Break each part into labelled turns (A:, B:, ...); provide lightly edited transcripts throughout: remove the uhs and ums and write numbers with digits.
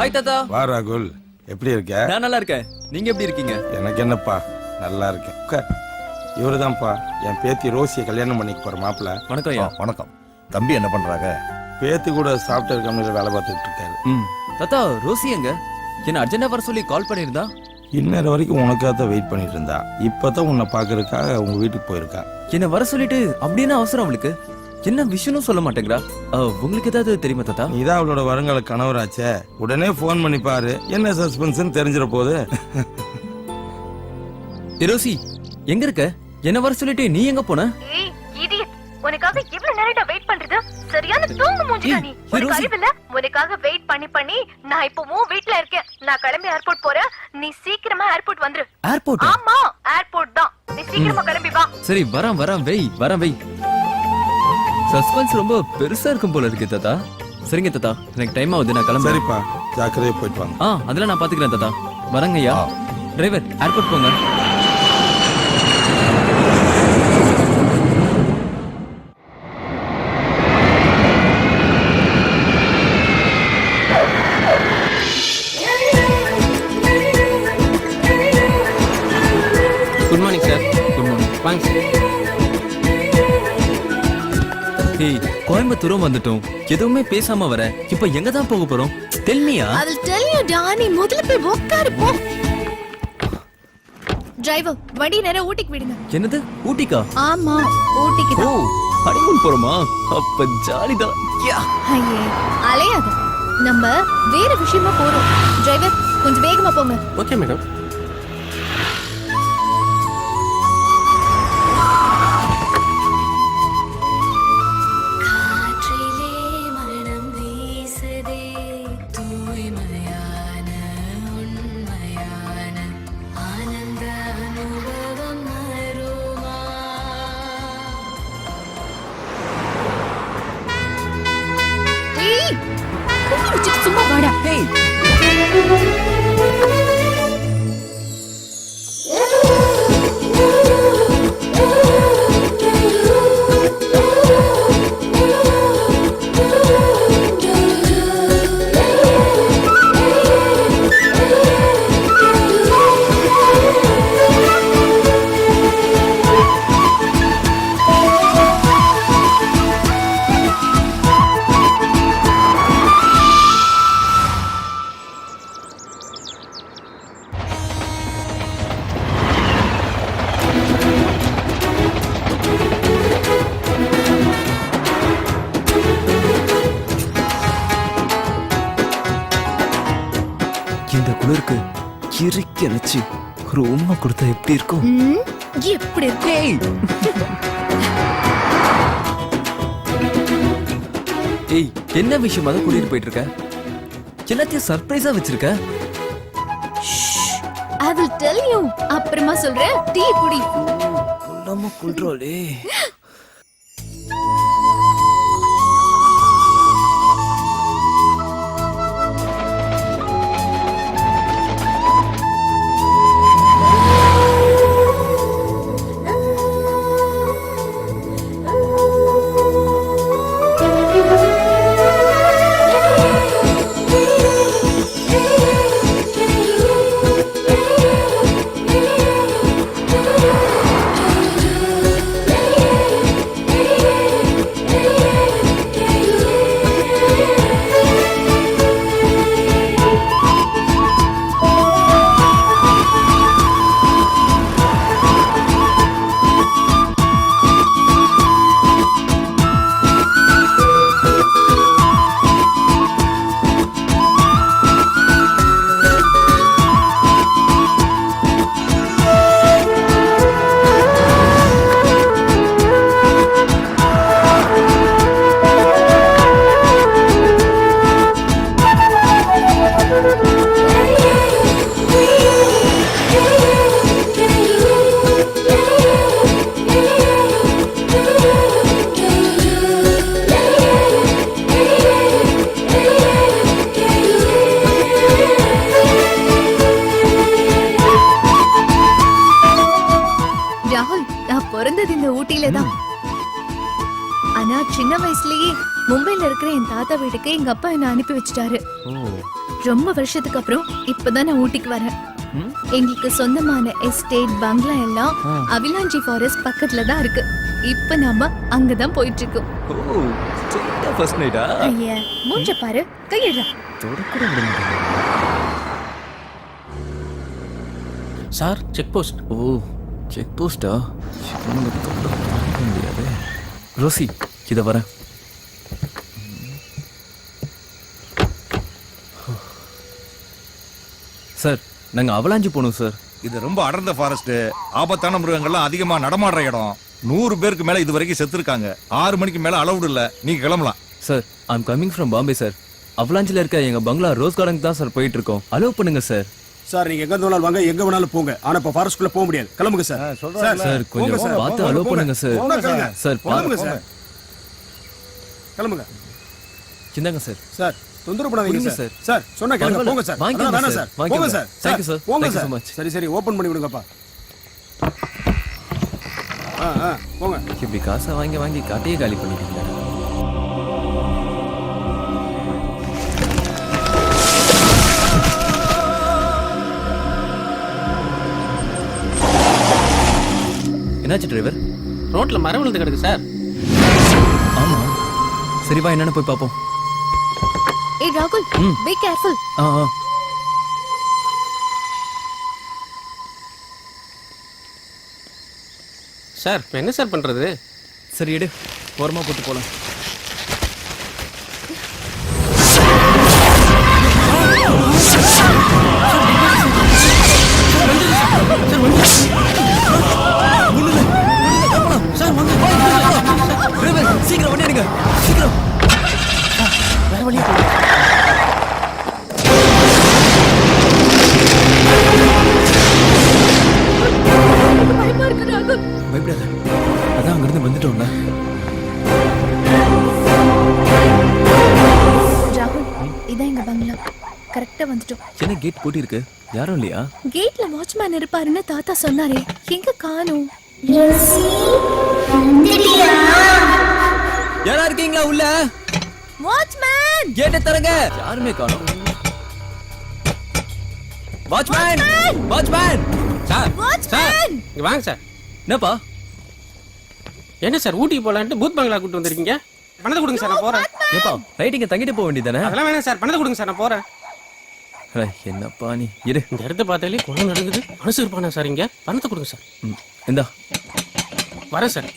A: Hi தாத்தா.
B: வா ராகுல், எப்படி இருக்க?
A: நான் நல்லா இருக்கேன். நீங்க எப்படி இருக்கீங்க?
B: எனக்கு என்னப்பா, நல்லா இருக்கேன். உட்கார். இவருதான்ப்பா என் பேத்தி ரோசியை கல்யாணம் பண்ணிக்க போற மாப்பிள்ள.
A: வணக்கம் ஐயா.
C: வணக்கம். தம்பி என்ன பண்றாங்க?
B: பேத்தி கூட சாஃப்ட்வேர் கம்பெனியில் வேலை பார்த்துட்டு இருக்காரு.
A: தாத்தா, ரோசி எங்க? என்ன அர்ஜென்டா வர சொல்லி கால் பண்ணியிருந்தா?
B: இன்னொரு வரைக்கும் உனக்காக தான் வெயிட் பண்ணிட்டு இருந்தா. இப்பதான் உன்னை பாக்குறதுக்காக உங்க வீட்டுக்கு போயிருக்கா.
A: என்ன வர சொல்லிட்டு அப்படின்னு அவசரம் அவளுக்கு? என்ன விஷயம்னு சொல்ல மாட்டேங்கிறா. உங்களுக்கு ஏதாவது தெரியுமா தாத்தா?
B: நீதான் அவளோட வருங்கால கணவராச்சே, உடனே போன் பண்ணி பாரு. என்ன சஸ்பென்ஸ் தெரிஞ்சிட போது.
A: ரோசி எங்க இருக்க? என்ன வர சொல்லிட்டு நீ எங்க போன?
D: ஏய் இடியட், உனக்காக இவ்வளவு நேரம் வெயிட் பண்றது சரியான தூங்கு மூஞ்சிடா நீ. உனக்கு அறிவில்ல? உனக்காக வெயிட் பண்ணி நான் இப்போ உன் வீட்ல இருக்கேன். நான் கிளம்பி ஏர்போர்ட் போறேன். நீ சீக்கிரமா ஏர்போர்ட் வந்துரு.
A: ஏர்போர்ட்?
D: ஆமா, ஏர்போர்ட் தான். நீ சீக்கிரமா கிளம்பி வா.
A: சரி, வரேன் வெய். சஸ்பென்ஸ் ரொம்ப பெருசா இருக்கும் போல இருக்கு தாத்தா. சரிங்க தாத்தா, எனக்கு டைம் ஆகுது, நான் கிளம்புறேன்.
B: சரிப்பா, ஜாக்கிரதையா போயிட்டு வாங்க.
A: அதெல்லாம் நான் பாத்துக்கிறேன் தாத்தா. வரேங்க ஐயா. டிரைவர், ஏர்போர்ட் போங்க.
E: Good morning sir. Good morning. வாங்க சார்.
A: ஏய், கோயம்புத்தூரும் வந்துட்டோம். எதுவுமே பேசாம வர. இப்போ எங்க தான் போக போறோம்? Tell me.
D: I will tell you டானி. முதல்ல போய் உட்காரு போ. டிரைவர், வண்டி நேரா ஊட்டிக்கு விடுங்க.
A: என்னது? ஊட்டிக்கா?
D: ஆமா, ஊட்டிக்கு
A: ஓ,
D: தான்.
A: ஹனிமூன் போறோமா? அப்ப ஜாலிதான். யா.
D: ஐயே, அலையாத. நம்ம வேற விஷயமா போறோம். டிரைவர், கொஞ்சம் வேகமா போங்க.
E: Okay madam.
D: சும்மா வாடா.
A: இந்த குளிருக்கு இறுக்கி அணைச்சு ஒரு உண்மை கொடுத்தா எப்படி இருக்கும்?
D: எப்படி இருக்கு?
A: ஏய், என்ன விஷயமா தான் கூட்டிட்டு போயிட்டு இருக்க? எல்லாத்தையும் சர்ப்ரைஸா வச்சிருக்க.
D: I will tell you. அப்புறமா சொல்றேன். டீ குடி.
A: கொல்லாம கொல்றாளே.
D: ராகுல், நான் பிறந்தது இந்த ஊட்டியில தான். ஆனா சின்ன வயசுலயே மும்பைல இருக்கிற என் தாத்தா வீட்டுக்கு எங்க அப்பா என்ன அனுப்பி வச்சுட்டாரு.
A: ஓ
D: ரொம்ப வருஷத்துக்கு அப்புறம் இப்பதான் நான் ஊட்டிக்கு வரேன். எங்களுக்கு சொந்தமான எஸ்டேட் பங்களா எல்லாம் அவிலாஞ்சி ஃபாரஸ்ட் பக்கத்துல தான் இருக்கு. இப்ப நாம அங்கதான் போயிட்டு இருக்கோம்.
A: ஓ ஸ்ட்ரெயிட்டா ஃபர்ஸ்ட் நைட்டா?
D: ஐயா மூஞ்ச பாரு, கையிடுற.
A: தொடக்கூட விட மாட்டேன்.
E: Sir check post.
A: ஓ செக் போஸ்டா? முடியாது. ரோசி இத வரேன். சார் நாங்க அவலாஞ்சி போகணும் சார்.
C: இது ரொம்ப அடர்ந்த ஃபாரஸ்ட், ஆபத்தான மிருகங்கள்லாம் அதிகமா நடமாடுற இடம். 100 பேருக்கு மேல இது வரைக்கும் செத்துருக்காங்க. 6 மணிக்கு மேல அலவுட் இல்ல, நீங்க கிளம்பலாம்.
A: Sir I'm coming from Bombay sir. அவலாஞ்சில இருக்க எங்க பங்களா ரோஸ் கார்டன் தான் சார் போயிட்டு இருக்கோம். அலோவ் பண்ணுங்க சார்.
F: சார் நீங்க எங்க வேணாலும் வாங்க, எங்க வேணாலும் போங்க. ஆனா இப்ப ஃபாரஸ்ட்குள்ள போக முடியாது. கிளம்புங்க சார்.
A: சார் கொஞ்சம் பார்த்து அலோவ் பண்ணுங்க சார். சார்
F: கிளம்புங்க
A: பாருங்க
F: சார். கிளம்புங்க
A: சிந்தாங்க சார்.
F: சார். தொந்தரவு பண்ணாதீங்க
A: புரியுது
F: சார்.
A: சார்.
F: சார் சொன்னா கேளுங்க. போங்க சார்.
A: வாங்கிக்கோங்க
F: வேணாம்
A: சார்.
F: சார். போங்க
A: வாங்கிக்கோங்க.
F: சார்.
A: Thank you, sir.
F: போங்க
A: Thank you
F: sir.
A: so much.
F: சரி சரி ஓபன் பண்ணி விடுங்கப்பா. போங்க.
A: இப்படி காசை வாங்கி வாங்கி காட்டையே காலி பண்ணிட்டீங்க. என்னாச்சு டிரைவர்?
E: ரோட்ல மரம் விழுந்து கிடக்கு சார்.
A: ஆமா சரி வா என்னன்னு போய் பாப்போம்.
D: ஏய் ராகுல், பி கேர்ஃபுல்.
A: ஆ
E: சார் இப்போ என்ன சார் பண்றது?
A: சரி எடு, ஓரமா போட்டு போலாம். சீக்கிரம் வண்டி எடுங்க சீக்கிரம்.
E: வேற வழி.
D: பயமா இருக்கு ராகுல்.
A: பயப்படாத, அதான் அங்கிருந்து வந்துட்டோம்ல.
D: ராகுல், இதான் எங்க பங்களா. கரெக்டா வந்துட்டோம்.
A: என்ன கேட் பூட்டி இருக்கு? யாரும் இல்லையா?
D: கேட்ல வாட்ச்மேன் இருப்பாருன்னு தாத்தா சொன்னாரே, எங்க காணோம்?
A: யாரா இருக்கீங்களா உள்ள?
D: வாட்ச்மேன்
A: கேட்டை தரங்க. யாருமே காணோம். Watchman watchman
E: sir sir
D: watchman
E: இங்க வாங்க சார்.
A: என்னப்பா?
E: என்ன சார் ஊட்டிக்கு போலான்ட்டு பூத் பங்களா கூட்டு வந்திருக்கீங்க? பணத்தை கொடுங்க சார், நான் போறேன்.
A: ஏப்பா ரைட்டிங்க தங்கிட்டு போக வேண்டியதானே?
E: அதெல்லாம் வேணாம் சார், பணத்தை கொடுங்க சார், நான் போறேன்.
A: என்னப்பா நீ இரு.
E: இந்த இடத்த பார்த்தாலே குளம் நடக்குது. மனசு இருப்பானா சார்? இங்க பணத்தை கொடுங்க சார்.
A: இந்தா
E: வரேன் sir.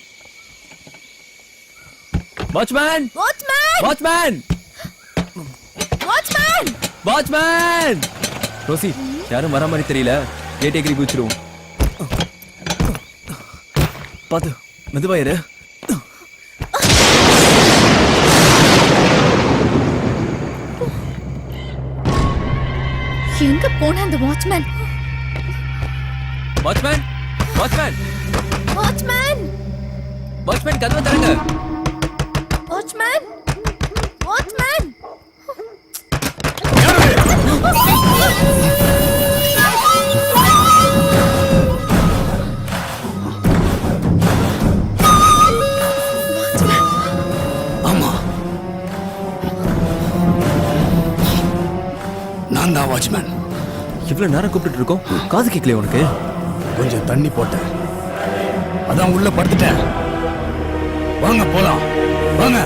A: Watchman
D: watchman
A: watchman
D: watchman
A: watchman. Rosie யாரும் வர மாதிரி தெரியல, கேட்டை கிளி குச்சிருவோம். பாத்து மெதுவா இரு.
D: எங்க போன அந்த watchman?
A: Watchman watchman
D: watchman
A: watchman கதவை தரங்க.
D: வாட்ச்மேன் வாட்ச்மேன்
F: ஆமா நான் தான் வாட்ச்மேன்.
A: இவ்வளவு நேரம் கூப்பிட்டு இருக்கோம், காது கேட்கலையே உனக்கு?
F: கொஞ்சம் தண்ணி போட்டேன், அதான் உள்ள படுத்துட்டேன். வாங்க போலாம் வாங்க.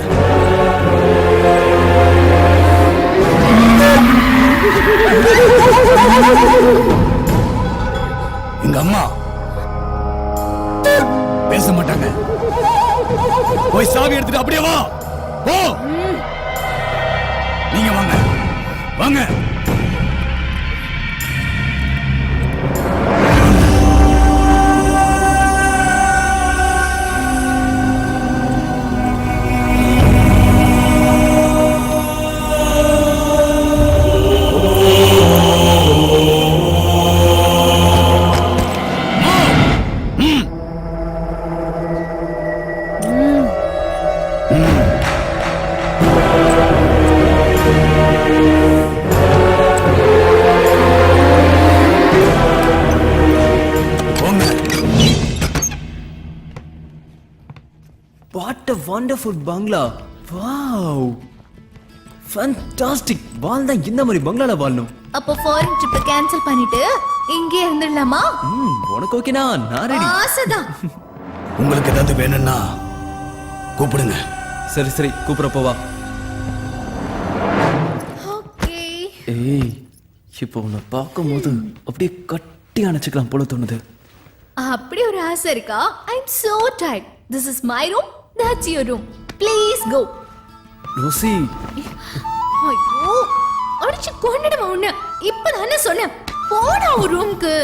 F: எங்க அம்மா பேச மாட்டாங்க. போய் சாவி எடுத்துட்டு அப்படியே வா. போ. நீங்க வாங்க வாங்க.
A: What a wonderful bungalow. Wow fantastic. வாழ்ந்தா இந்த மாதிரி பங்களால வாழணும்.
D: அப்போ ஃபாரின் ட்ரிப் கேன்சல் பண்ணிட்டு இங்கே இருந்துடலாமா?
A: உனக்கு ஓகேனா? நான் ரெடி.
D: ஆசைதான்.
F: உங்களுக்கு ஏதாவது வேணும்னா கூப்பிடுங்க.
A: சரி சரி கூப்பிடுறப்போ வா.
D: ஓகே.
A: ஏய் இப்போ உன்னை பார்க்கும்போது அப்படியே கட்டி அணைச்சிக்கலாம் போல தோணுது.
D: அப்படி ஒரு ஆசை இருக்கா? I am so tired. This is my room, that's your room. Please go.
A: Rosie
D: ஐயோ அடிச்சு கொன்னுடுமா உன்னை. இப்பதானே சொன்னேன் போடா ஒரு ரூம்க்கு.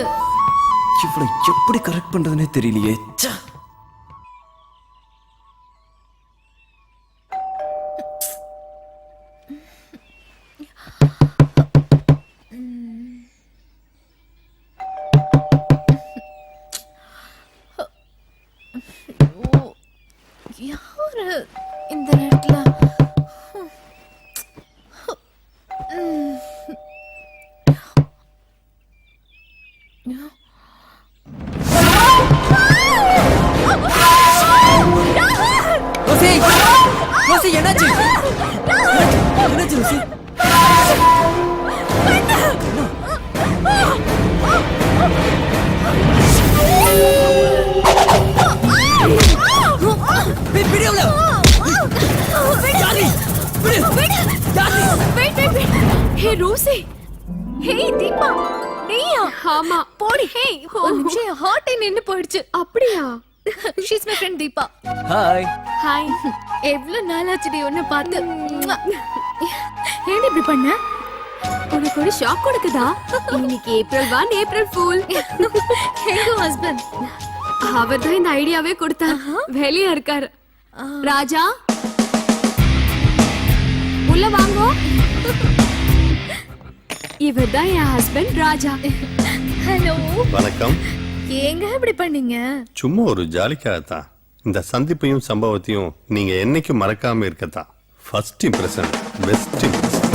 A: இவளை எப்படி கரெக்ட் பண்றதுனே தெரியலையே. ச்சே.
D: யாரு இந்த நேரத்துல?
A: ரோசி ரோசி என்னாச்சு? என்னாச்சு ரோசி?
D: ஹே ரோசி. ஹே தீபா. நீயா? ஆமா போடி. ஹே ஒரு நிமிஷம் ஹார்ட் நின்னு போயிடுச்சு. அப்படியா? She's my friend Deepa.
A: Hi.
D: Hi. எவ்வளவு நாளாச்சுடி உன்னை பார்த்து. ஏன் இப்படி பண்ண? உனக்கு ஒரு ஷாக் கொடுக்குதா? இன்னைக்கு ஏப்ரல் 1 ஏப்ரல் ஃபூல். எங்க ஹஸ்பண்ட்? அவர் தான் இந்த ஐடியாவே கொடுத்தார். வெளியே இருக்காரு. ராஜா உள்ள வாங்கோ. இவர் தான் என் ஹஸ்பண்ட் ராஜா. ஹலோ.
G: வணக்கம்.
D: ஏங்க இப்படி பண்ணீங்க?
G: சும்மா ஒரு ஜாலிக்காகத்தான். இந்த சந்திப்பையும் சம்பவத்தையும் நீங்க என்னைக்கும் மறக்காம இருக்கத்தான். First impression best impression.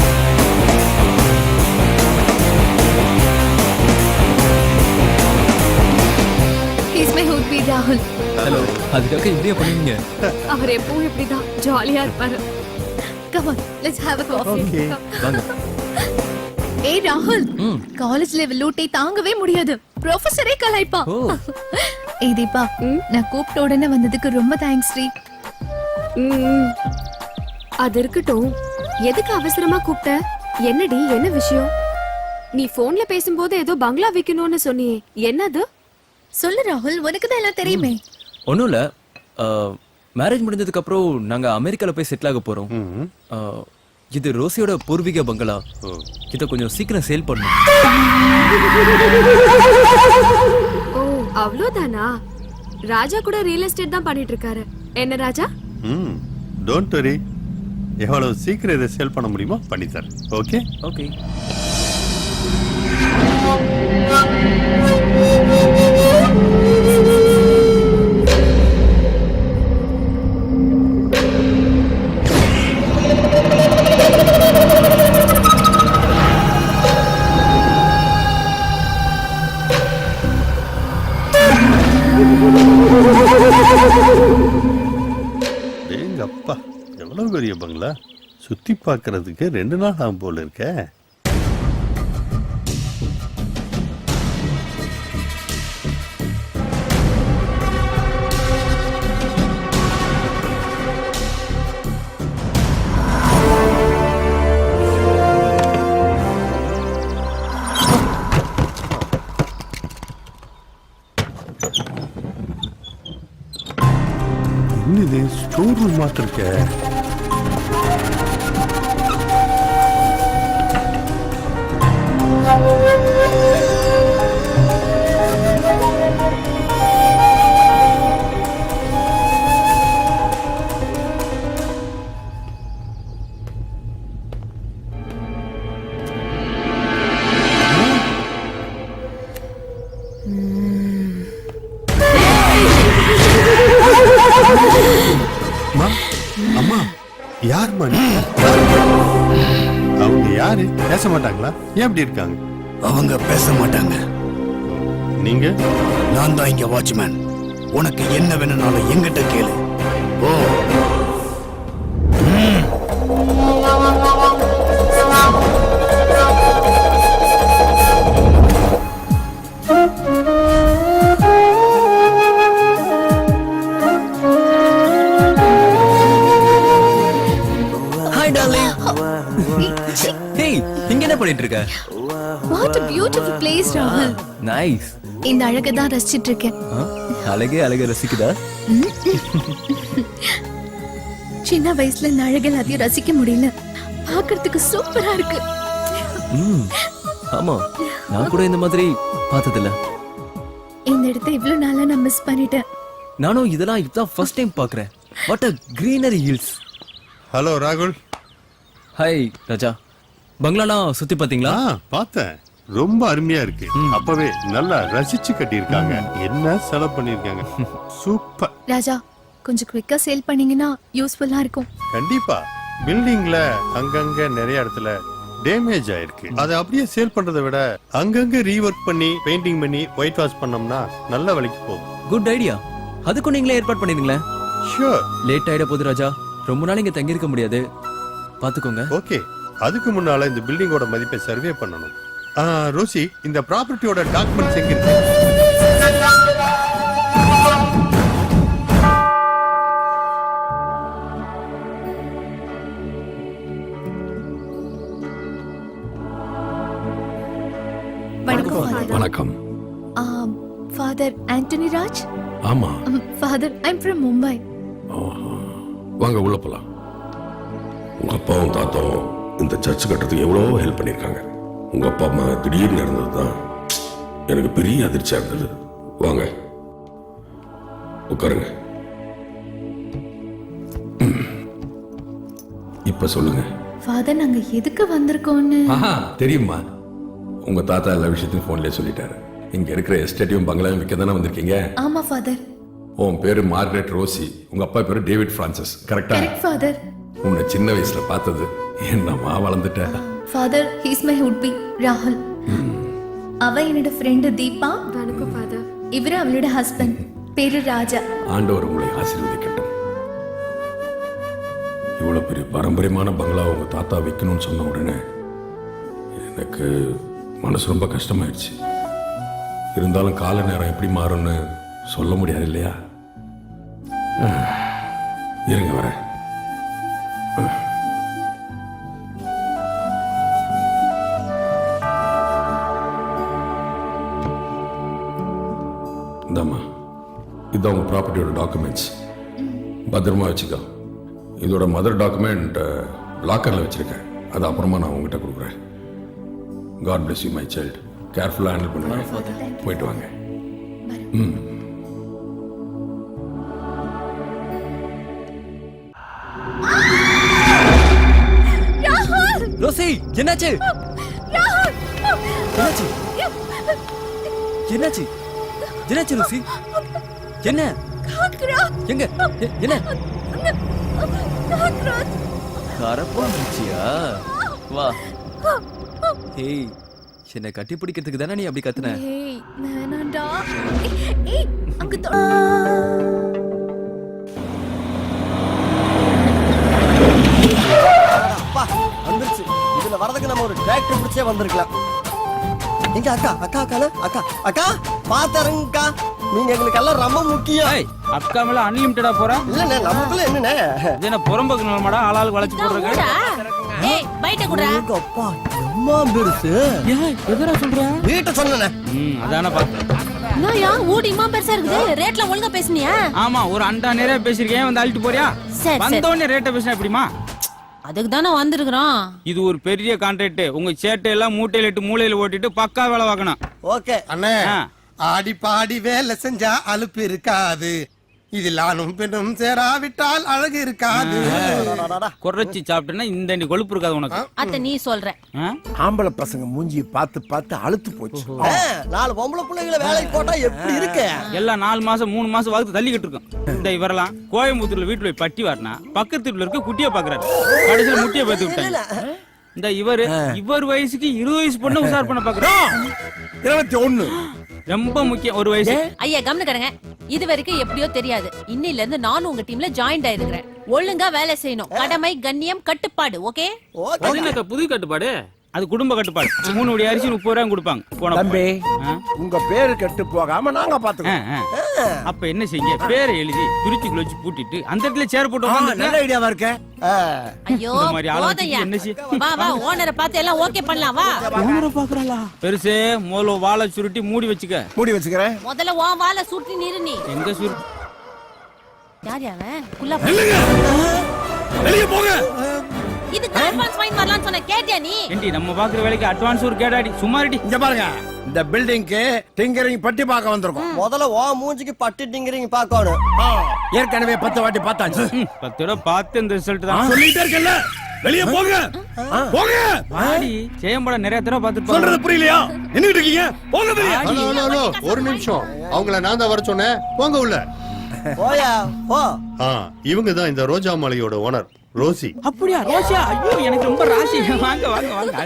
D: He's my would be ராகுல்.
A: ஹலோ. அதுக்காக இப்படியே பண்ணுவீங்க?
D: அவர் எப்பவும் இப்படிதான் ஜாலியா இருப்பாரு. Come on let's have a coffee.
A: வாங்க.
D: ஏய் ராகுல், காலேஜ் லெவல் லூட்டை தாங்கவே முடியாது. ப்ரொஃபசரே கலாய்ப்பா.
A: ஓ.
D: ஏய் தீபா, நான் கூப்பிட்ட உடனே வந்ததுக்கு ரொம்ப தேங்க்ஸ் டி.
H: அது இருக்கட்டும். எதுக்கு அவசரமா கூப்பிட்ட? என்னடி, என்ன விஷயம்? நீ போன்ல பேசும்போது ஏதோ பங்களா விக்கணும்னு சொன்னியே, என்னது?
D: சொல்லு ராகுல், உனக்கு தான் எல்லாம் தெரியுமே.
A: ஒன்றும் இல்லை. மேரேஜ் முடிஞ்சதுக்கு அப்புறம் நாங்க அமெரிக்கால போய் செட்டில் ஆக போறோம். இது ரோசியோட பூர்வீக பங்களா. இதை கொஞ்சம் சீக்கிரம் சேல் பண்ணும்.
H: ஓ அவ்வளோதானா? ராஜா கூட ரியல் எஸ்டேட் தான் பண்ணிட்டு இருக்காரு. என்ன ராஜா?
G: Don't worry. எவ்வளவு சீக்கிரம் இதை சேல் பண்ண முடியுமோ பண்ணி தரேன். Okay
A: okay.
G: அப்பா எவ்வளவு பெரிய பங்களா. சுத்தி பார்க்கிறதுக்கு 2 நாள் ஆகும் போல இருக்க. இது ஸ்டோர் ரூம் மாத்திர இருக்க. அம்மா யாருமா அவங்க? யாரு? பேச மாட்டாங்களா? ஏன் இப்படி இருக்காங்க?
F: அவங்க பேச மாட்டாங்க.
G: நீங்க?
F: நான் தான் இங்க வாட்ச்மேன். உனக்கு என்ன வேணும்னாலும் எங்கிட்ட கேளு. ஓ
A: பண்ணிட்டு இருக்க?
H: வாட் a beautiful place ராகுல்.
A: நைஸ்.
H: இந்த அழகை தான் ரசிச்சிட்டு இருக்கேன்.
A: அழகே அழகை ரசிக்குதா?
H: சின்ன வயசுல இந்த அழகு எல்லாத்தையும் ரசிக்க முடியல. பார்க்கிறதுக்கு சூப்பரா இருக்கு.
A: ஆமா, நான் கூட இந்த மாதிரி பார்த்ததில்ல.
H: இந்த இடத்தை இவ்வளவு நாளா நான் மிஸ் பண்ணிட்டேன்.
A: நானும் இதெல்லாம் இப்பதான் ஃபர்ஸ்ட் டைம் பார்க்கறேன். What a greenery hills.
G: Hello ராகுல்.
A: ஹாய் ராஜா. பங்களாலாம் சுத்தி பாத்தீங்களா?
G: பார்த்தேன். ரொம்ப அருமையா இருக்கு. அப்பவே நல்லா ரசிச்சு கட்டியிருக்காங்க. என்ன செலவு பண்ணிருக்காங்க. சூப்பர்.
H: ராஜா, கொஞ்சம் குவிக்கா சேல் பண்ணீங்கன்னா யூஸ்ஃபுல்லா இருக்கும்.
G: கண்டிப்பா. பில்டிங்ல அங்கங்க நிறைய இடத்துல டேமேஜ் ஆயிருக்கு. அதை அப்படியே சேல் பண்றதை விட அங்கங்க ரீவொர்க் பண்ணி பெயிண்டிங் பண்ணி ஒயிட் வாஷ் பண்ணோம்னா நல்ல விலைக்கு போகும்.
A: Good idea. அதுக்கும் நீங்களே ஏற்பாடு பண்ணிடுங்களேன்.
G: ஷூர்.
A: லேட் ஆயிட போகுது ராஜா. ரொம்ப நாள் இங்க தங்கி இருக்க முடியாது. பாத்துக்கோங்க.
G: ஓகே. அதுக்கு முன்னால இந்த பில்டிங்கோட மதிப்பை சர்வே பண்ணணும். ரோசி, இந்த ப்ராப்பர்ட்டியோட டாக்குமெண்ட்ஸ் எங்க இருக்கு?
F: வணக்கம்.
H: ஃபாதர் ஆண்டனி ராஜ்.
F: ஆமா,
H: father, I am from Mumbai.
F: வாங்க உள்ள போலாம். உங்க அப்பாவும் தாத்தாவும் இந்த சர்ச் கட்டுறதுக்கு எவ்வளவோ ஹெல்ப் பண்ணிருக்காங்க. உங்க அப்பா அம்மா திடீர்னு இருந்ததுதான் எனக்கு பெரிய அதிர்ச்சியா இருந்தது. வாங்க உட்காருங்க. இப்ப சொல்லுங்க.
H: ஃபாதர், நாங்க எதுக்கு வந்திருக்கோம்னு
F: தெரியுமா? உங்க தாத்தா எல்லா விஷயத்தையும் போன்லயே சொல்லிட்டாரு. இங்க இருக்கிற எஸ்டேட்டையும் பங்களாவையும் விற்க தானே வந்திருக்கீங்க?
H: ஆமா ஃபாதர்.
F: உன் பேரு மார்கரெட் ரோசி, உங்க அப்பா பேரு டேவிட் பிரான்சிஸ். கரெக்டா?
H: Correct father.
F: உன்னை சின்ன வயசுல பார்த்தது என்னம்மா வளர்ந்துட்ட.
H: Father, he is my would be ராகுல். அவ என்னோட ஃப்ரெண்ட் தீபா. வணக்கம் ஃபாதர். இவரு அவளோட ஹஸ்பண்ட், பேரு ராஜா.
F: ஆண்டவர் உங்களை ஆசீர்வதிக்கட்டும். இவ்வளவு பெரிய பாரம்பரியமான பங்களா உங்க தாத்தா விற்கணும்னு சொன்ன உடனே எனக்கு மனசு ரொம்ப கஷ்டமாயிடுச்சு. இருந்தாலும் கால நேரம் எப்படி மாறும்னு சொல்ல முடியாது இல்லையா? இருங்க வரேன். இந்தாம்மா, இதுதான் உங்க ப்ராப்பர்ட்டியோட டாக்குமெண்ட்ஸ். பத்திரமா வச்சுக்கோ. இதோட மதர் டாக்குமெண்ட் லாக்கர்ல வச்சிருக்கேன். அது அப்புறமா நான் உங்ககிட்ட கொடுக்குறேன். God bless you my child. கேர்ஃபுல்லா ஹேண்டில் பண்ணுங்க. போயிட்டு வாங்க.
A: ரோசி, என்னாச்சு? என்னாச்சு? என்னாச்சு? என்னாச்சு ரோசி? என்ன? எங்க? என்ன? கரப்பாம்பூச்சியா? வா. ஏய், என்ன கட்டி பிடிக்கிறதுக்கு தானே நீ அப்படி கத்துன?
H: ஏய், வேணாம்டா. ஏய், அங்க
I: வந்துருச்சு. இதுல வரதுக்கு நம்ம ஒரு டிராக்டர் பிடிச்சே வந்திருக்கலாம். எங்க அக்கா அக்கா அக்கா அக்கா அக்கா பாத்தருங்கக்கா, நீங்க எங்களுக்கு எல்லாம் ரொம்ப முக்கியம்.
E: அக்கா மேல அன்லிமிட்டடா போறா?
I: இல்லண்ணே, நமக்குள்ள என்னண்ணே
E: என்ன புறம்போக்கு நிலமாடா ஆளாளுக்கு வளைச்சு போடுறீங்க?
J: ஏய் பைட்ட குடுறா.
I: எங்க அப்பா எம்மா பெருசு.
E: ஏய் எதுடா சொல்ற?
I: வீட்டை சொன்னேனே.
E: அதானே பார்த்தேன்.
J: நாயா ஊடி இம்மா பெருசா இருக்குது. ரேட்ல ஒழுங்கா பேசுனியா?
E: ஆமா, ஒரு அண்டா நிறைய பேசிருக்கேன். வந்து அழிட்டு போறியா?
J: சரி
E: வந்தோடனே ரேட்டை பேசினா எப்படிமா?
J: அதுக்கு தானே வந்திருக்கிறோம்.
E: இது ஒரு பெரிய கான்ட்ராக்ட். உங்க சேட்டை எல்லாம் மூட்டையில இட்டு மூளையில ஓட்டிட்டு பக்கா வேலை பார்க்கணும்.
I: ஓகே
K: அண்ணே, ஆடி பாடி வேலை செஞ்சா அலுப்பு இருக்காது. இதில் ஆணும் பெண்ணும் சேராவிட்டால் அழகு இருக்காது.
E: குறைச்சி சாப்பிட்டேன்னா இந்த கொழுப்பு இருக்காது உனக்கு.
J: அத்த நீ சொல்ற.
K: ஆம்பளை பசங்க மூஞ்சியை பார்த்து பார்த்து அழுத்து போச்சு.
I: 4 பொம்பளை பிள்ளைகளை வேலைக்கு போட்டா எப்படி இருக்கு?
E: எல்லாம் 4 மாசம் 3 மாசம் வகுத்து தள்ளிக்கிட்டு இருக்கும். இந்த இவரெல்லாம் கோயம்புத்தூர்ல வீட்டுல போய் பட்டி வாரினா பக்கத்து வீட்டுல இருக்க குட்டியை பாக்குறாரு. கடைசியில முட்டியை பார்த்து விட்டாங்க. இந்த இவர் வயசுக்கு 20 வயசு பொண்ணு உசார் பண்ண பாக்குறோம்.
K: 21
E: ரொம்ப முக்கியம். ஒரு வயசு.
J: ஐயா கவனிக்கிறேங்க. இது வரைக்கும் எப்படியோ தெரியாது. இன்னில இருந்து நானும் உங்க டீம்ல ஜாயின் ஆயிருக்கிறேன். ஒழுங்கா வேலை செய்யணும். கடமை, கண்ணியம், கட்டுப்பாடு. ஓகே?
E: புது கட்டுப்பாடு. அது குடும்ப கட்டுப்பாடு 3 படி அரிசி 30 ரூபாய் கொடுப்பாங்க போன
B: தம்பி
E: ஆ?
B: உங்க பேரு கெட்டு போகாம நாங்க
E: ஆ,
B: பாத்துக்கோம்.
E: ஆ. அப்ப என்ன செய்யுங்க பேரை எழுதி பிரிச்சுக்குள்ள வச்சு பூட்டிட்டு அந்த இடத்துல சேர் போட்டு உட்கார்ந்துருங்க.
B: நல்ல ஐடியாவா இருக்க.
J: ஐயோ
E: இந்த மாதிரி ஆளை
J: போதையா
E: வச்சுட்டு என்ன செய்ய
J: வா வா ஓனரை பார்த்து எல்லாம் ஓகே பண்ணலாம் வா
E: பெருசே முதல்ல வாழை சுருட்டி மூடி வச்சுக்க.
B: மூடி வச்சுக்கிறேன்.
J: முதல்ல உன் வாழை சுருட்டி நிறு நீ
E: எங்க சுருட்டி
J: யார் அவன் குள்ள
C: வெளியே போங்க.
J: இதுக்கு அட்வான்ஸ் ஃபைன் வரலாம்னு சொன்ன கேட்டியா நீ
E: ஏண்டி நம்ம பாக்குற வேலைக்கு அட்வான்ஸ் ஒரு கேடாடி சும்மாடி.
B: இங்க பாருங்க, இந்த பில்டிங்க்கு டிங்கரிங் பட்டி பார்க்க வந்திருக்கோம்.
I: முதல்ல ஓ மூஞ்சிக்கு பட்டுட்டிங்கிறீங்க பாக்கணும்.
B: ஏற்கனவே 10 வாட்டி பார்த்தாச்சு.
E: 10 தடவை பார்த்து இந்த ரிசல்ட் தான்.
C: சொல்லிட்டே இருக்கல. வெளியே போங்க. போங்க.
E: வாடி சேம்பட நிறைய தடவை பார்த்துட்டு
C: சொல்றது புரியலையா? என்னிட்டு இருக்கீங்க? போங்க வெளியே.
G: ஹலோ ஹலோ ஹலோ ஒரு நிமிஷம், அவங்கள நான் தான் வர சொன்னேன். போங்க உள்ள.
I: போயா போ.
G: இவங்க தான் இந்த ரோஜா மாலையோட ஓனர் ரோசி.
E: அப்படியா ரோஷா? ஐயோ எனக்கு ரொம்ப ராசி. வாங்க வாங்க வாங்க.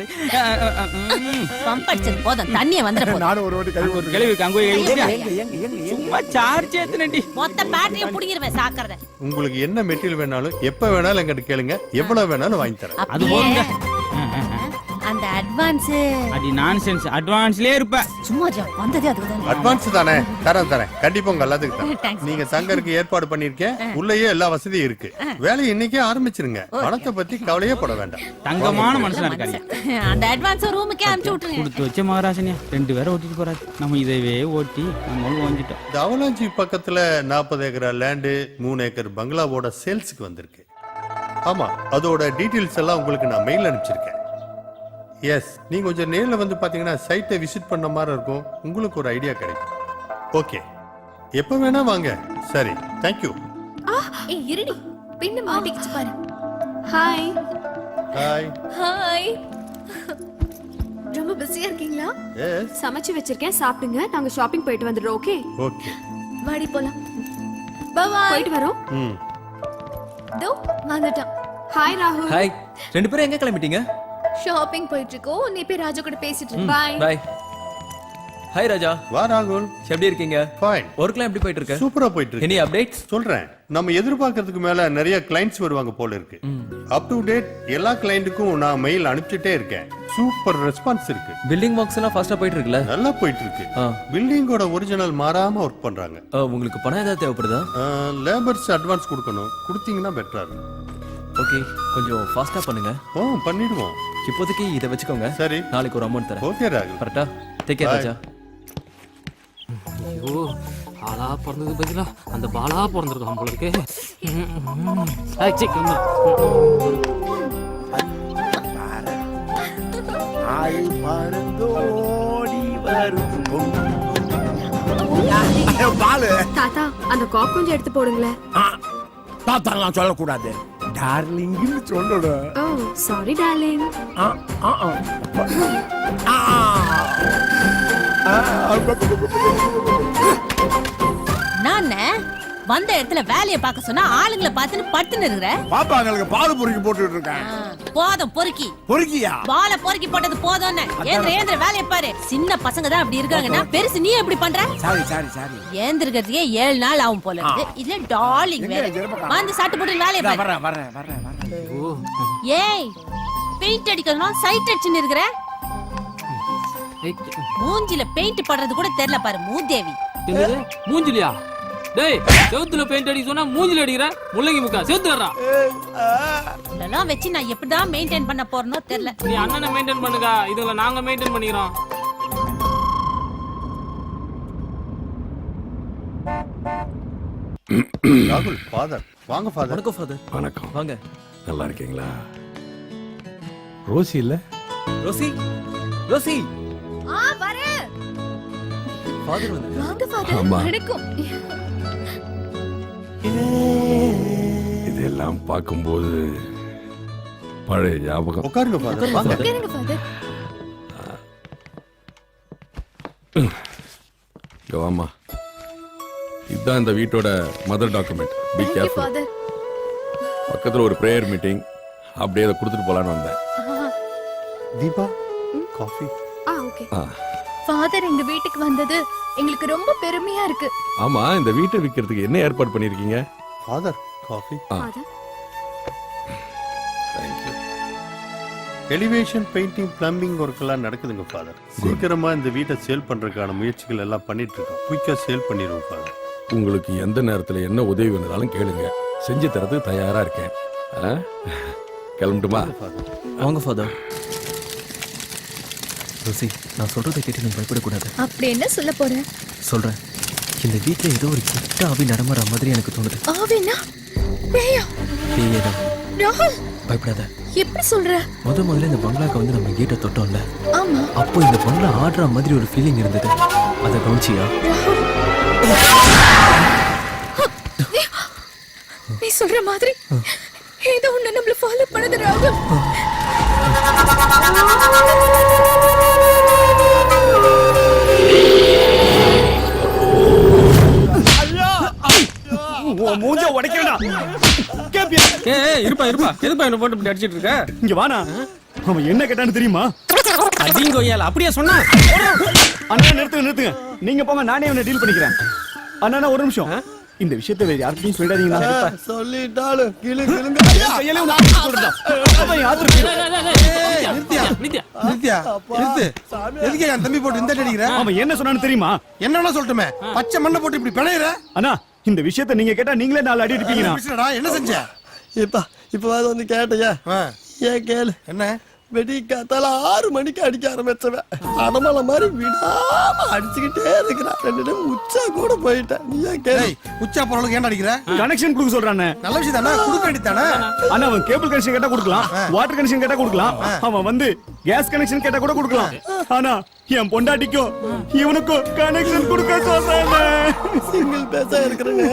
J: பம்ப் அடிச்சது போதும் தண்ணிய வந்துற போதும்
B: நானும் ஒரு வாட்டி கை போட்டு
E: கிளவி அங்க போய் சும்மா சார்ஜ் ஏத்துனடி.
J: மொத்த பேட்டரிய புடிங்கிருவேன் சாக்கறத
G: உங்களுக்கு என்ன மெட்டீரியல் வேணாலும் எப்ப வேணாலும் எங்கிட்ட கேளுங்க, எவ்வளவு வேணாலும் வாங்கி தரேன்.
E: அது போதுங்க.
J: அந்த அட்வான்ஸ்
E: அடி நான்சென்ஸ் அட்வான்ஸ்லயே இருப்ப.
J: சும்மா வந்ததே அதுக்கு தான்
G: அட்வான்ஸ் தானே, தரேன் கண்டிப்பா உங்க எல்லாத்துக்கும் தரேன்.
J: Thanks.
G: நீங்க சங்கருக்கு ஏற்பாடு பண்ணிருக்கேன், உள்ளேயே எல்லா வசதியும் இருக்கு. வேலையை இன்னைக்கே ஆரம்பிச்சிருங்க, பணத்தை பத்தி கவலையே பட வேண்டாம்.
E: தங்கமான மனுஷனா இருக்காரு.
J: அந்த அட்வான்ஸ் ரூமுக்கே அனுப்பிச்சு விட்டுருங்க.
E: கொடுத்து வச்ச மகாராசனியா 2 பேரை ஓட்டிட்டு போறாரு. நம்ம இதவே ஓட்டி நம்ம வாங்கிட்டோம்.
G: இந்த அவலாஞ்சி பக்கத்துல 40 ஏக்கர் லேண்டு 3 ஏக்கர் பங்களாவோட சேல்ஸுக்கு வந்திருக்கு. ஆமா, அதோட டீடைல்ஸ் எல்லாம் உங்களுக்கு நான் மெயில் அனுப்பிச்சிருக்கேன். எஸ், நீங்க கொஞ்சம் நேர்ல வந்து பாத்தீங்கன்னா சைட்டை விசிட் பண்ண மாதிரி இருக்கும், உங்களுக்கு ஒரு ஐடியா கிடைக்கும். ஓகே, எப்ப வேணா வாங்க. சரி, தேங்க்யூ.
D: ஏய் இருடி பின்ன மாட்டிக்கிச்சு பாரு.
H: ஹாய்.
G: ஹாய்.
D: ஹாய். ரொம்ப பிஸியா இருக்கீங்களா?
G: எஸ்,
H: சமைச்சு வச்சிருக்கேன், சாப்பிடுங்க. நாங்க ஷாப்பிங் போயிட்டு வந்துடுறோம். Okay,
G: okay.
D: வாடி போலாம். Bye bye.
H: போயிட்டு வரோம்.
G: ம்.
D: தோ வந்துட்டான்.
H: ஹாய் ராகுல்.
A: ஹாய். 2 பேரும் எங்க கிளம்பிட்டீங்க?
D: ஷாப்பிங் போயிட்டு இருக்கோம். நீ போய் ராஜா கூட பேசிட்டு இரு.
H: பாய்.
A: பை. ஹாய் ராஜா.
G: வா ராகுல்.
A: எப்படி இருக்கீங்க?
G: ஃபைன்.
A: ஒர்க்லாம் எப்படி போயிட்டு இருக்கு?
G: சூப்பரா போயிட்டு இருக்கு.
A: Any updates?
G: சொல்றேன், நம்ம எதிர்பார்க்கறதுக்கு மேல நிறைய கிளைண்ட்ஸ் வருவாங்க போல இருக்கு. அப் டு டேட் எல்லா கிளைண்ட்டுக்கும் நான் மெயில் அனுப்பிச்சிட்டே இருக்கேன். சூப்பர் ரெஸ்பான்ஸ் இருக்கு.
A: பில்டிங் ஒர்க்ஸ் எல்லாம் ஃபாஸ்டா போயிட்டு இருக்குல்ல?
G: நல்லா போயிட்டு இருக்கு.
A: ஆ.
G: பில்டிங்கோட ஒரிஜினல் மாறாம ஒர்க் பண்றாங்க.
A: உங்களுக்கு பணம் ஏதாவது தேவைப்படுதா?
G: லேபர்ஸ் அட்வான்ஸ் கொடுக்கணும், கொடுத்தீங்கன்னா பெட்டரா இருக்கும்.
A: ஓகே, கொஞ்சம் ஃபாஸ்டா பண்ணுங்க.
G: பண்ணிடுவோம்.
A: இப்போதைக்கு இதை வச்சுக்கோங்க.
G: சரி,
A: நாளைக்கு ஒரு அமௌண்ட் தரேன்.
G: ஓகே ராகுல்.
A: கரெக்டா? Take care
G: Bye.
A: ராஜா.
L: ஐயோ ஆளா பிறந்தது பதிலா அந்த பாலா பிறந்திருக்கான் போல இருக்கே.
H: தாத்தா அந்த காக் கொஞ்சம் எடுத்து போடுங்களேன்.
B: தாத்தாலாம் சொல்லக்கூடாது, டார்லிங்னு சொல்லணும்.
H: ஓ சாரி டார்லிங்.
J: நான் வந்த இடத்துல வேலையை பார்க்க சொன்னா ஆளுங்களை பார்த்துன்னு பட்டுன்னு இருக்கிற.
B: பாப்பாங்களுக்கு பால் பொறுக்கி போட்டுட்டு இருக்கேன்.
J: போதும் பொறுக்கி
B: பொறுக்கியா?
J: பால பொறுக்கி போட்டது போதும்னு. ஏந்திர வேலையை பாரு. சின்ன பசங்க தான் அப்படி இருக்காங்கன்னா பெருசு நீ எப்படி பண்ற?
B: சாரி.
J: ஏந்திரக்கிறதுக்கே 7 நாள் ஆகும் போல இருக்கு. இதுல டார்லிங் வேற. வந்து சட்டு போட்டு வேலையை பாரு.
B: வரேன்.
J: ஏய் பெயிண்ட் அடிக்கணும் சைட் அடிச்சுன்னு இருக்கிற. மூஞ்சில பெயிண்ட் படுறது கூட தெரியல பாரு மூதேவி.
L: மூஞ்சிலியா? டேய் செவுத்துல பெயிண்ட் அடி சொன்னா மூஞ்சில அடிக்கிற முள்ளங்கி முக்கா செவுத்து வர்றா.
J: இதெல்லாம் வச்சு நான் எப்படிதான் மெயின்டைன் பண்ண போறனோ தெரியல.
L: நீ அண்ணனை மெயின்டைன் பண்ணுங்க, இதுல நாங்க மெயின்டைன் பண்ணிக்கிறோம்.
G: ராகுல் ஃபாதர், வாங்க ஃபாதர்.
A: வணக்கம் ஃபாதர்.
F: வணக்கம்.
A: வாங்க.
F: நல்லா இருக்கீங்களா? ரோசி இல்ல?
A: ரோசி.
D: வரேன்.
A: ஃபாதர் வந்து.
D: வாங்க ஃபாதர்.
F: ஆமா.
D: வணக்கம்.
F: இதெல்லாம் பார்க்கும்போது பழைய ஞாபகம்.
G: உட்காருங்க ஃபாதர், வாங்க.
D: உட்காருங்க ஃபாதர்.
F: வாமா, இதுதான் இந்த வீட்டோட மதர் டாக்குமெண்ட். பி
D: Thank you,
F: கேர்ஃபுல்.
D: father.
F: பக்கத்துல ஒரு பிரேயர் மீட்டிங், அப்படியே அதை கொடுத்துட்டு போலான்னு வந்தேன்.
G: தீபா காஃபி.
H: ஓகே.
D: ஃபாதர் எங்க வீட்டுக்கு வந்தது எங்களுக்கு ரொம்ப பெருமையா இருக்கு.
F: ஆமா, இந்த வீட்டை விற்கிறதுக்கு என்ன ஏற்பாடு பண்ணிருக்கீங்க?
G: Father coffee.
H: Father.
F: Thank you.
G: Elevation painting plumbing work எல்லாம் நடக்குதுங்க ஃபாதர். சீக்கிரமா இந்த வீட்டை சேல் பண்றதுக்கான முயற்சிகள் எல்லாம் பண்ணிட்டு இருக்கோம். குயிக்கா சேல் பண்ணிடுவோம் ஃபாதர்.
F: உங்களுக்கு எந்த நேரத்துல என்ன உதவி வேணும்னாலும் கேளுங்க, செஞ்சு தரதுக்கு தயாரா இருக்கேன். ஆ? கிளம்பட்டுமா?
A: வாங்க ஃபாதர். ரோசி, நான் சொல்றதை கேட்டு நீ பயப்படக்கூடாது.
D: அப்படி என்ன சொல்ல போற?
A: சொல்றேன். இந்த வீட்ல ஏதோ ஒரு கிட்ட ஆவி நடமாற மாதிரி எனக்கு தோணுது.
D: ஆவினா? பேயா?
A: பேயதான்.
D: ராகுல்,
A: பயப்படாத.
D: எப்படி சொல்ற?
A: முதல்ல இந்த பங்களாக்கு வந்து நம்ம கேட்டை தொட்டோம்ல,
D: ஆமா.
A: அப்போ இந்த பங்களா ஆடுற மாதிரி ஒரு ஃபீலிங் இருந்தது. அதை கவனிச்சியா?
D: நீ சொல்ற மாதிரி ஏதோ ஒண்ணு நம்மள ஃபாலோ பண்ணுது ராகுல்.
E: மூஞ்ச உடைக்கடா. இருப்பா எதுப்பா என்ன போட்டு இப்படி அடிச்சிட்டு இருக்க? இங்க வானா. அவன் என்ன கேட்டான்னு தெரியுமா? அடிங்கோயால அப்படியே சொன்னா. அண்ணா நிறுத்துங்க. நீங்க போங்க, நானே அவனை டீல் பண்ணிக்கிறேன். அண்ணா ஒரு நிமிஷம். இந்த விஷயத்தை வேற யார்கிட்டயும் சொல்லிடாதீங்க.
I: சொல்லிட்டாலும் கிளு கிளுங்க.
K: எதுக்கு என் தம்பி போட்டு இந்த அடிக்கிற?
E: அவன் என்ன சொன்னான்னு தெரியுமா?
K: என்னன்னா சொல்லட்டுமே, பச்சை மண்ணை போட்டு இப்படி பிணையிற.
E: அண்ணா இந்த விஷயத்தை நீங்க கேட்டா நீங்களே 4 அடி அடிப்பீங்கடா.
K: என்ன செஞ்ச?
I: இப்ப வந்து கேட்டையா? ஏன் கேளு.
K: என்ன?
I: வெடி காத்தால 6 மணிக்கு அடிக்க ஆரம்பிச்சவன் அடமலை மாதிரி விடாம அடிச்சுக்கிட்டே இருக்கிறான். 2 டைம் உச்சா கூட போயிட்டேன். நீ ஏன் கேளு.
K: உச்சா போறவளுக்கு ஏன்டா அடிக்கிற?
E: கனெக்ஷன் கொடுக்க சொல்றானே.
K: நல்ல விஷயம் தானே, கொடுக்க வேண்டியதானே.
E: அண்ணா அவன் கேபிள் கனெக்ஷன் கேட்டா கொடுக்கலாம், வாட்டர் கனெக்ஷன் கேட்டா கொடுக்கலாம், அவன் வந்து கேஸ் கனெக்ஷன் கேட்டா கூட கொடுக்கலாம். ஆனா என் பொண்டாட்டிக்கும் இவனுக்கும் கனெக்ஷன் கொடுக்க சொல்றானே.
I: சிங்கிள் பேசா இருக்கிறவங்க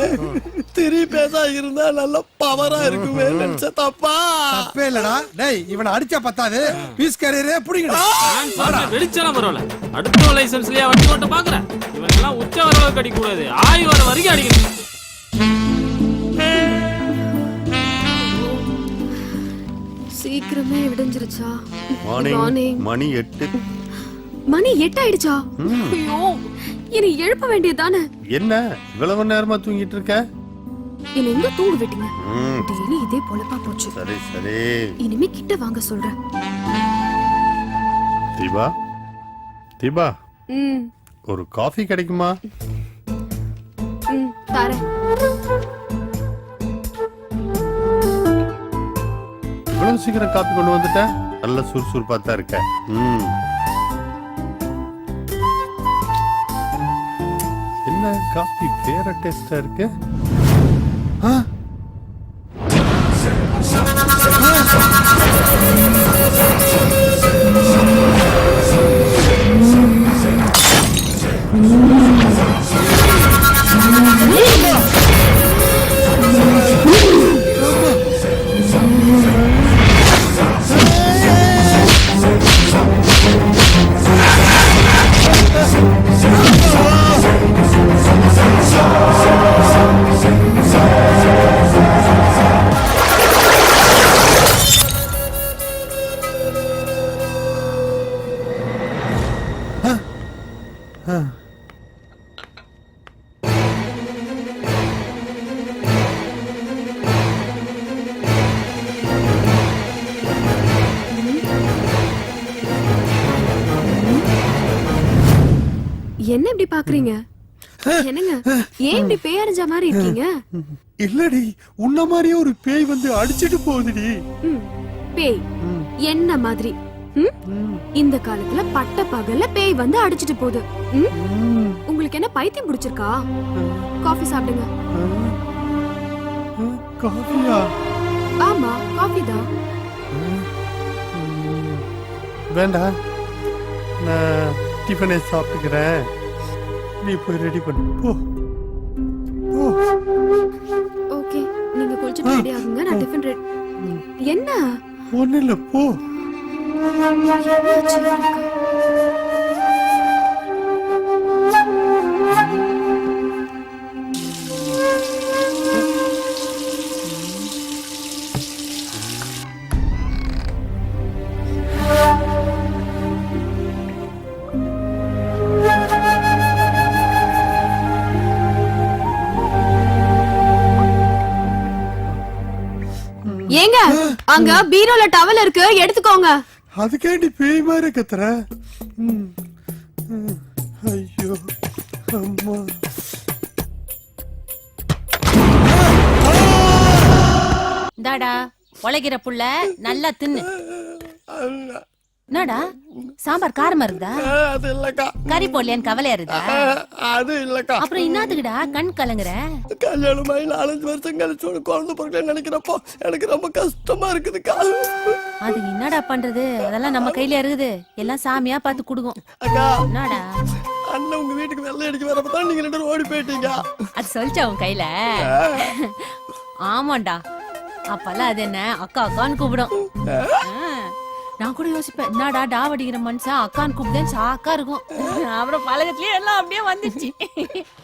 I: 3 பேசா இருந்தா நல்ல பவரா இருக்குமே நினைச்ச தப்பா?
K: தப்பே இல்லடா. டேய் இவனை அடிச்சா பத்தாது, பீஸ் கேரியரே புடிங்கடா.
L: வெடிச்சாலும் பரவாயில்ல, அடுத்த லைசன்ஸ்லயே வண்டி ஓட்ட பாக்குறேன். இவனெல்லாம் உச்ச வரவுக்கு அடிக்க கூடாது, ஆய் வர வரைக்கும் அடிக்கணும்.
H: சீக்கிரமே விடிஞ்சிருச்சா?
G: மார்னிங் மணி 8.
H: மணி 8 ஆயிடுச்சா? ஐயோ, இனி எழுப்ப வேண்டியதானே.
G: என்ன இவ்வளவு நேரமா தூங்கிட்டு இருக்க?
H: என்ன எங்க தூங்க விட்டீங்க? டெய்லி இதே பொழப்பா போச்சு.
G: சரி
H: இனிமே கிட்ட வாங்க சொல்றேன்.
G: தீபா ஒரு காஃபி கிடைக்குமா?
H: தரேன்.
G: இவ்வளவு சீக்கிரம் காப்பி கொண்டு வந்துட்டேன். நல்ல சுறுசுறுப்பா தான் இருக்க. என்ன காஃபி வேற டேஸ்டா இருக்கு?
H: என்ன இப்படி பாக்குறீங்க? என்னங்க ஏன் இப்படி பேய் அரைஞ்ச மாதிரி இருக்கீங்க?
G: இல்லடி, உன்ன மாதிரியே ஒரு பேய் வந்து அடிச்சிட்டு போகுதுடி.
H: பேய் என்ன மாதிரி? இந்த காலத்துல பட்ட பகல்ல பேய் வந்து அடிச்சிட்டு போகுது. உங்களுக்கு என்ன பைத்தியம் பிடிச்சிருக்கா? காஃபி சாப்பிடுங்க.
G: காஃபியா?
H: ஆமா, காஃபி தான்.
G: வேண்டாம், நான் டிஃபனை சாப்பிட்டுக்கிறேன். நீ போய் ரெடி பண்ணு. போ.
H: ஓகே, நீங்க குளிச்சுட்டு ரெடி ஆகுங்க, நான் டிஃபன் ரெடி. என்ன?
G: ஒண்ணு இல்ல, போ.
H: ஏங்க, அங்க பீரோல டவல் இருக்கு, எடுத்துக்கோங்க.
G: அதுக்கேண்டி பேய் மாதிரி கத்துற? ஐயோ அம்மா.
J: இந்தாடா உழைக்கிற புள்ள நல்லா தின்னு. என்னடா சாம்பார் காரமா இருக்குதா?
I: அது இல்லக்கா.
J: கறி போடலையான்னு கவலையா இருக்குதா?
I: அது இல்லக்கா.
J: அப்புறம் என்னத்துக்குடா கண் கலங்குற?
I: கல்யாணமாயி 4 வருஷம் கழிச்சு ஒரு குழந்தை பிறகு நினைக்கிறப்போ எனக்கு ரொம்ப கஷ்டமா இருக்குதுக்கா.
J: அது என்னடா பண்றது? அதெல்லாம் நம்ம கையில இருக்குது. எல்லாம் சாமியா பார்த்து குடுக்கும்.
I: அக்கா
J: என்னடா
I: அண்ணன் உங்க வீட்டுக்கு வெள்ளை அடிக்க வரப்பதான் நீங்க 2 பேரும் ஓடி போயிட்டீங்க.
J: அது சொல்லிச்சா உன் கையில? ஆமாண்டா. அப்பெல்லாம் அது என்ன அக்கா அக்கான்னு கூப்பிடும். நான் கூட யோசிப்பேன், என்னடா டாவடிக்கிற மனுஷன் அக்கான்னு கூப்பிட்டேன் சாக்கா இருக்கும். அப்புறம் பழகத்துலயே எல்லாம் அப்படியே வந்துருச்சு.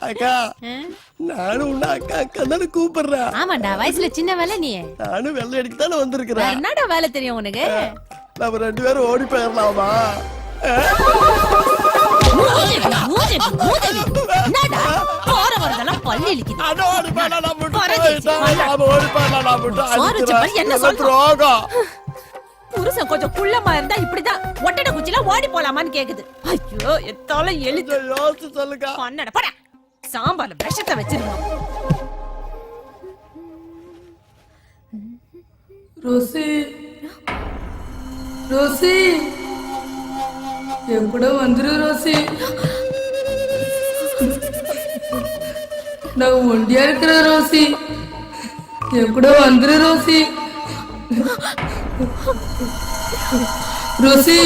I: அக்கா நானும் உன்ன அக்கா அக்கா தானே கூப்பிடுறேன்.
J: ஆமாண்டா, வயசுல சின்ன வேலை நீ.
I: நானும் வெள்ளை அடிக்க தானே வந்திருக்கிறேன்.
J: என்னடா வேலை தெரியும் உனக்கு?
I: நம்ம 2 பேரும் ஓடி போயிடலாமா?
J: என்னடா போற வரதெல்லாம் பல்லு இழுக்குது. என்ன சொல்ற? புருஷன் கொஞ்சம் குள்ளமா இருந்தா இப்படிதான் ஒட்டட குச்சில ஓடி போலாமான்னு கேக்குது. ஐயோ எத்தால எழுது.
I: யோசிச்சு சொல்லுங்க.
J: பண்ணடா போடா. சாம்பார்ல விஷத்தை வச்சிருக்கோம்.
M: ரோசி ரோசி என் கூட வந்துரு ரோசி. நான் ஒண்டியா இருக்கிற ரோசி. என் கூட வந்துரு ரோசி. ரோசி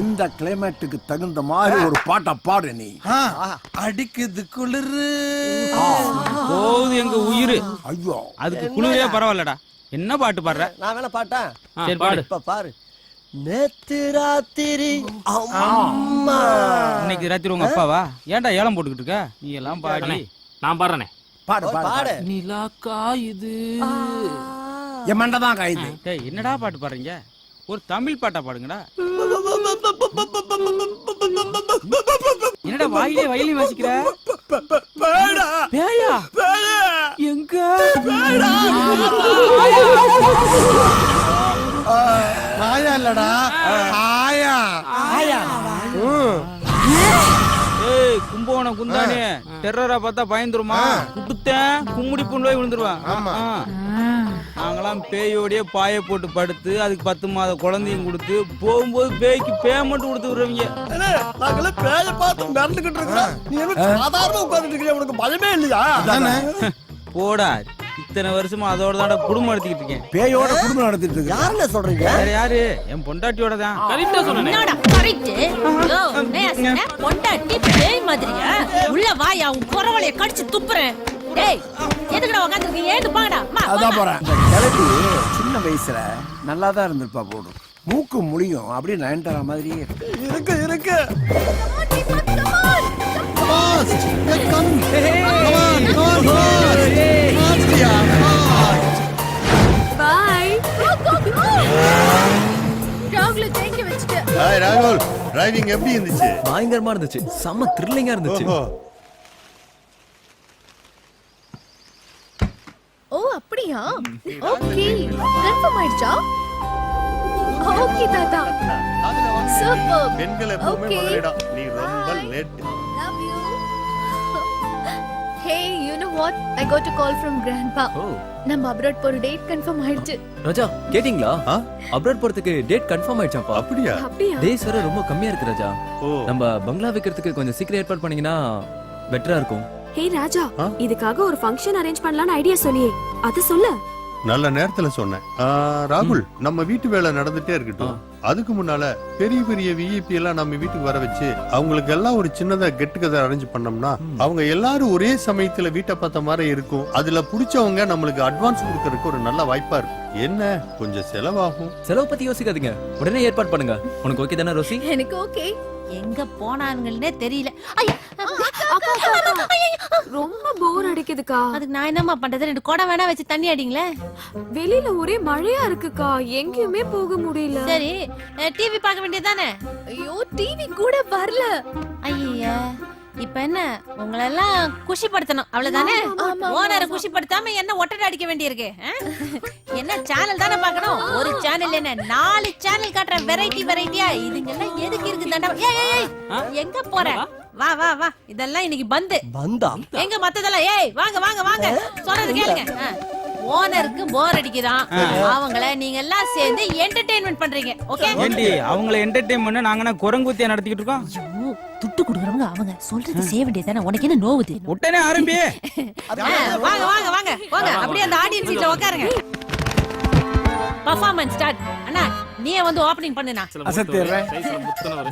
K: இந்த கிளைமேட்டுக்கு தகுந்த மாதிரி ஒரு பாட்டை பாடு நீ.
B: அடிக்குது குளிரு.
E: போகுது எங்க உயிர்.
K: ஐயோ
E: அதுக்கு குளிரே பரவாயில்லடா. என்ன பாட்டு பாடுற?
I: நான் வேணா பாட்டா?
E: சரி பாடு.
I: இப்ப பாரு. நேத்து ராத்திரி அம்மா.
E: இன்னைக்கு ராத்திரி உங்க அப்பாவா? ஏன்டா ஏலம் போட்டுக்கிட்டு இருக்க? நீ எல்லாம் பாடி.
L: நான் பாடுறேனே.
I: பாடு பாடு.
L: நிலா காயுது.
K: என் மண்டதான் காயுது.
E: டேய் என்னடா பாட்டு பாடுறீங்க? ஒரு தமிழ் பாட்டா பாடுங்கடா. என்னடா வாயிலே வயலின் வாசிக்கிற? பேயா? எங்க?
K: ஆயா இல்லடா ஆயா.
I: ஆயா.
E: ஏய் கும்பகோணம் குந்தானே டெரரா பார்த்தா பயந்துருமா? குடுத்தேன் கும்முடி புண்ணு விழுந்துருவான். நாங்களாம் பேயோடய பாய போட்டு படுத்து அதுக்கு 10 மாத குழந்தையும் கொடுத்து போகும்போது பேய்க்கு பேமெண்ட் கொடுத்து விடுறவங்க.
I: நாங்களே பேய பார்த்து நடந்துகிட்டு இருக்கிறோம். நீ என்ன சாதாரண உட்கார்ந்துட்டு இருக்கீங்க? உனக்கு பயமே இல்லையா?
E: போடா, இத்தனை வருஷமா அதோட தான் குடும்பம் நடத்திக்கிட்டு இருக்கேன்.
K: பேயோட குடும்பம் நடத்திட்டு இருக்கு.
I: யாருல சொல்றீங்க?
E: வேற யாரு? என் பொண்டாட்டியோட தான்.
L: கரெக்டா சொன்னேன்.
J: என்னடா கரெக்ட்? யோ நேசனே பொண்டாட்டி பேய் மாதிரியா? உள்ள வாயா உன் குறவளைய கடிச்சு துப்புறேன். டேய் எதுக்குடா உட்கார்ந்திருக்கீங்க? ஏது பாங்கடா.
K: அதான் போறேன். கிளம்பி சின்ன வயசுல நல்லா தான் இருந்திருப்பா போடும். மூக்கு முடியும் அப்படியே நயன்தாரா மாதிரியே
I: இருக்கு இருக்கு.
H: பாய். ராகுல தேங்கி வச்சிட்டு.
G: ஹாய் ராகுல், டிரைவிங் எப்படி இருந்துச்சு?
A: பயங்கரமா இருந்துச்சு. செம்ம த்ரில்லிங்கா இருந்துச்சு.
D: ஓ அப்படியா? ஓகே கன்ஃபார்ம் ஆயிடுச்சா? ஓகே தாத்தா. சூப்பர்.
G: பெண்கள் எப்பவுமே முதலிடம். நீ ரொம்ப late.
D: Love you. Hey, you know what? I got a call from grandpa. நம்ம அப்ராட் போற டேட் கன்ஃபார்ம் ஆயிடுச்சு.
A: ராஜா கேட்டிங்களா? அப்ராட் போறதுக்கு டேட் கன்ஃபார்ம் ஆயிடுச்சாப்பா.
G: அப்படியா?
A: டேஸ் வேற ரொம்ப கம்மியா இருக்கு ராஜா. நம்ம பங்களா வைக்கிறதுக்கு கொஞ்சம் சீக்கிரம் ஏற்பாடு பண்ணீங்கன்னா பெட்டரா இருக்கும்.
H: ஹே ராஜா, இதுக்காக ஒரு ஃபங்க்ஷன் அரேஞ்ச் பண்ணலாம்னு ஐடியா சொன்னியே, அது சொல்லு.
G: நல்ல நேரத்துல சொன்னேன். ராகுல், நம்ம வீட்டு வேலை நடந்துட்டே இருக்கட்டும். அதுக்கு முன்னால பெரிய பெரிய விஐபி எல்லாம் நம்ம வீட்டுக்கு வர வச்சு அவங்களுக்கு எல்லாம் ஒரு சின்னதா கெட் டுகெதர் அரேஞ்ச் பண்ணோம்னா அவங்க எல்லாரும் ஒரே சமயத்துல வீட்டை பார்த்த மாதிரி இருக்கும். அதுல புடிச்சவங்க நம்மளுக்கு அட்வான்ஸ் கொடுக்கறதுக்கு ஒரு நல்ல வாய்ப்பா இருக்கும். என்ன கொஞ்சம் செலவாகும்.
A: செலவு பத்தி யோசிக்காதீங்க, உடனே ஏற்பாடு பண்ணுங்க. உனக்கு ஓகே தானே ரோசி?
D: எனக்கு ஓகே.
J: எங்க போனானுங்கன்னே தெரியல.
H: ரொம்ப போர் அடிக்குதுக்கா.
J: அதுக்கு நான் என்னமா பண்றது? 2 குடம் வேணா வச்சு தண்ணி அடிங்களே.
H: வெளியில ஒரே மழையா இருக்குக்கா, எங்கேயுமே போக முடியல.
J: சரி டிவி பார்க்க வேண்டியதானே?
D: ஐயோ டிவி கூட வரல.
J: ஐயா இப்ப என்ன உங்களை எல்லாம் குஷிப்படுத்தணும் அவ்வளவுதானே? ஓனரை குஷிப்படுத்தாம என்ன ஒட்டடை அடிக்க வேண்டியிருக்கு? என்ன சேனல் தானே பார்க்கணும்? ஒரு சேனல் என்ன 4 சேனல் காட்டுற வெரைட்டியா இதுங்கெல்லாம் எதுக்கு இருக்கு தண்டா? ஏய் எங்க போற? வா வா வா, இதெல்லாம் இன்னைக்கு பந்தா எங்க மத்ததெல்லாம்? ஏய் வாங்க வாங்க வாங்க, சொல்றது கேளுங்க. ஓனருக்கு போர் அடிக்குதான், அவங்கள நீங்க எல்லாம் சேர்ந்து என்டர்டெயின்மெண்ட் பண்றீங்க. ஓகே
E: ஏண்டி அவங்கள என்டர்டெயின் பண்ண நாங்க குரங்குத்தியா நடத்திக்கிட்டு இருக்கோம்?
J: ஐயோ, துட்டு குடுக்குறவங்க அவங்க சொல்றது செய்ய வேண்டியதானே, உனக்கு என்ன நோவுது?
E: உடனே ஆரம்பி.
J: வாங்க வாங்க வாங்க போங்க, அப்படியே அந்த ஆடியன்ஸ் சீட்ல உட்காருங்க. Performance start. அண்ணா நீயே வந்து ஓபனிங் பண்ணுனா.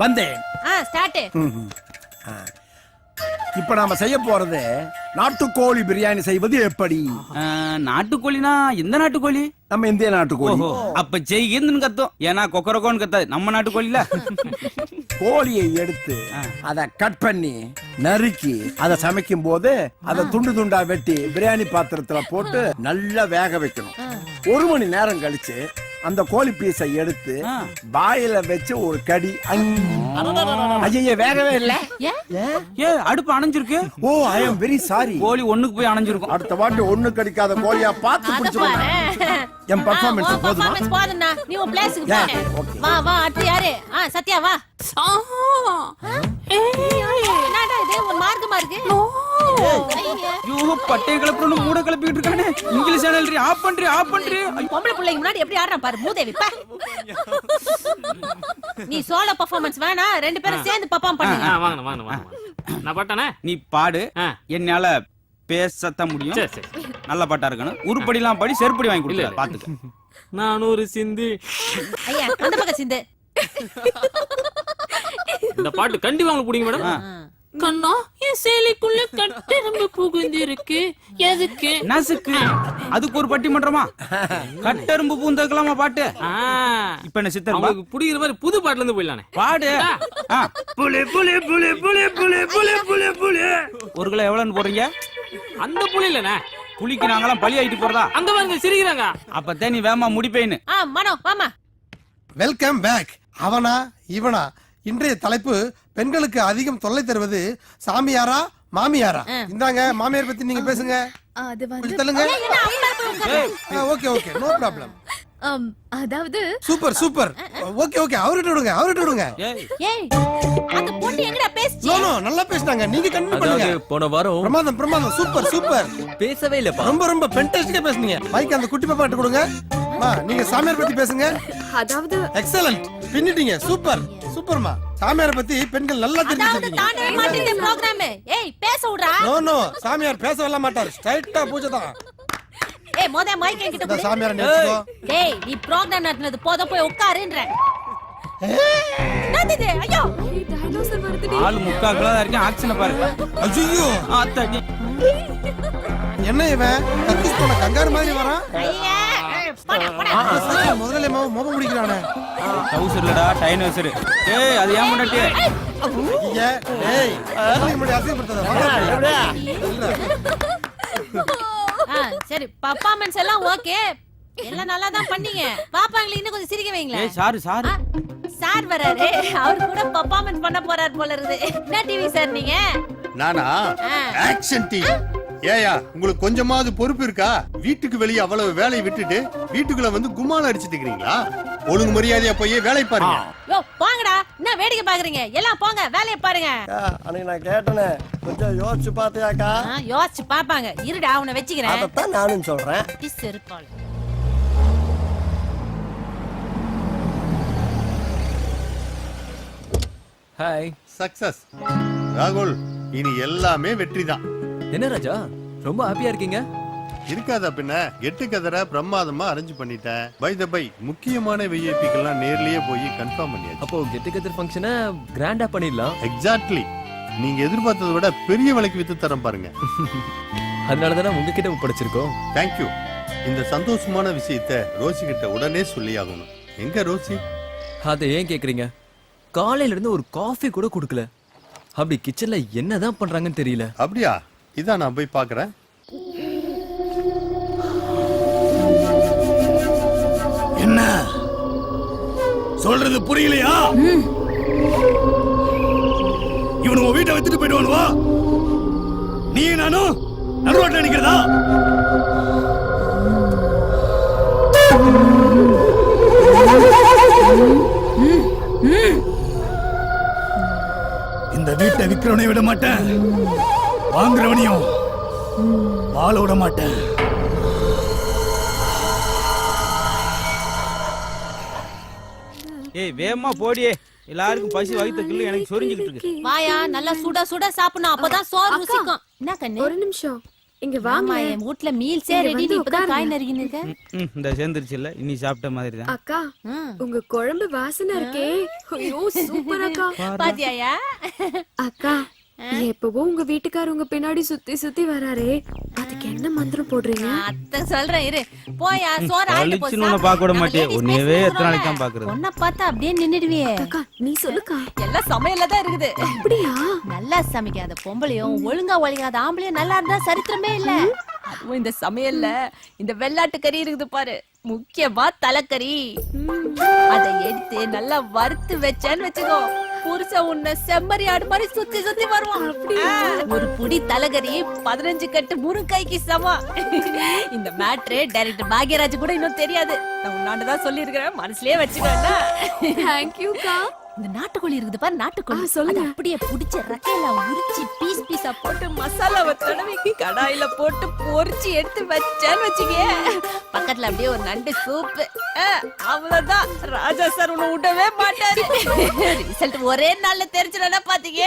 B: வந்தேன்.
J: ஸ்டார்ட்.
B: இப்ப நாம செய்ய போறது நாட்டுக்கோழி பிரியாணி செய்வது எப்படி?
E: நாட்டுக்கோழினா எந்த நாட்டுக்கோழி?
B: நம்ம இந்திய நாட்டுக்கோழி.
E: அப்ப ஜெய்கின்னு கத்தும், ஏன்னா கொக்கரக்கோன்னு கத்தாது நம்ம நாட்டுக்கோழில.
B: கோழியை எடுத்து அதை கட் பண்ணி நறுக்கி அதை சமைக்கும் போது அதை துண்டு துண்டா வெட்டி பிரியாணி பாத்திரத்துல போட்டு நல்லா வேக வைக்கணும். 1 மணி நேரம் கழிச்சு அந்த கோழி பீஸை எடுத்து வாயில வச்சு ஒரு கடி. ஐயே வேகவே இல்ல.
E: ஏன் அடுப்பு அணைஞ்சிருக்கு?
B: ஓ ஐ அம் வெரி சாரி.
E: கோழி ஒண்ணுக்கு போய் அணைஞ்சிருக்கும்.
B: அடுத்த வாட்டி ஒண்ணு கடிக்காத கோழியா பார்த்து பிடிச்சுக்கோங்க. என் பெர்ஃபார்மன்ஸ்
J: போதும்னா நீ உன் பிளேஸ்க்கு போ. வா வா, அடுத்து யாரு? சத்யா வா. என்னடா இது ஒரு மார்க்கமா இருக்கு?
E: ஐயோ பட்டை கிளப்புறன்னு மூட கிளப்பிட்டு இருக்கானே. இங்கிலீஷ் சேனல் ஆஃப் பண்றி.
J: பொம்பளை பிள்ளைங்க முன்னாடி எப்படி ஆடுறான் பாரு மூதேவி. நீ சோலோ பெர்ஃபார்மன்ஸ் வேணா, 2 பேரும் சேர்ந்து பெர்ஃபார்ம் பண்ணுங்க.
L: வாங்க வாங்க வாங்க, நான் பாட்டானே.
E: நீ பாடு, என்னால பேசத்தான் முடியும். நல்ல பாட்டா இருக்கணும். உருப்படிலாம் படி செருப்படி வாங்கி கொடுக்கல பாத்துக்க.
L: நான் ஒரு சிந்து.
J: ஐயா அந்த பக்கம் சிந்து.
L: இந்த பாட்டு கண்டிப்பா உங்களுக்கு பிடிக்கும் மேடம். கண்ணா என் சேலைக்குள்ள கட்டெரும்பு புகுந்து இருக்கு, எதுக்கு?
E: நசுக்கு. அதுக்கு ஒரு பட்டிமன்றமா? கட்டெரும்பு பூந்தக்கலாமா பாட்டு? இப்ப என்ன சித்தர்
L: உங்களுக்கு பிடிக்கிற மாதிரி புது பாட்டுல இருந்து போயிடலானே.
E: பாடு. புலி புலி புலி புலி புலி புலி புலி புலி. 1 கிலோ எவ்வளவுன்னு போடுறீங்க?
L: அந்த புலி இல்லனே,
E: புலிக்கு நாங்கெல்லாம் பலி ஆயிட்டு போறதா?
L: அங்க பாருங்க சிரிக்கிறாங்க.
E: அப்பதான் நீ வேமா முடிப்பேன்னு.
J: மனோ வாமா.
K: Welcome back. அவனா இவனா? இன்றைய தலைப்பு பெண்களுக்கு அதிகம் தொல்லை தருவது சாமியாரா மாமியாரா? இந்தாங்க மாமியார் பத்தி நீங்க பேசுங்க.
H: அது
K: கொஞ்சம் தள்ளுங்க. Okay okay no problem.
H: அதாவது
K: சூப்பர் சூப்பர். ஓகே ஓகே அவர்கிட்ட விடுங்க.
J: ஏய் அந்த பொண்ணு எங்கடா பேசுச்சு?
K: நோ நோ நல்லா பேசுனாங்க, நீங்க கண்டினியூ பண்ணுங்க.
A: போன வாரம்
K: பிரமாதம் சூப்பர் சூப்பர்.
A: பேசவே இல்லப்பா.
K: ரொம்ப ஃபென்டாஸ்டிக்கா பேசுனீங்க. மைக் அந்த குட்டி பாப்பா கிட்ட கொடுங்க. நீங்க சாமியார் பத்தி பேசுங்க.
H: அதாவது
K: எக்ஸலென்ட், பின்னிட்டீங்க. சூப்பர்மா. சாமியார் பத்தி பெண்கள் நல்லா தெரிஞ்சுக்கிட்டீங்க.
J: தாண்டவே மாட்டீங்க ப்ரோகிராம். ஏய் பேச விடுடா.
K: நோ சாமியார் பேச வரல மாட்டார், ஸ்ட்ரைட்டா பூஜை தான்.
J: ஏய் மோதே மைக் என்கிட்ட கொடு.
K: சாமியார் நினைச்சுக்கோ.
J: ஏய் நீ ப்ரோகிராம் நடத்துனது போய் உட்காருன்ற. என்னது? ஐயோ
H: டைனோசர் வருதுடி.
E: ஆளு முக்கா கிலோ இருக்கேன். ஆக்ஷனை பாரு.
K: ஐயோ
E: ஆத்தாடி.
K: என்ன இவன் கக்கூஸ் போன கங்காரு மாதிரி வரான்?
J: ஐயா
K: முதல்ல முகம் முடிக்கிறானே.
E: டவுசர்லடா டைனோசர். ஏய் அது ஏன் முன்னாடி?
K: ஏய் முன்னாடி அசிங்கப்படுத்தாத.
J: சரி பெர்ஃபார்மன்ஸ் எல்லாம் ஓகே, எல்லாம் நல்லா தான் பண்ணீங்க. பாப்பாங்களை இன்னும் கொஞ்சம் சிரிக்க வைங்களேன்.
E: ஏய் சாரு
J: சார் வராரு, அவர் கூட பெர்ஃபார்மன்ஸ் பண்ண போறார் போல இருக்குது. என்ன டிவி சார் நீங்க?
G: நானா ஆக்ஷன் டீம். ஏயா உங்களுக்கு கொஞ்சமாவது பொறுப்பு இருக்கா? வீட்டுக்கு வெளியே அவ்வளவு வேலையை விட்டுட்டு வீட்டுக்குள்ள வந்து கும்மால அடிச்சிட்டு இருக்கீங்களா? ஒழுங்கு மரியாதையா போய் வேலை பாருங்க.
J: யோ போங்கடா, என்ன வேடிக்கை பாக்குறீங்க? எல்லாம் போங்க வேலையை பாருங்க.
I: அன்னைக்கு நான் கேட்டனே, கொஞ்சம் யோசிச்சு பாத்தியாக்கா?
J: யோசிச்சு பாப்பாங்க. இருடா அவனை வெச்சுக்கிறேன்.
I: அதத்தான் நானும் சொல்றேன்.
J: செருப்பாள்.
A: ஹாய்.
G: சக்சஸ் ராகுல், இனி எல்லாமே வெற்றி தான்.
A: என்ன ராஜா ரொம்ப ஹாப்பியா இருக்கீங்க?
G: இருக்காதா பின்ன. கெட்டு கதற பிரமாதமா அரேஞ்ச் பண்ணிட்டேன். பை த பை முக்கியமான விஐபிக்கெல்லாம் நேர்லயே போய் கன்ஃபார்ம் பண்ணியாச்சு.
A: அப்போ கெட் டுகெதர் ஃபங்க்ஷனை கிராண்டா பண்ணிடலாம்.
G: எக்ஸாக்ட்லி, நீங்க எதிர்பார்த்ததை விட பெரிய விலைக்கு வித்து தரம் பாருங்க.
A: அதனாலதான் உங்ககிட்ட ஒப்படைச்சிருக்கோம்.
G: தேங்க்யூ. இந்த சந்தோஷமான விஷயத்த ரோசி கிட்ட உடனே சொல்லி ஆகணும். எங்க ரோசி?
A: அதை ஏன் கேக்குறீங்க? காலையில இருந்து ஒரு காஃபி கூட கொடுக்கல. அப்படி கிச்சன்ல என்னதான் பண்றாங்கன்னு தெரியல.
G: அப்படியா? இதான் நான் போய் பாக்குறேன்.
B: என்ன சொல்றது புரியலையா? இவனுங்க வீட்டை வித்துட்டு போயிடுவானுவா? நீ நானும் நடுரோட்ல நிக்கிறதா? இந்த வீட்டை விக்கிறவனை விட மாட்டேன், வாங்குறவனையும் வாழ விட மாட்டேன்.
E: ஏய் வேகமா போடியே, எல்லாருக்கும் பசி வயிற்றுக்குள்ள எனக்கு சொரிஞ்சுக்கிட்டு இருக்கு.
J: வாயா, நல்லா சுட சுட சாப்பிடணும், அப்பதான் சோறு ருசிக்கும். என்ன கண்ணு?
H: ஒரு நிமிஷம் இங்க வாங்க.
J: என் வீட்ல மீல்ஸே ரெடி, இப்பதான் காய் நறுக்கின்னு இருக்க.
E: இந்த சேர்ந்துருச்சு இல்ல, இனி சாப்பிட்ட மாதிரி தான்.
H: அக்கா உங்க குழம்பு வாசனை இருக்கே, ஐயோ சூப்பர் அக்கா.
J: பாத்தியாயா?
H: அக்கா எப்பவும் உங்க வீட்டுக்காரர் உங்க பின்னாடி சுத்தி சுத்தி வராரே, அதுக்கு என்ன மந்திரம் போடுறீங்க?
J: அத்தை சொல்றேன் இரு. போயா, சோறு ஆயிட்டு போ.
E: அழிச்சுன்னு பார்க்க விட மாட்டேன், உன்னையவே எத்தனை நாளைக்கு தான் பாக்குறது.
J: உன்னை பார்த்தா அப்படியே நின்னுடுவியே.
H: அக்கா நீ சொல்லுக்கா.
J: எல்லாம் சமையல்ல தான் இருக்குது.
H: அப்படியா?
J: நல்லா சமைக்காத பொம்பளையும் ஒழுங்கா ஒழுங்காத ஆம்பளையும் நல்லா இருந்தா சரித்திரமே இல்ல. அதுவும் இந்த சமையல்ல இந்த வெள்ளாட்டு கறி இருக்குது பாரு, முக்கியமா தலைக்கறி. அதை எடுத்து நல்லா வறுத்து வச்சேன்னு வச்சுக்கோ, புருஷன் உன்னை செம்மறி ஆடு மாதிரி சுத்தி சுத்தி வருவான். ஒரு புடி தலைகறி 15 கட்டு முருங்கைக்கு சமா. இந்த மேட்ரு டைரக்டர் பாக்யராஜ் கூட இன்னும் தெரியாது. நான் உன்னாண்டதான் சொல்லி இருக்கிறேன், மனசுலயே வச்சுக்கோன்னா.
H: தேங்க்யூக்கா.
J: இந்த நாட்டுக்கோழி இருக்குது பாரு, நாட்டுக்கோழி.
H: சொல்லுங்க.
J: அது அப்படியே புடிச்ச ரெக்கையில உரிச்சு பீஸ் பீஸா போட்டு மசாலாவை தடவி கடாயில போட்டு பொரிச்சு எடுத்து வச்சேன்னு வச்சுக்கே, பக்கத்துல அப்படியே ஒரு நண்டு சூப்பு. அவ்வளவுதான், ராஜா சார் உன்னை விடவே மாட்டாரு. ரிசல்ட் ஒரே நாள்ல தெரிஞ்சிடனா பாத்தீங்க.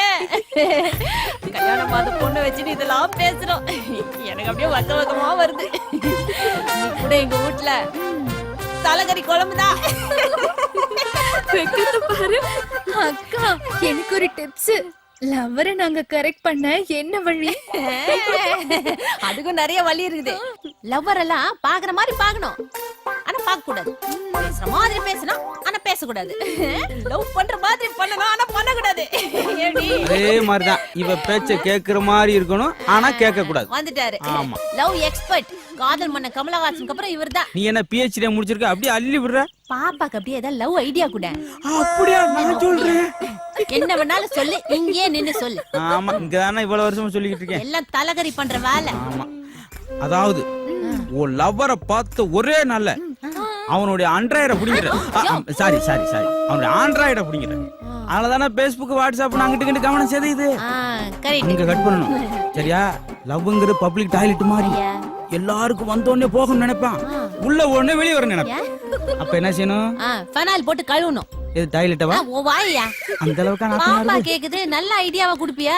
J: கல்யாணம் பார்த்த பொண்ணு வச்சுட்டு இதெல்லாம் பேசுறோம், எனக்கு அப்படியே வக்க வக்கமா வருது. நீ கூட எங்க வீட்டுல தலைகறி குழம்புதான்
H: பாரு. அக்கா எனக்கு ஒரு டிப்ஸ். லவ்வரை நாங்க கரெக்ட் பண்ண என்ன வழி?
J: அதுக்கும் நிறைய வழி இருக்குது. லவ்வர் எல்லாம் பாக்குற மாதிரி பாக்கணும், ஆனா பார்க்க கூடாது. பேசுற மாதிரி பேசணும், ஆனா பேசக்கூடாது. லவ் பண்ற மாதிரி பண்ணணும், ஆனா பண்ணக்கூடாது.
E: அதே மாதிரிதான் இவ பேச்ச கேக்குற மாதிரி இருக்கணும், ஆனா கேட்க கூடாது.
J: வந்துட்டாரு
E: ஆமா.
J: லவ் எக்ஸ்பர்ட், காதல் மன்ன கமலஹாசனுக்கு அப்புறம் இவர்தான்.
E: நீ என்ன PhD முடிச்சிருக்க, அப்படியே அள்ளி விடுற.
J: பாப்பாக்கு அப்படியே ஏதாவது லவ் ஐடியா கூட.
E: அப்படியா? நான் சொல்றேன்,
J: என்ன வேணாலும் சொல்லு, இங்கே நின்னு சொல்லு.
E: ஆமா, இங்கதானே இவ்வளவு வருஷமா சொல்லிக்கிட்டு இருக்கேன்.
J: எல்லாம் தலகரி பண்ற வேலை.
E: ஆமா, அதாவது ஒரு லவ்வரை பார்த்த ஒரே நல்ல அவனுடைய ஆண்ட்ராய்டை பிடிங்கிற. சாரி சாரி சாரி, அவனுடைய ஆண்ட்ராய்டை பிடிங்கிற. அதனாலதானே பேஸ்புக் வாட்ஸ்அப் அங்கிட்டு கவனம் செய்து இங்க கட் பண்ணணும். சரியா? லவ்ங்கிற பப்ளிக் டாய்லெட் மாதிரி எல்லாருக்கும் வந்தோடனே போகணும்னு நினைப்பான், உள்ள உடனே வெளியே வர நினைப்பான். அப்ப என்ன செய்யணும்?
J: ஃபெனால் போட்டு கழுவணும்.
E: இது டாய்லெட்டவா?
J: ஓ வாயா,
E: அந்த அளவுக்கு
J: பாப்பா கேக்குது, நல்ல ஐடியாவா குடுப்பியா?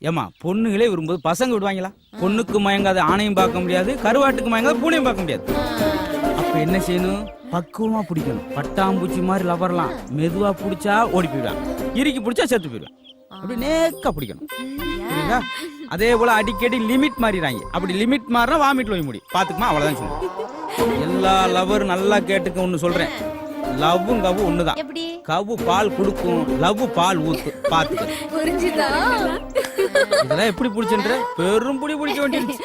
E: ஏமா, பொண்ணுங்களே விரும்புது, பசங்க விடுவாங்களா? பொண்ணுக்கு மயங்காத ஆணையும் பார்க்க முடியாது, கருவாட்டுக்கு மயங்காத பூனையும் பார்க்க முடியாது. அப்ப என்ன செய்யணும்? பக்குவமா பிடிக்கணும். பட்டாம்பூச்சி மாதிரி லவர்லாம் மெதுவா பிடிச்சா ஓடி போயிடுவான், இறுக்கி பிடிச்சா செத்து போயிடுவான். அப்படி நேக்கா பிடிக்கணும். புரியுதா? அதே போல அடிக்கடி லிமிட் மாறிடுறாங்க. அப்படி லிமிட் மாறினா வாமிட்ல போய் முடியும். பாத்துக்குமா, அவ்வளவுதான் சொல்லுங்க. எல்லா லவரும் நல்லா கேட்டுக்க. ஒண்ணு சொல்றேன், லவ்வும் கவ்வு ஒண்ணுதான். கவ்வு பால் கொடுக்கும், லவ் பால் ஊத்து. பாத்துக்க,
H: புரிஞ்சுதா?
E: இதெல்லாம் எப்படி பிடிச்சுன்ற பெரும் புடி பிடிக்க வேண்டியது.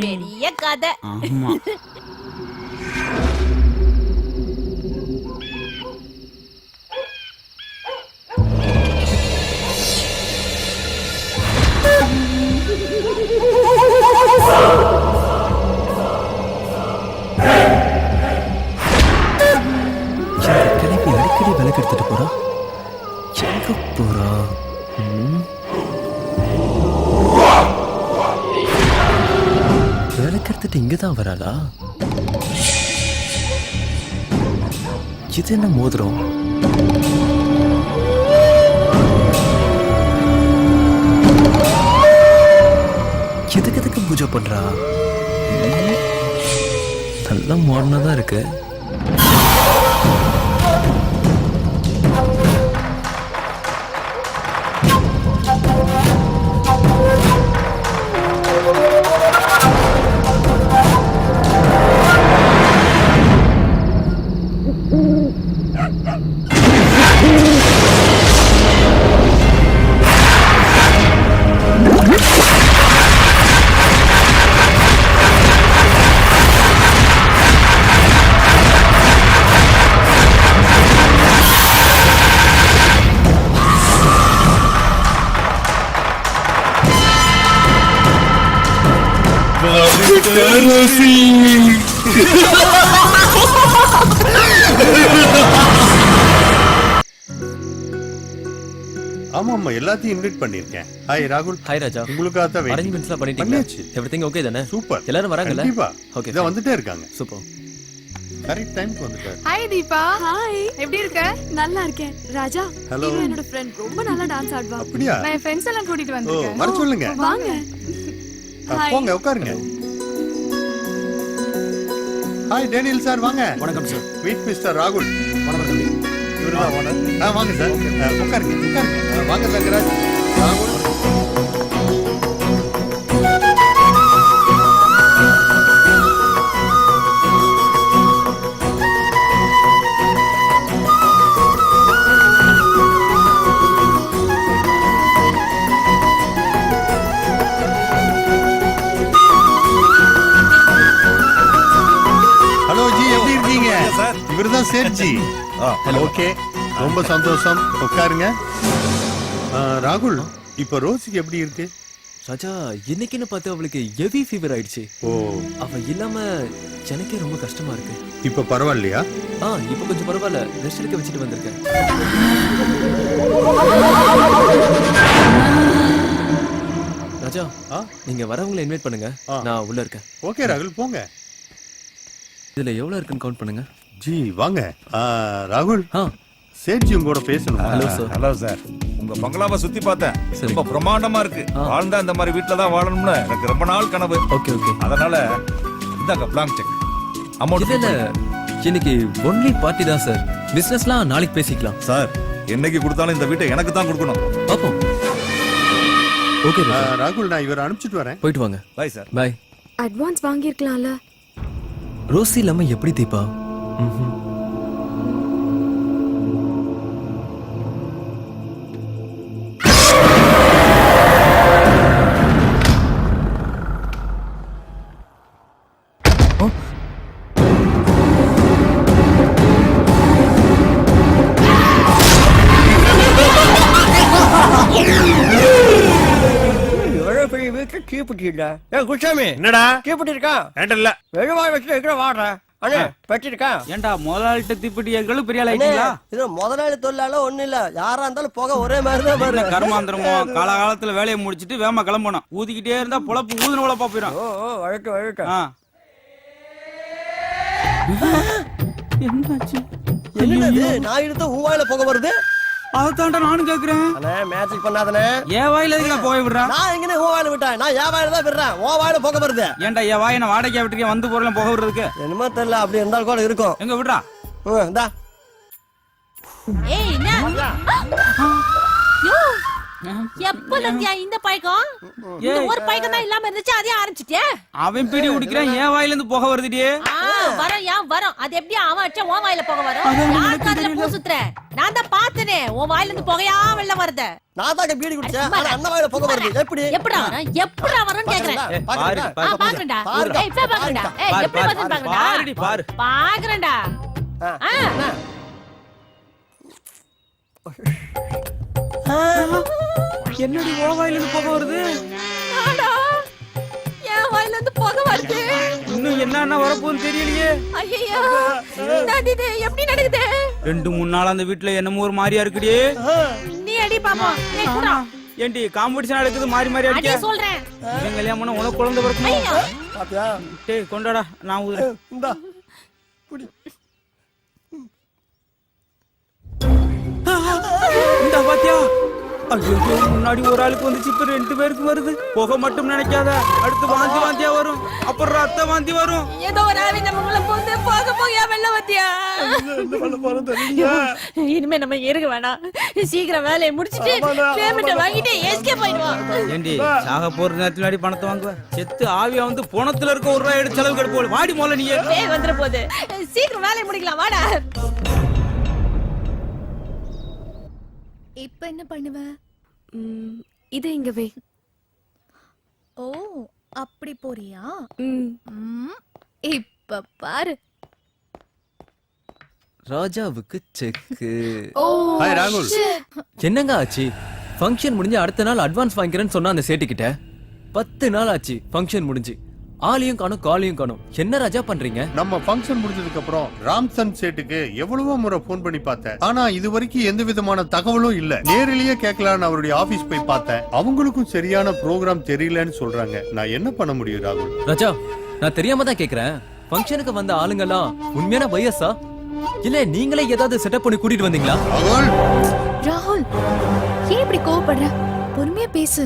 J: பெரிய கதை.
E: ஆமா.
A: கிளப்பி அடிக்கடி விளக்கு எடுத்துட்டு போறா. எங்க போறா? விளக்கு எடுத்துட்டு இங்கதான் வராளா? இது என்ன மோதிரம்? எதுக்கு பூஜை பண்றா? நல்லா மாடர்னா தான் இருக்கு.
G: ஆமா ஆமா எல்லாத்தையும் இன்வைட் பண்ணிருக்கேன். ஹாய் ராகுல்.
A: ஹாய் ராஜா.
G: உங்களுக்காக தான் வெயிட்டிங்.
A: அரேஞ்ச்மெண்ட்ஸ்லாம் பண்ணிட்டீங்களா?
G: பண்ணியாச்சு.
A: எவ்ரிதிங் ஓகே தானே?
G: சூப்பர்.
A: எல்லாரும் வராங்கல்ல?
G: கண்டிப்பா.
A: ஓகே.
G: இத வந்துட்டே இருக்காங்க.
A: சூப்பர்.
G: கரெக்ட் டைம்க்கு வந்துட்டாரு.
H: ஹாய் தீபா. ஹாய். எப்படி இருக்க? நல்லா இருக்கேன். ராஜா,
G: Hello.
H: இவன் என்னோட ஃப்ரெண்ட். ரொம்ப நல்லா டான்ஸ் ஆடுவா.
G: அப்படியா?
H: நான் என் ஃப்ரெண்ட்ஸ் எல்லாம் கூட்டிட்டு
G: ஓ
H: வந்திருக்கேன்.
G: வர சொல்லுங்க.
H: வாங்க. Hi.
G: போங்க உட்காருங்க. ஹாய் டேனியல் சார் வாங்க.
B: வணக்கம் சார்.
G: மீட் மிஸ்டர் ராகுல்.
B: வணக்கம் தம்பி.
G: இவர்தான் ஓனர். வாங்க சார். உட்காருங்க உட்காருங்க. வாங்க தங்கராஜ். ராகுல். ஹலோ ஜி எப்படி இருக்கீங்க? இவர்தான் சேட் ஜி. ஓகே ரொம்ப சந்தோஷம். உட்காருங்க. ராகுல் இப்ப ரோசிக்கு எப்படி இருக்கு?
A: ராஜா, இன்னைக்குன்னு பார்த்து அவளுக்கு ஹெவி ஃபீவர் ஆயிடுச்சு.
G: ஓ
A: அவ இல்லாம எனக்கே ரொம்ப கஷ்டமா இருக்கு.
G: இப்ப பரவாயில்லையா?
A: இப்ப கொஞ்சம் பரவாயில்ல. ரெஸ்ட் எடுக்க வச்சுட்டு வந்திருக்கேன். ராஜா, நீங்க வரவங்களை இன்வைட் பண்ணுங்க. நான் உள்ள இருக்கேன்.
G: ஓகே ராகுல் போங்க.
A: இதுல எவ்வளவு இருக்குன்னு கவுண்ட் பண்ணுங்க.
G: ஜி வாங்க. ராகுல் சேட்ஜி உங்களோட பேசணும்.
A: Hello sir.
C: Hello sir. உங்க பங்களாவை சுத்தி பார்த்தேன். ரொம்ப பிரம்மாண்டமா இருக்கு. வாழ்ந்தா இந்த மாதிரி வீட்ல தான் வாழணும்னு எனக்கு ரொம்ப நாள் கனவு.
A: Okay okay.
C: அதனால இந்தாங்க blank check. அமௌண்ட்
A: இல்ல இன்னைக்கு ஒன்லி பார்ட்டி தான் சார். பிசினஸ்லாம் நாளைக்கு பேசிக்கலாம்.
C: சார் என்னைக்கு கொடுத்தாலும் இந்த வீட்டை எனக்கு தான் கொடுக்கணும்.
A: பாப்போம். ஓகே
G: ராகுல் நான் இவரை அனுப்பிச்சிட்டு வரேன்.
A: போயிட்டு வாங்க.
C: Bye sir.
A: பை.
H: அட்வான்ஸ் வாங்கி இருக்கலாம்ல.
A: ரோசி இல்லாம எப்படி தீபா?
I: என்னடா கீப்பிட்டு இருக்கா?
L: இல்ல
I: வெகுவாய் வச்சு எங்க வாடுற அண்ணே பெற்றிருக்கா?
E: ஏன்டா முதலாளிட்ட தீப்பெட்டி ஏற்களும் பெரிய ஆள் ஆயிட்டீங்களா?
I: இது முதலாளி தொழிலாளோ ஒண்ணு இல்ல. யாரா இருந்தாலும் போக ஒரே மாதிரி தான்
E: என்ன
I: வரும்.
E: கர்மாந்திரமோ காலகாலத்துல வேலையை முடிச்சிட்டு வேமா கிளம்பணும். ஊதிக்கிட்டே இருந்தா பொழப்பு ஊதுன பொழப்பா போயிடும்.
I: வழக்கு வழக்கு.
E: என்னாச்சு?
I: என்னது நான் எடுத்த உன் வாயில போக வருது?
E: அதான்டா நானும் கேக்குறேன்.
I: அண்ணே மேஜிக் பண்ணாதனே.
E: என் வாயில எதுக்கு நான் போய் விடுறேன்?
I: நான் எங்கனே உன் வாயில விட்டேன். நான் என் வாயில தான் விடுறேன். உன் வாயில போக வருது.
E: ஏன்டா என் வாயை நான் வாடகை விட்டுருக்கேன் வந்து பொருள் போக விடுறதுக்கு?
I: என்னமோ தெரியல. அப்படி இருந்தாலும் கூட இருக்கும்.
E: எங்க விடுறா?
I: இந்தா
J: ஏய் என்ன? எப்பல இருந்தியா இந்த பழக்கம்? இந்த ஒரு பழக்கம் தான் இல்லாம இருந்துச்சு. அதே ஆரம்பிச்சிட்டியா?
E: அவன் பீடி குடிக்கிறான். என் வாயில இருந்து போக வருதுடி.
J: வரும். அது எப்படி அவன் அடிச்சா உன் வாயில போக வரும்? யார் காதுல பூ சுத்துற? நான் தான் பார்த்தனே. உன் வாயில இருந்து புகையா வெள்ள வருது.
I: நான் தான் பீடி குடிச்சேன். ஆனா அண்ணன் வாயில போக வருது. எப்படி
J: எப்படா வரும்னு கேக்குறேன். பாக்குறேன்டா. ஏய் இப்ப பாக்குறேன்டா. ஏய் எப்படி வருதுன்னு பாக்குறேன்டா.
E: பாருடி பாரு.
J: பாக்குறேன்டா.
E: என்னடி உன் வாயில இருந்து போக வருது?
J: என் வாயில இருந்து புகை வருது.
E: இன்னும் என்ன வரப்போகுதுன்னு தெரியலையே.
J: ஐயோ இது எப்படி நடக்குது?
E: 2-3 நாள் அந்த வீட்டுல என்னமோ ஒரு மாதிரியா இருக்குடி.
J: நீ அடி பாப்பா. ஏய் குடா.
E: ஏண்டி காம்படிஷன் நடக்குது மாறி மாறி அடிக்க?
J: அடி சொல்றேன்.
E: இவன் கல்யாணம் பண்ண உனக்கு குழந்தை பிறக்குமா?
I: பாத்தியா?
E: டேய் கொண்டாடா நான் ஊதுறேன்.
I: இந்தா குடி.
E: இந்த பாத்தியா? ஐயோ முன்னாடி ஒரு ஆளுக்கு வந்துச்சு, இப்ப 2 பேருக்கு வருது. புகை மட்டும் நினைக்காத, அடுத்து வாந்தியா வரும், அப்புறம் ரத்த வாந்தி வரும்.
J: ஏதோ ஒரு ஆவி நமக்குள்ள போந்து போக வெள்ள வத்தியா. இனிமே நம்ம இருக்க வேணாம். சீக்கிரம் வேலையை முடிச்சிட்டு பேமெண்ட் வாங்கிட்டு எஸ்கேப் ஆயிடுவோம்.
E: ஏண்டி சாக போற நேரத்துல அடி பணத்தை வாங்குவ? செத்து ஆவியா வந்து பணத்துல இருக்க 1 ரூபாய் எடுத்து செலவு கெடுப்போம். வாடி முதல்ல நீ.
J: ஏய் வந்துற போகுது. சீக்கிரம் வேலையை முடிக்கலாம் வாடா.
D: இப்ப என்ன பண்ணுவ?
H: இதை இங்க வை.
D: ஓ அப்படி போறியா? இப்ப பாரு.
A: ராஜாவுக்கு செக்கு.
G: ஹாய் ராகுல்.
A: என்னங்க ஆச்சு? ஃபங்க்ஷன் முடிஞ்சு அடுத்த நாள் அட்வான்ஸ் வாங்கிக்கிறேன்னு சொன்னா அந்த சேட்டு கிட்ட 10 நாள் ஆச்சு ஃபங்க்ஷன் முடிஞ்சு. ஆளையும் காணும் காலையும் காணும். என்ன ராஜா பண்றீங்க?
G: நம்ம ஃபங்க்ஷன் முடிஞ்சதுக்கு அப்புறம் ராம்சன் சேட்டுக்கு எவ்வளவோ முறை போன் பண்ணி பார்த்தேன். ஆனா இது வரைக்கும் எந்த விதமான தகவலும் இல்ல. நேரிலேயே கேட்கலான்னு அவருடைய ஆபீஸ் போய் பார்த்தேன். அவங்களுக்கும் சரியான ப்ரோக்ராம் தெரியலன்னு சொல்றாங்க. நான் என்ன பண்ண முடியும் ராகுல்?
A: ராஜா, நான் தெரியாம தான் கேக்குறேன். ஃபங்க்ஷனுக்கு வந்த ஆளுங்கெல்லாம் உண்மையான பையஸா இல்ல நீங்களே ஏதாவது செட்டப் பண்ணி கூட்டிட்டு வந்தீங்களா?
G: ராகுல்,
D: ராகுல் ஏன் இப்படி கோவப்படுற? பொறுமையா பேசு.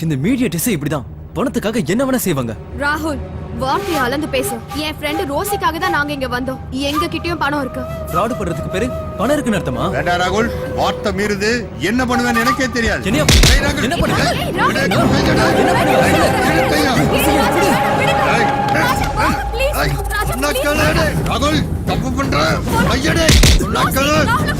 A: இந்த மீடியேட்டர்ஸ் இப்படிதான் பணத்துக்காக என்ன வேணா செய்வாங்க.
H: ராகுல் வார்த்தையை அளந்து பேசு. என் ஃப்ரெண்ட் ரோசிக்காக தான் நாங்க இங்க வந்தோம். எங்க கிட்டயும் பணம் இருக்கு.
A: ஃப்ராட் பண்றதுக்கு பேரு பணம் இருக்குன்னு அர்த்தமா?
G: வேண்டாம் ராகுல், வார்த்தை மீறுது. என்ன பண்ணுவேன்னு எனக்கே தெரியாது.
A: என்னையா
G: ஏய் ராகுல்,
A: என்ன பண்ணுவ?
H: ஏய், ராகுல்.
A: என்ன பண்ணுவ?
H: ஏய், ராஜா, please, ராஜா, please.
G: ராகுல் தப்பு பண்ற ஐயடே நக்கல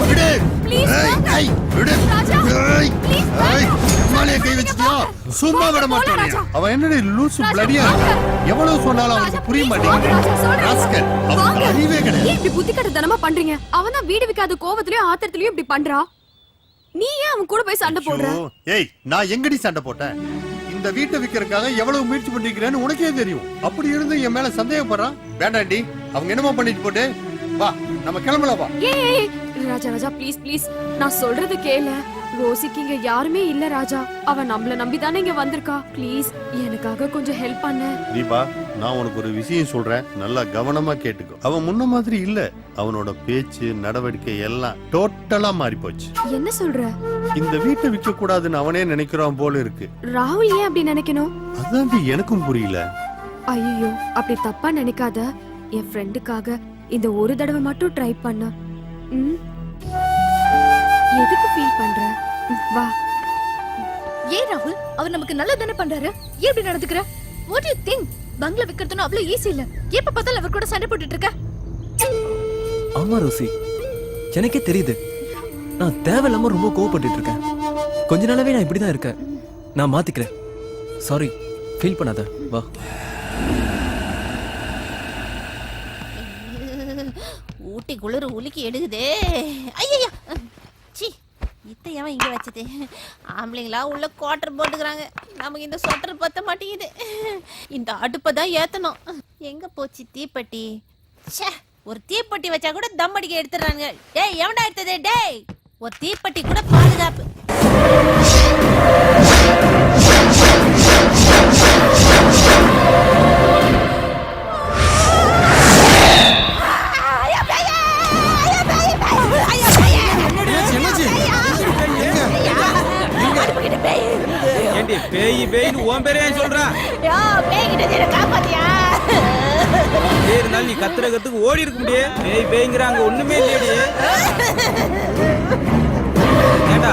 G: விடு.
H: Please,
G: ஏய் விடு.
H: ராஜா,
G: ஏய்
H: please,
G: ஏய் மாலைய கை வச்சிட்டியா? சும்மா விட மாட்டேன். அவன் என்னடி லூசு பிளடியா? எவ்வளவு சொன்னாலும் அவனுக்கு புரிய மாட்டேங்குது. ராஸ்கல், அவன் அறிவே கிடையாது.
H: ஏன் இப்படி புத்தி கட்டத்தனமா பண்றீங்க? அவன் தான் வீடு விக்காத கோவத்திலயும் ஆத்திரத்திலயும் இப்படி பண்றா. நீ ஏன் அவன் கூட போய் சண்டை போடுற?
G: ஐயோ, ஏய் நான் எங்கடி சண்டை போட்டேன்? இந்த வீட்டை விக்கிறதுக்காக எவ்வளவு முயற்சி பண்ணிக்கிறேன்னு உனக்கே தெரியும். அப்படி இருந்து என் மேல சந்தேகப்படுறான். வேண்டாண்டி, அவங்க என்னமோ பண்ணிட்டு போட்டு வா, நம்ம கிளம்பலாம் வா.
H: ஏய் ராஜா ராஜா ப்ளீஸ் ப்ளீஸ், நான் சொல்றது கேளு. ரோசிக்கு இங்க யாருமே இல்ல ராஜா. அவன் நம்மள நம்பி தானே இங்க வந்திருக்கா. ப்ளீஸ் எனக்காக கொஞ்சம் ஹெல்ப் பண்ணு.
G: தீபா, நான் உனக்கு ஒரு விஷயம் சொல்றேன், நல்லா கவனமா கேட்டுக்கோ. அவன் முன்ன மாதிரி இல்ல. அவனோட பேச்சு நடவடிக்கை எல்லாம் டோட்டலா மாறி போச்சு.
H: என்ன சொல்ற?
G: இந்த வீட்டை விற்க கூடாதுன்னு அவனே நினைக்கிறான் போல இருக்கு.
H: ராகுல் ஏன் அப்படி நினைக்கணும்?
G: அதான் எனக்கும் புரியல.
H: ஐயோ அப்படி தப்பா நினைக்காத. என் ஃப்ரெண்டுக்காக இந்த ஒரு தடவை மட்டும் ட்ரை பண்ண. எதுக்கு ஃபீல் பண்ற? வா.
D: ஏன் ராகுல், அவர் நமக்கு நல்லது தானே பண்றாரு. ஏன் இப்படி நடந்துக்கிற? What do you think? பங்களா விக்கிறதுன்னு அவ்வளவு ஈஸி இல்ல. எப்ப பார்த்தாலும் அவர் கூட சண்டை போட்டுட்டு இருக்க.
A: ஆமா ரோசி, எனக்கே தெரியுது. நான் தேவையில்லாம ரொம்ப கோவப்பட்டுட்டு இருக்கேன். கொஞ்ச நாளாவே நான் இப்படிதான் இருக்கேன். நான் மாத்திக்கிறேன். சாரி, ஃபீல் பண்ணாத. வா.
J: ஊட்டி குளிர் உலுக்கி எடுக்குதே. ஐயா சி, இத்தையாவன் இங்க வச்சது. ஆம்பளைங்களா உள்ள குவார்டர் போட்டுக்கிறாங்க. நமக்கு இந்த சொட்டர் பத்த மாட்டேங்குது. இந்த அடுப்பை தான் ஏத்தணும். எங்க போச்சு தீப்பெட்டி? ச்சே, ஒரு தீப்பெட்டி வச்சா கூட தம் அடிக்க எடுத்துறாங்க. டேய் எவன்டா எடுத்தது? டேய், ஒரு தீப்பெட்டி கூட பாதுகாப்பு.
E: ஏண்டி பேய் பேய்னு உன் பேரே சொல்றான்? இருந்தாலும் நீ கத்துறதுக்கு ஓடி இருக்க முடியும். பேய் பேய்ங்கிறாங்க, ஒண்ணுமே இல்லையடி. ஏண்டா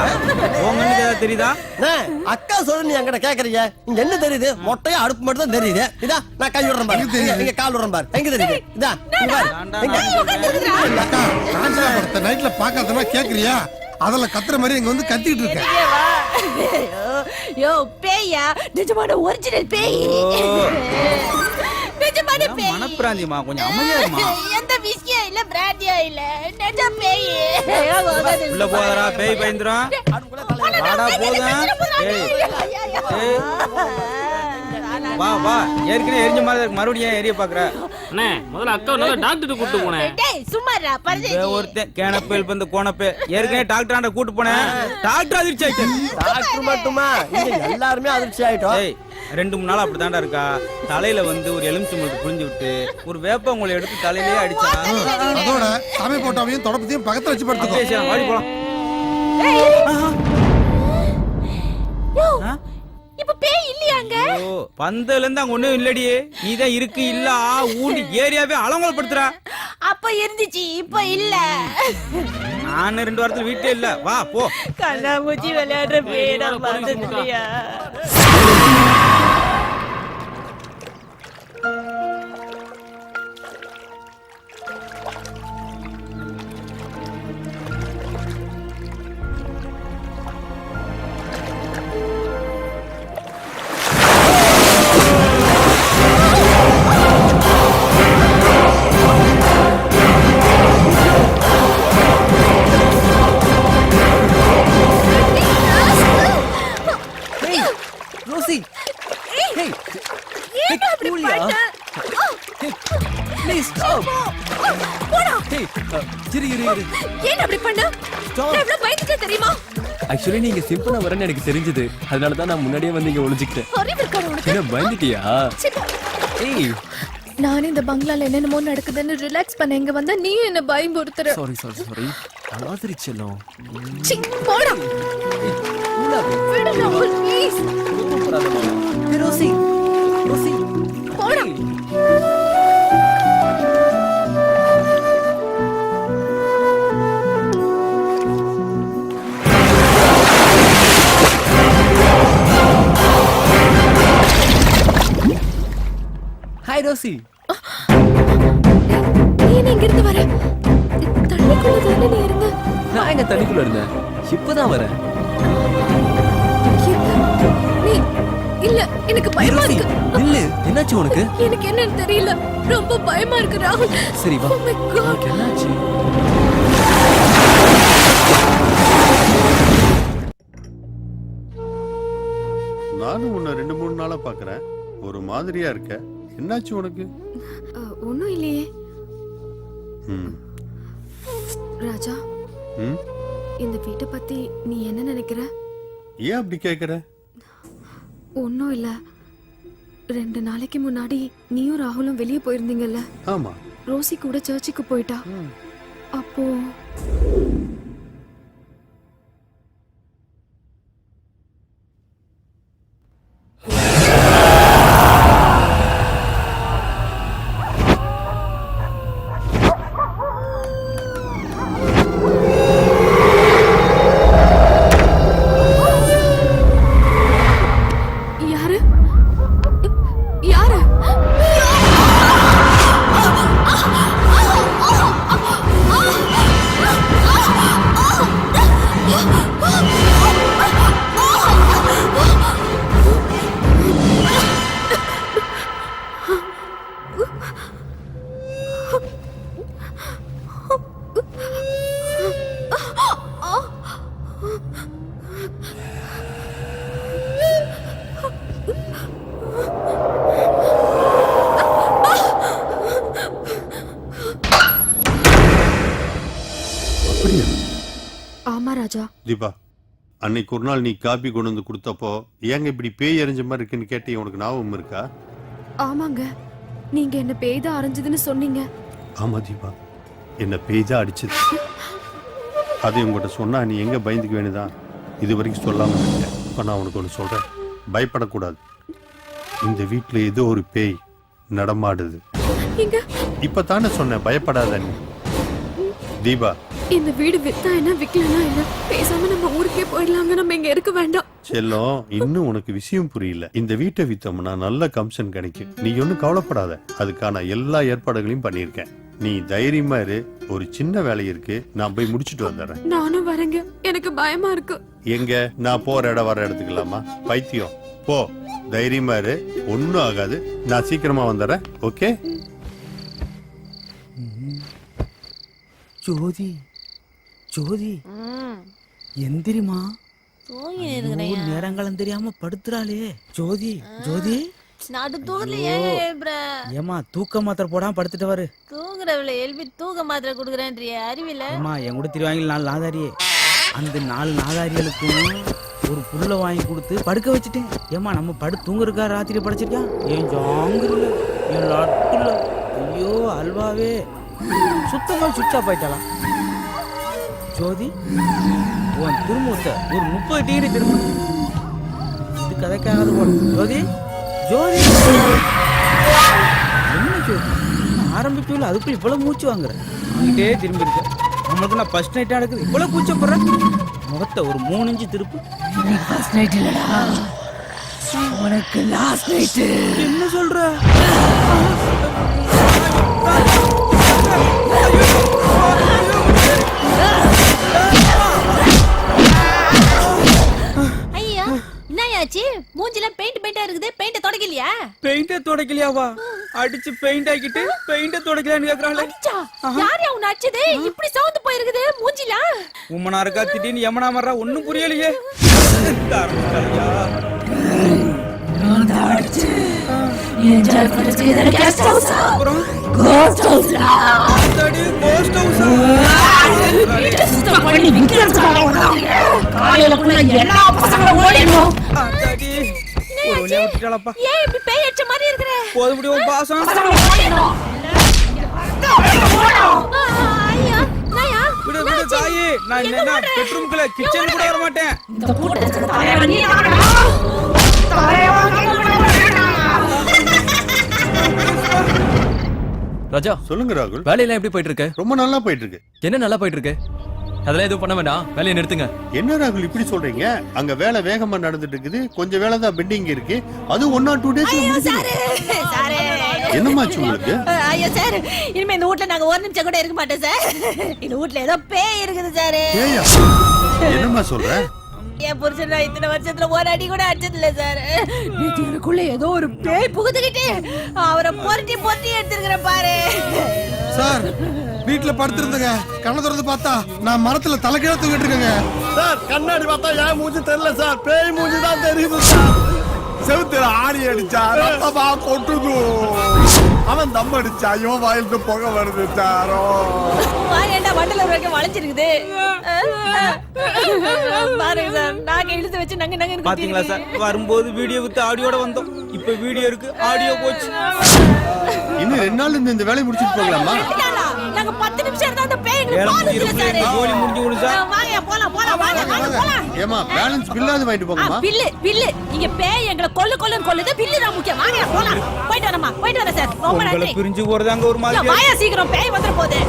E: உன் கண்ணுக்கு ஏதாவது தெரியுதா?
I: அக்கா சொல்லு, நீ என்கிட்ட கேக்குறீங்க. இங்க என்ன தெரியுது? மொட்டையா அடுப்பு மட்டும் தான் தெரியுது. இதா நான் கை விடுறேன் பாரு, நீங்க கால் விடுறேன் பாரு. எங்க தெரியுது? இதா
K: அக்கா, காஞ்சனா படத்தை நைட்ல பாக்காதமா கேக்குறியா? அதெல்லாம் கத்துற மாதிரி இங்க வந்து கத்திட்டு இருக்கேன்.
J: யோ பேயா, நிஜமான ஒரிஜினல் பேய். நிஜமான பேய்.
E: மனப்பிராந்தியமா, கொஞ்சம் அமைதியா இருமா.
J: எந்த விஷயம் இல்ல, பிராண்டியா இல்ல, நிஜ பேய்.
E: உள்ள போதரா, பேய் பயந்துரும். வாடா போதும். ஏய் வா வா, ஏற்கனவே எரிஞ்ச மாதிரி இருக்கு, மறுபடியும் ஏன் எரிய பாக்குற?
L: அண்ணே, முதல்ல அக்கா நல்லா டாக்டர் கூட்டு போனேன்.
J: டேய் சும்மாடா பரதேசி.
E: ஒருத்தன் கேனப்ப எழுப்பந்த கோணப்ப ஏற்கனவே டாக்டர் ஆண்ட கூட்டு போனேன். டாக்டர் அதிர்ச்சி ஆயிட்டு.
I: டாக்டர் மட்டுமா, இங்க எல்லாருமே அதிர்ச்சி ஆயிட்டோம்.
E: ஏய் 2-3 நாள் அப்படி தாண்டா இருக்கா. தலையில வந்து ஒரு எலுமிச்சம்பழத்தை புழிஞ்சு விட்டு ஒரு வேப்பங்குளை எடுத்து தலையிலேயே அடிச்சா.
K: அதோட சாமி போட்டாவையும் தொடப்பத்தையும் பக்கத்துல வச்சு படுத்துக்கோ.
E: வாடி போலாம்.
J: யோ, இப்ப பேய் இல்லையாங்க?
E: ஓ, பந்தல இருந்து அங்க ஒண்ணும் இல்லடி. நீதான் இருக்கு இல்ல ஊண்டி ஏரியாவே அலங்கோலப்படுத்துறா.
J: அப்ப இருந்துச்சு, இப்ப இல்ல.
E: நான் 2 வாரத்துல வீட்டே இல்ல. வா போ.
J: கண்ணாமூச்சி விளையாடுற பேய் நான் பார்த்ததில்லையா?
A: Rosie, please stop. ஹேய், இரு இரு இரு.
H: ஏன் அப்படி பண்ண? நான் எவ்வளவு பயந்துட்டேன் தெரியுமா?
A: ஆக்சுவலி நீங்க சிம்பிளா வரேன்னு எனக்கு தெரிஞ்சது. அதனால தான் நான் முன்னாடியே வந்து இங்க ஒளிஞ்சிக்கிட்டேன்.
H: அறிவு இருக்கா உனக்கு?
A: என்ன பயந்துட்டியா? ஏய்,
D: நான் இந்த பங்களால என்னென்னமோ நடக்குதுன்னு ரிலாக்ஸ் பண்ண இங்க வந்தா நீ என்ன பயமுறுத்துற.
A: Sorry sorry sorry. அலாதிரி செல்லம்.
D: சி, போடா. விடுடா, ப்ளீஸ்.
A: ரோசி ரோசி
D: போடா.
A: ஹாய் ரோசி.
D: நீ என்ன இங்க இருந்து வர? தண்ணிக்குள்ள தானே நீ இருந்த?
A: நான் எங்க தண்ணிக்குள்ள இருந்தேன். இப்பதான் வரேன்.
D: நீ இல்ல, எனக்கு பயமா
A: ரோசி,
D: இருக்கு.
A: நில்லு. என்னாச்சு உனக்கு?
D: எனக்கு என்னன்னு தெரியல. ரொம்ப பயமா இருக்கு ராகுல்.
A: சரி வா.
D: Oh my God.
A: உனக்கு என்னாச்சு?
G: நானும் உன்னை 2-3 நாளா பாக்குறேன். ஒரு மாதிரியா இருக்க. என்னாச்சு உனக்கு?
H: ஒண்ணும் இல்லையே
G: ம்.
H: ராஜா.
G: ம்?
H: இந்த வீட்டை பத்தி நீ என்ன நினைக்கிற?
G: ஏன் அப்படி கேக்குற?
H: ஒண்ணும் இல்ல. 2 நாளைக்கு முன்னாடி நீயும் ராகுலும் வெளியே போயிருந்தீங்கல்ல?
G: ஆமா.
H: ரோசி கூட சர்ச்சுக்கு போயிட்டா. அப்போ யாரு யாரு? ஆமா ராஜா.
G: தீபா, அன்னைக்கு ஒரு நாள் நீ காபி கொண்டு வந்து கொடுத்தப்போ ஏங்க இப்படி பேய் எறிஞ்ச மாதிரி இருக்குன்னு கேட்டு உனக்கு ஞாபகம் இருக்கா?
H: ஆமாங்க, நீங்க என்ன பேய்தா அரைஞ்சதுன்னு சொன்னீங்க.
G: ஆமா தீபா, என்ன பேய்தா அடிச்சது. அது உங்ககிட்ட சொன்னா நீ எங்க பயந்துக்க வேண்டியதான். இது வரைக்கும் சொல்லாம இருக்கேன். இப்ப நான் உனக்கு ஒன்று சொல்றேன். பயப்படக்கூடாது. இந்த வீட்டுல ஏதோ ஒரு பேய் நடமாடுது. இப்பதானே சொன்னேன் பயப்படாத நீ. தீபா,
H: இந்த வீடு வித்தா என்ன விக்கலனா என்ன? பேசாம நம்ம ஊருக்கே போயிடலாங்க. நம்ம இங்க இருக்க வேண்டாம்.
G: செல்லம், இன்னும் உனக்கு விஷயம் புரியல. இந்த வீட்டை வித்தோம்னா நல்ல கமிஷன் கிடைக்கும். நீ ஒன்னும் கவலைப்படாத. அதுக்கான எல்லா ஏற்பாடுகளையும் பண்ணிருக்கேன். நீ தைரியமா இரு. ஒரு சின்ன வேலை இருக்கு, நான் போய் முடிச்சிட்டு வந்துடுறேன்.
H: நானும் வரேங்க. எனக்கு பயமா இருக்கு.
G: எங்க? நான் போற இடம் வர எடுத்துக்கலாமா? பைத்தியம், போ. தைரியமா இரு, ஒன்னும் ஆகாது. நான் சீக்கிரமா வந்துடுறேன். ஓகே?
E: ஜோதி ஜோதி எந்திரிமா. நேரங்களும் தெரியாம படுத்துறாளே. ஜோதி ஜோதி ஏமா தூக்க மாத்திரை போடாம படுத்துட்டு வரு.
J: தூங்குறவள எழுப்பி தூக்க மாத்திரை குடுக்குறேன்றிய அறிவில.
E: அம்மா என் கூட திருவாங்கி 4 நாதாரியே. அந்த 4 நாதாரிகளுக்கும் ஒரு புல்ல வாங்கி கொடுத்து படுக்க வச்சுட்டேன். ஏமா நம்ம படு தூங்குறக்கா ராத்திரி படைச்சிருக்கா? என் ஜாங்குல என் லட்டுல. ஐயோ அல்வாவே சுத்தமா சுச்சா போயிட்டாலாம். ஜோதி உன் திரும்பத்தை ஒரு 30 டிகிரி திரும்ப. இது கதைக்காகாது போல. ஜோதி ஜோதி என்ன ஜோதி ஆரம்பிக்கல அதுக்குள்ள இவ்வளவு மூச்சு வாங்குற? அங்கிட்டே திரும்பி இருக்க. நம்மளுக்கு நான் ஃபர்ஸ்ட் நைட்டா நடக்குது. இவ்வளவு கூச்சப்படுறேன். முகத்தை ஒரு 3 இன்ச்சு திருப்பு.
M: ஃபர்ஸ்ட் நைட் இல்லடா, உனக்கு லாஸ்ட் நைட்.
E: என்ன சொல்ற?
J: ஐயா என்னாச்சு? மூஞ்சில பெயிண்டா இருக்குது. பெயிண்ட தொடக்கலையா?
E: பெயிண்ட தொடக்கலையாவா? அடிச்சு பெயிண்ட் ஆக்கிட்டு பெயிண்ட தொடக்கலான்னு கேக்குறாங்களே.
J: யார் அவன் அடிச்சது? இப்படி சவுந்து போயிருக்குது மூஞ்சில.
E: உம்மனா இருக்கா திடீர்னு யமனா மறா ஒண்ணும் புரியலையே.
M: நான் அடிச்சு என்ஜாய் பண்றதுக்கு இதான கெஸ்ட் ஹவுஸ் கோஸ்ட் ஹவுஸ் வீட்டை சுத்தம் பண்ணி விக்கிறதுக்காக வராங்க. காலையில கூட எல்லா பசங்களும் ஓடிடும்.
J: ஏன் இப்படி பேய் அடிச்ச மாதிரி இருக்கிற?
E: போது முடியும் பாசம்.
J: ஐயா நாயா
E: விடு விடு தாயி, நான் என்ன பெட்ரூம்க்குள்ள கிச்சன் கூட வர மாட்டேன்.
M: இந்த கூட்டத்துக்கு தலைவன் நீ
A: ராஜா
G: சொல்லுங்க ராகுல்.
A: வேலையெல்லாம் எப்படி போயிட்டு இருக்கு?
G: ரொம்ப நல்லா போயிட்டு இருக்கு.
A: என்ன நல்லா போயிட்டு இருக்கு? அதெல்லாம் எதுவும் பண்ண வேண்டாம், வேலையை நிறுத்துங்க.
G: என்ன ராகுல் இப்படி சொல்றீங்க? அங்க வேலை வேகமா நடந்துட்டு இருக்குது. கொஞ்சம் வேலை தான் பெண்டிங் இருக்கு. அது 1 or 2 days
J: சாரே
G: என்னமாச்சு உங்களுக்கு?
J: ஐயோ சார், இனிமே இந்த வீட்ல நாங்க ஒரு நிமிஷம் கூட இருக்க மாட்டோம் சார். இந்த வீட்ல ஏதோ பேய் இருக்குது சார்.
G: ஏய்யா, என்னமா சொல்ற?
J: என் புருஷன் நான் இத்தனை வருஷத்துல ஒரு அடி கூட அடிச்சது இல்ல சார். நேத்து எனக்குள்ள ஏதோ ஒரு பேய் புகுந்துக்கிட்டு அவரை பொருட்டி பொருட்டி எடுத்துருக்கிற பாரு.
K: சார் வீட்டுல படுத்திருந்தங்க, கண்ணை திறந்து பார்த்தா நான் மரத்துல தலைக்கீழ தூக்கிட்டு இருக்கேங்க.
B: சார் கண்ணாடி பார்த்தா ஏன் மூஞ்சி தெரியல சார், பேய் மூஞ்சி தான் தெரியுது சார். செவுத்துல ஆணி அடிச்சா ரத்தமா கொட்டுது. அவன் தம் அடிச்சா இவன் வாயிலிருந்து புகை வருது சாரோ.
J: வாயேண்டா வண்டல வரைக்கும் வளைச்சிருக்குது. பாருங்க சார், நாங்க இழுத்து வச்சு நங்க நங்க
E: பாத்தீங்களா சார், வரும்போது வீடியோ வித்து ஆடியோட வந்தோம். இப்ப வீடியோ இருக்கு, ஆடியோ போச்சு.
G: இன்னும் 2 நாள் இந்த வேலையை முடிச்சிட்டு போகலாமா?
J: நாங்க 10 நிமிஷம் இருந்தா அந்த பேய் எங்களுக்கு
E: வேலை
J: பாலுது சார்.
E: கோலி முடிஞ்சு விடு சார்.
J: வாங்க போலாம் போலாம் வாங்க வாங்க போலாம்.
G: ஏமா பேலன்ஸ் பில்லாது வாங்கிட்டு போங்கம்மா.
J: பில்லு இங்க பேய் எங்களை கொல்லுது. பில்லு தான் முக்கியம். வாங்க போலாம். போயிட்டு வரேன் சார். ரொம்ப
E: உங்களை
J: நன்றி.
E: பிரிஞ்சு போறதாங்க ஒரு மாதிரி.
J: வாயா சீக்கிரம், பேய் வந்துற போகுது.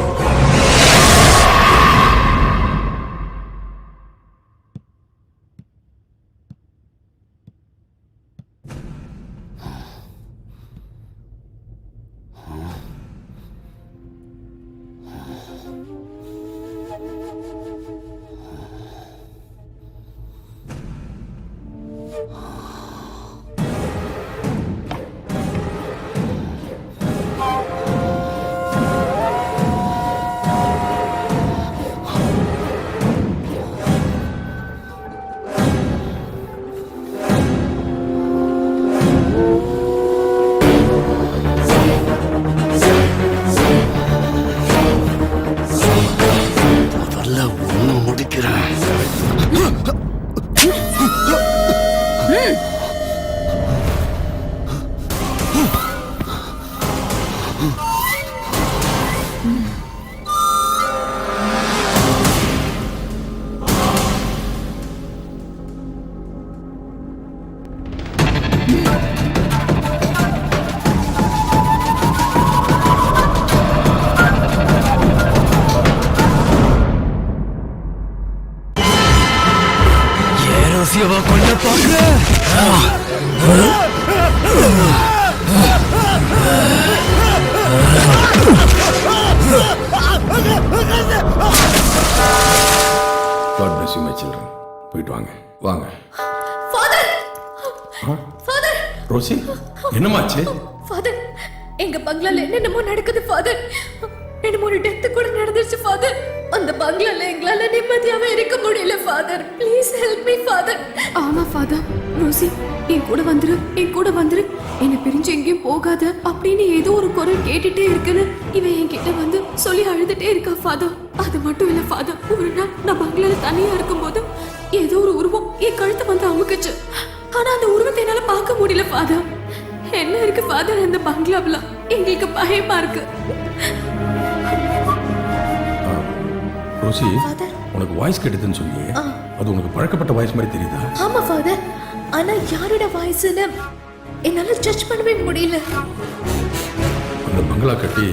F: God bless you, my children. போயிட்டு வாங்க வாங்க.
H: ஃபாதர்
F: ரோசி, என்னமாச்சு?
H: ஃபாதர், எங்க பங்களால என்னென்னமோ நடக்குது ஃபாதர். 2-3 டெத் கூட நடந்துருச்சு ஃபாதர். அந்த பங்களால எங்களால நிம்மதியாவே இருக்க முடியல father. Please help me father. ஆமா ஃபாதர். ரோசி, என் கூட வந்துரு. என்னை பிரிஞ்சு எங்கேயும் போகாத அப்படின்னு ஏதோ ஒரு குரல் கேட்டுட்டே இருக்குன்னு இவன் என்கிட்ட வந்து சொல்லி அழுதுட்டே இருக்கா ஃபாதர். அது மட்டும் இல்ல ஃபாதர், ஒரு நாள் நான் பங்களால தனியா இருக்கும்போது ஏதோ ஒரு உருவம் என் கழுத்தை வந்து அமுக்குச்சு. ஆனா அந்த உருவத்தை என்னால பார்க்க முடியல ஃபாதர். என்ன இருக்கு ஃபாதர் அந்த பங்களாவுல? எங்களுக்கு பயமா இருக்கு.
F: ரோசி, உனக்கு வாய்ஸ் கேட்டதுன்னு சொன்னியே, அது உனக்கு பழக்கப்பட்ட வாய்ஸ் மாதிரி தெரியுதா?
H: ஆமா ஃபாதர், ஆனா யாரோட வாய்ஸ்னு என்னால ஜட்ஜ் பண்ணவே முடியல.
F: அந்த பங்களா கட்டி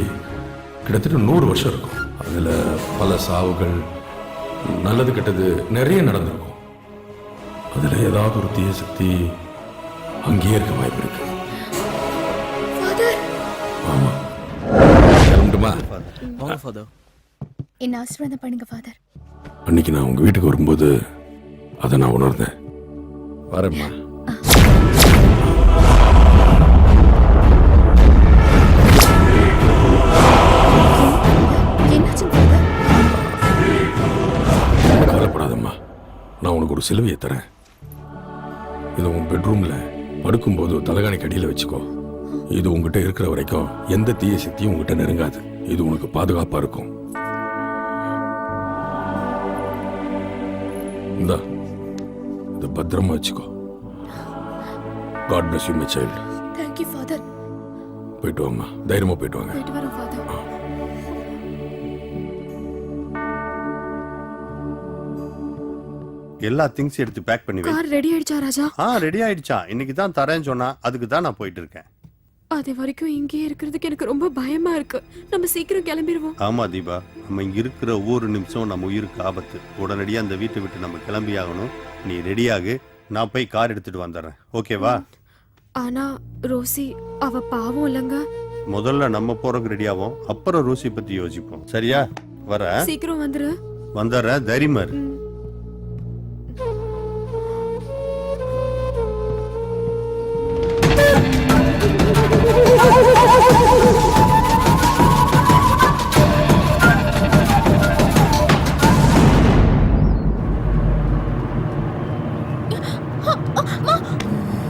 F: கிட்டத்தட்ட 100 வருஷம் இருக்கும். அதுல பல சாவுகள், நல்லது கெட்டது நிறைய நடந்திருக்கும். அதுல ஏதாவது ஒரு தீய சக்தி அங்கேயே இருக்க வாய்ப்பு இருக்கு. ஆமா, கிளம்பட்டுமா?
A: வாங்க ஃபாதர்.
H: என்ன ஆசீர்வாதம் பண்ணுங்க ஃபாதர்.
F: அன்னைக்கு நான் உங்க வீட்டுக்கு வரும்போது அதை நான் உணர்ந்தேன். வரேம்மா. கவலைப்படாதம்மா, நான் உனக்கு ஒரு சிலுவையை தரேன். இதை உன் பெட்ரூம்ல படுக்கும்போது தலைகாணிக்கு அடியில் வச்சுக்கோ. இது உங்ககிட்ட இருக்கிற வரைக்கும் எந்த தீய சக்தியும் உங்ககிட்ட நெருங்காது. இது உனக்கு பாதுகாப்பா இருக்கும். இந்தா, இதை பத்திரமா வச்சுக்கோ. God bless you, my child.
H: Thank you, Father.
F: போயிட்டு வாங்க, தைரியமா போயிட்டு வாங்க.
H: போயிட்டு வரோம், Father.
G: எல்லா திங்ஸ் எடுத்து பேக் பண்ணி வை.
H: கார் ரெடி ஆயிடுச்சா ராஜா?
G: ரெடி ஆயிடுச்சா? இன்னைக்கு தான் தரேன்னு சொன்னா, அதுக்கு தான் நான் போயிட்டு இருக்கேன்.
H: அது வரைக்கும் இங்கேயே இருக்கிறதுக்கு எனக்கு ரொம்ப பயமா இருக்கு. நம்ம சீக்கிரம் கிளம்பிடுவோம்.
G: ஆமா தீபா, நம்ம இங்க இருக்கிற ஒவ்வொரு நிமிஷம் நம்ம உயிருக்கு ஆபத்து. உடனடியா அந்த வீட்டை விட்டு நம்ம கிளம்பி ஆகணும். நீ ரெடியாகு, நான் போய் கார் எடுத்துட்டு வந்துடுறேன். ஓகேவா?
H: ஆனா ரோசி அவ பாவம் இல்லங்க.
G: முதல்ல நம்ம போறதுக்கு ரெடியாவோம், அப்புறம் ரோசி பத்தி யோசிப்போம். சரியா? வர
H: சீக்கிரம் வந்துரு.
G: வந்துடுறேன், தைரியமா இரு.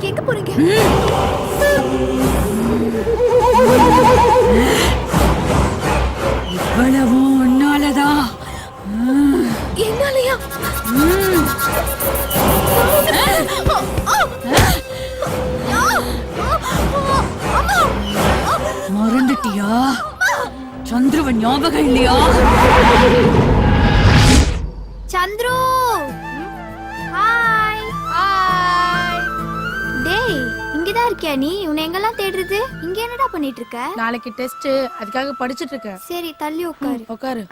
H: எங்க போறீங்க?
M: இவ்வளவு உன்னாலதான்.
H: என்னாலயா?
M: மறந்துட்டியா? சந்துருவ ஞாபகம் இல்லையா?
D: சந்துரு, ஹாய். ஹாய். டேய், இங்கதான் இருக்கியா நீ? உன்னை எங்கெல்லாம் தேடுறது? இங்க என்னடா பண்ணிட்டு இருக்க?
H: நாளைக்கு டெஸ்ட், அதுக்காக படிச்சிட்டு இருக்கேன்.
D: சரி, தள்ளி உட்காரு.
H: உட்காரு.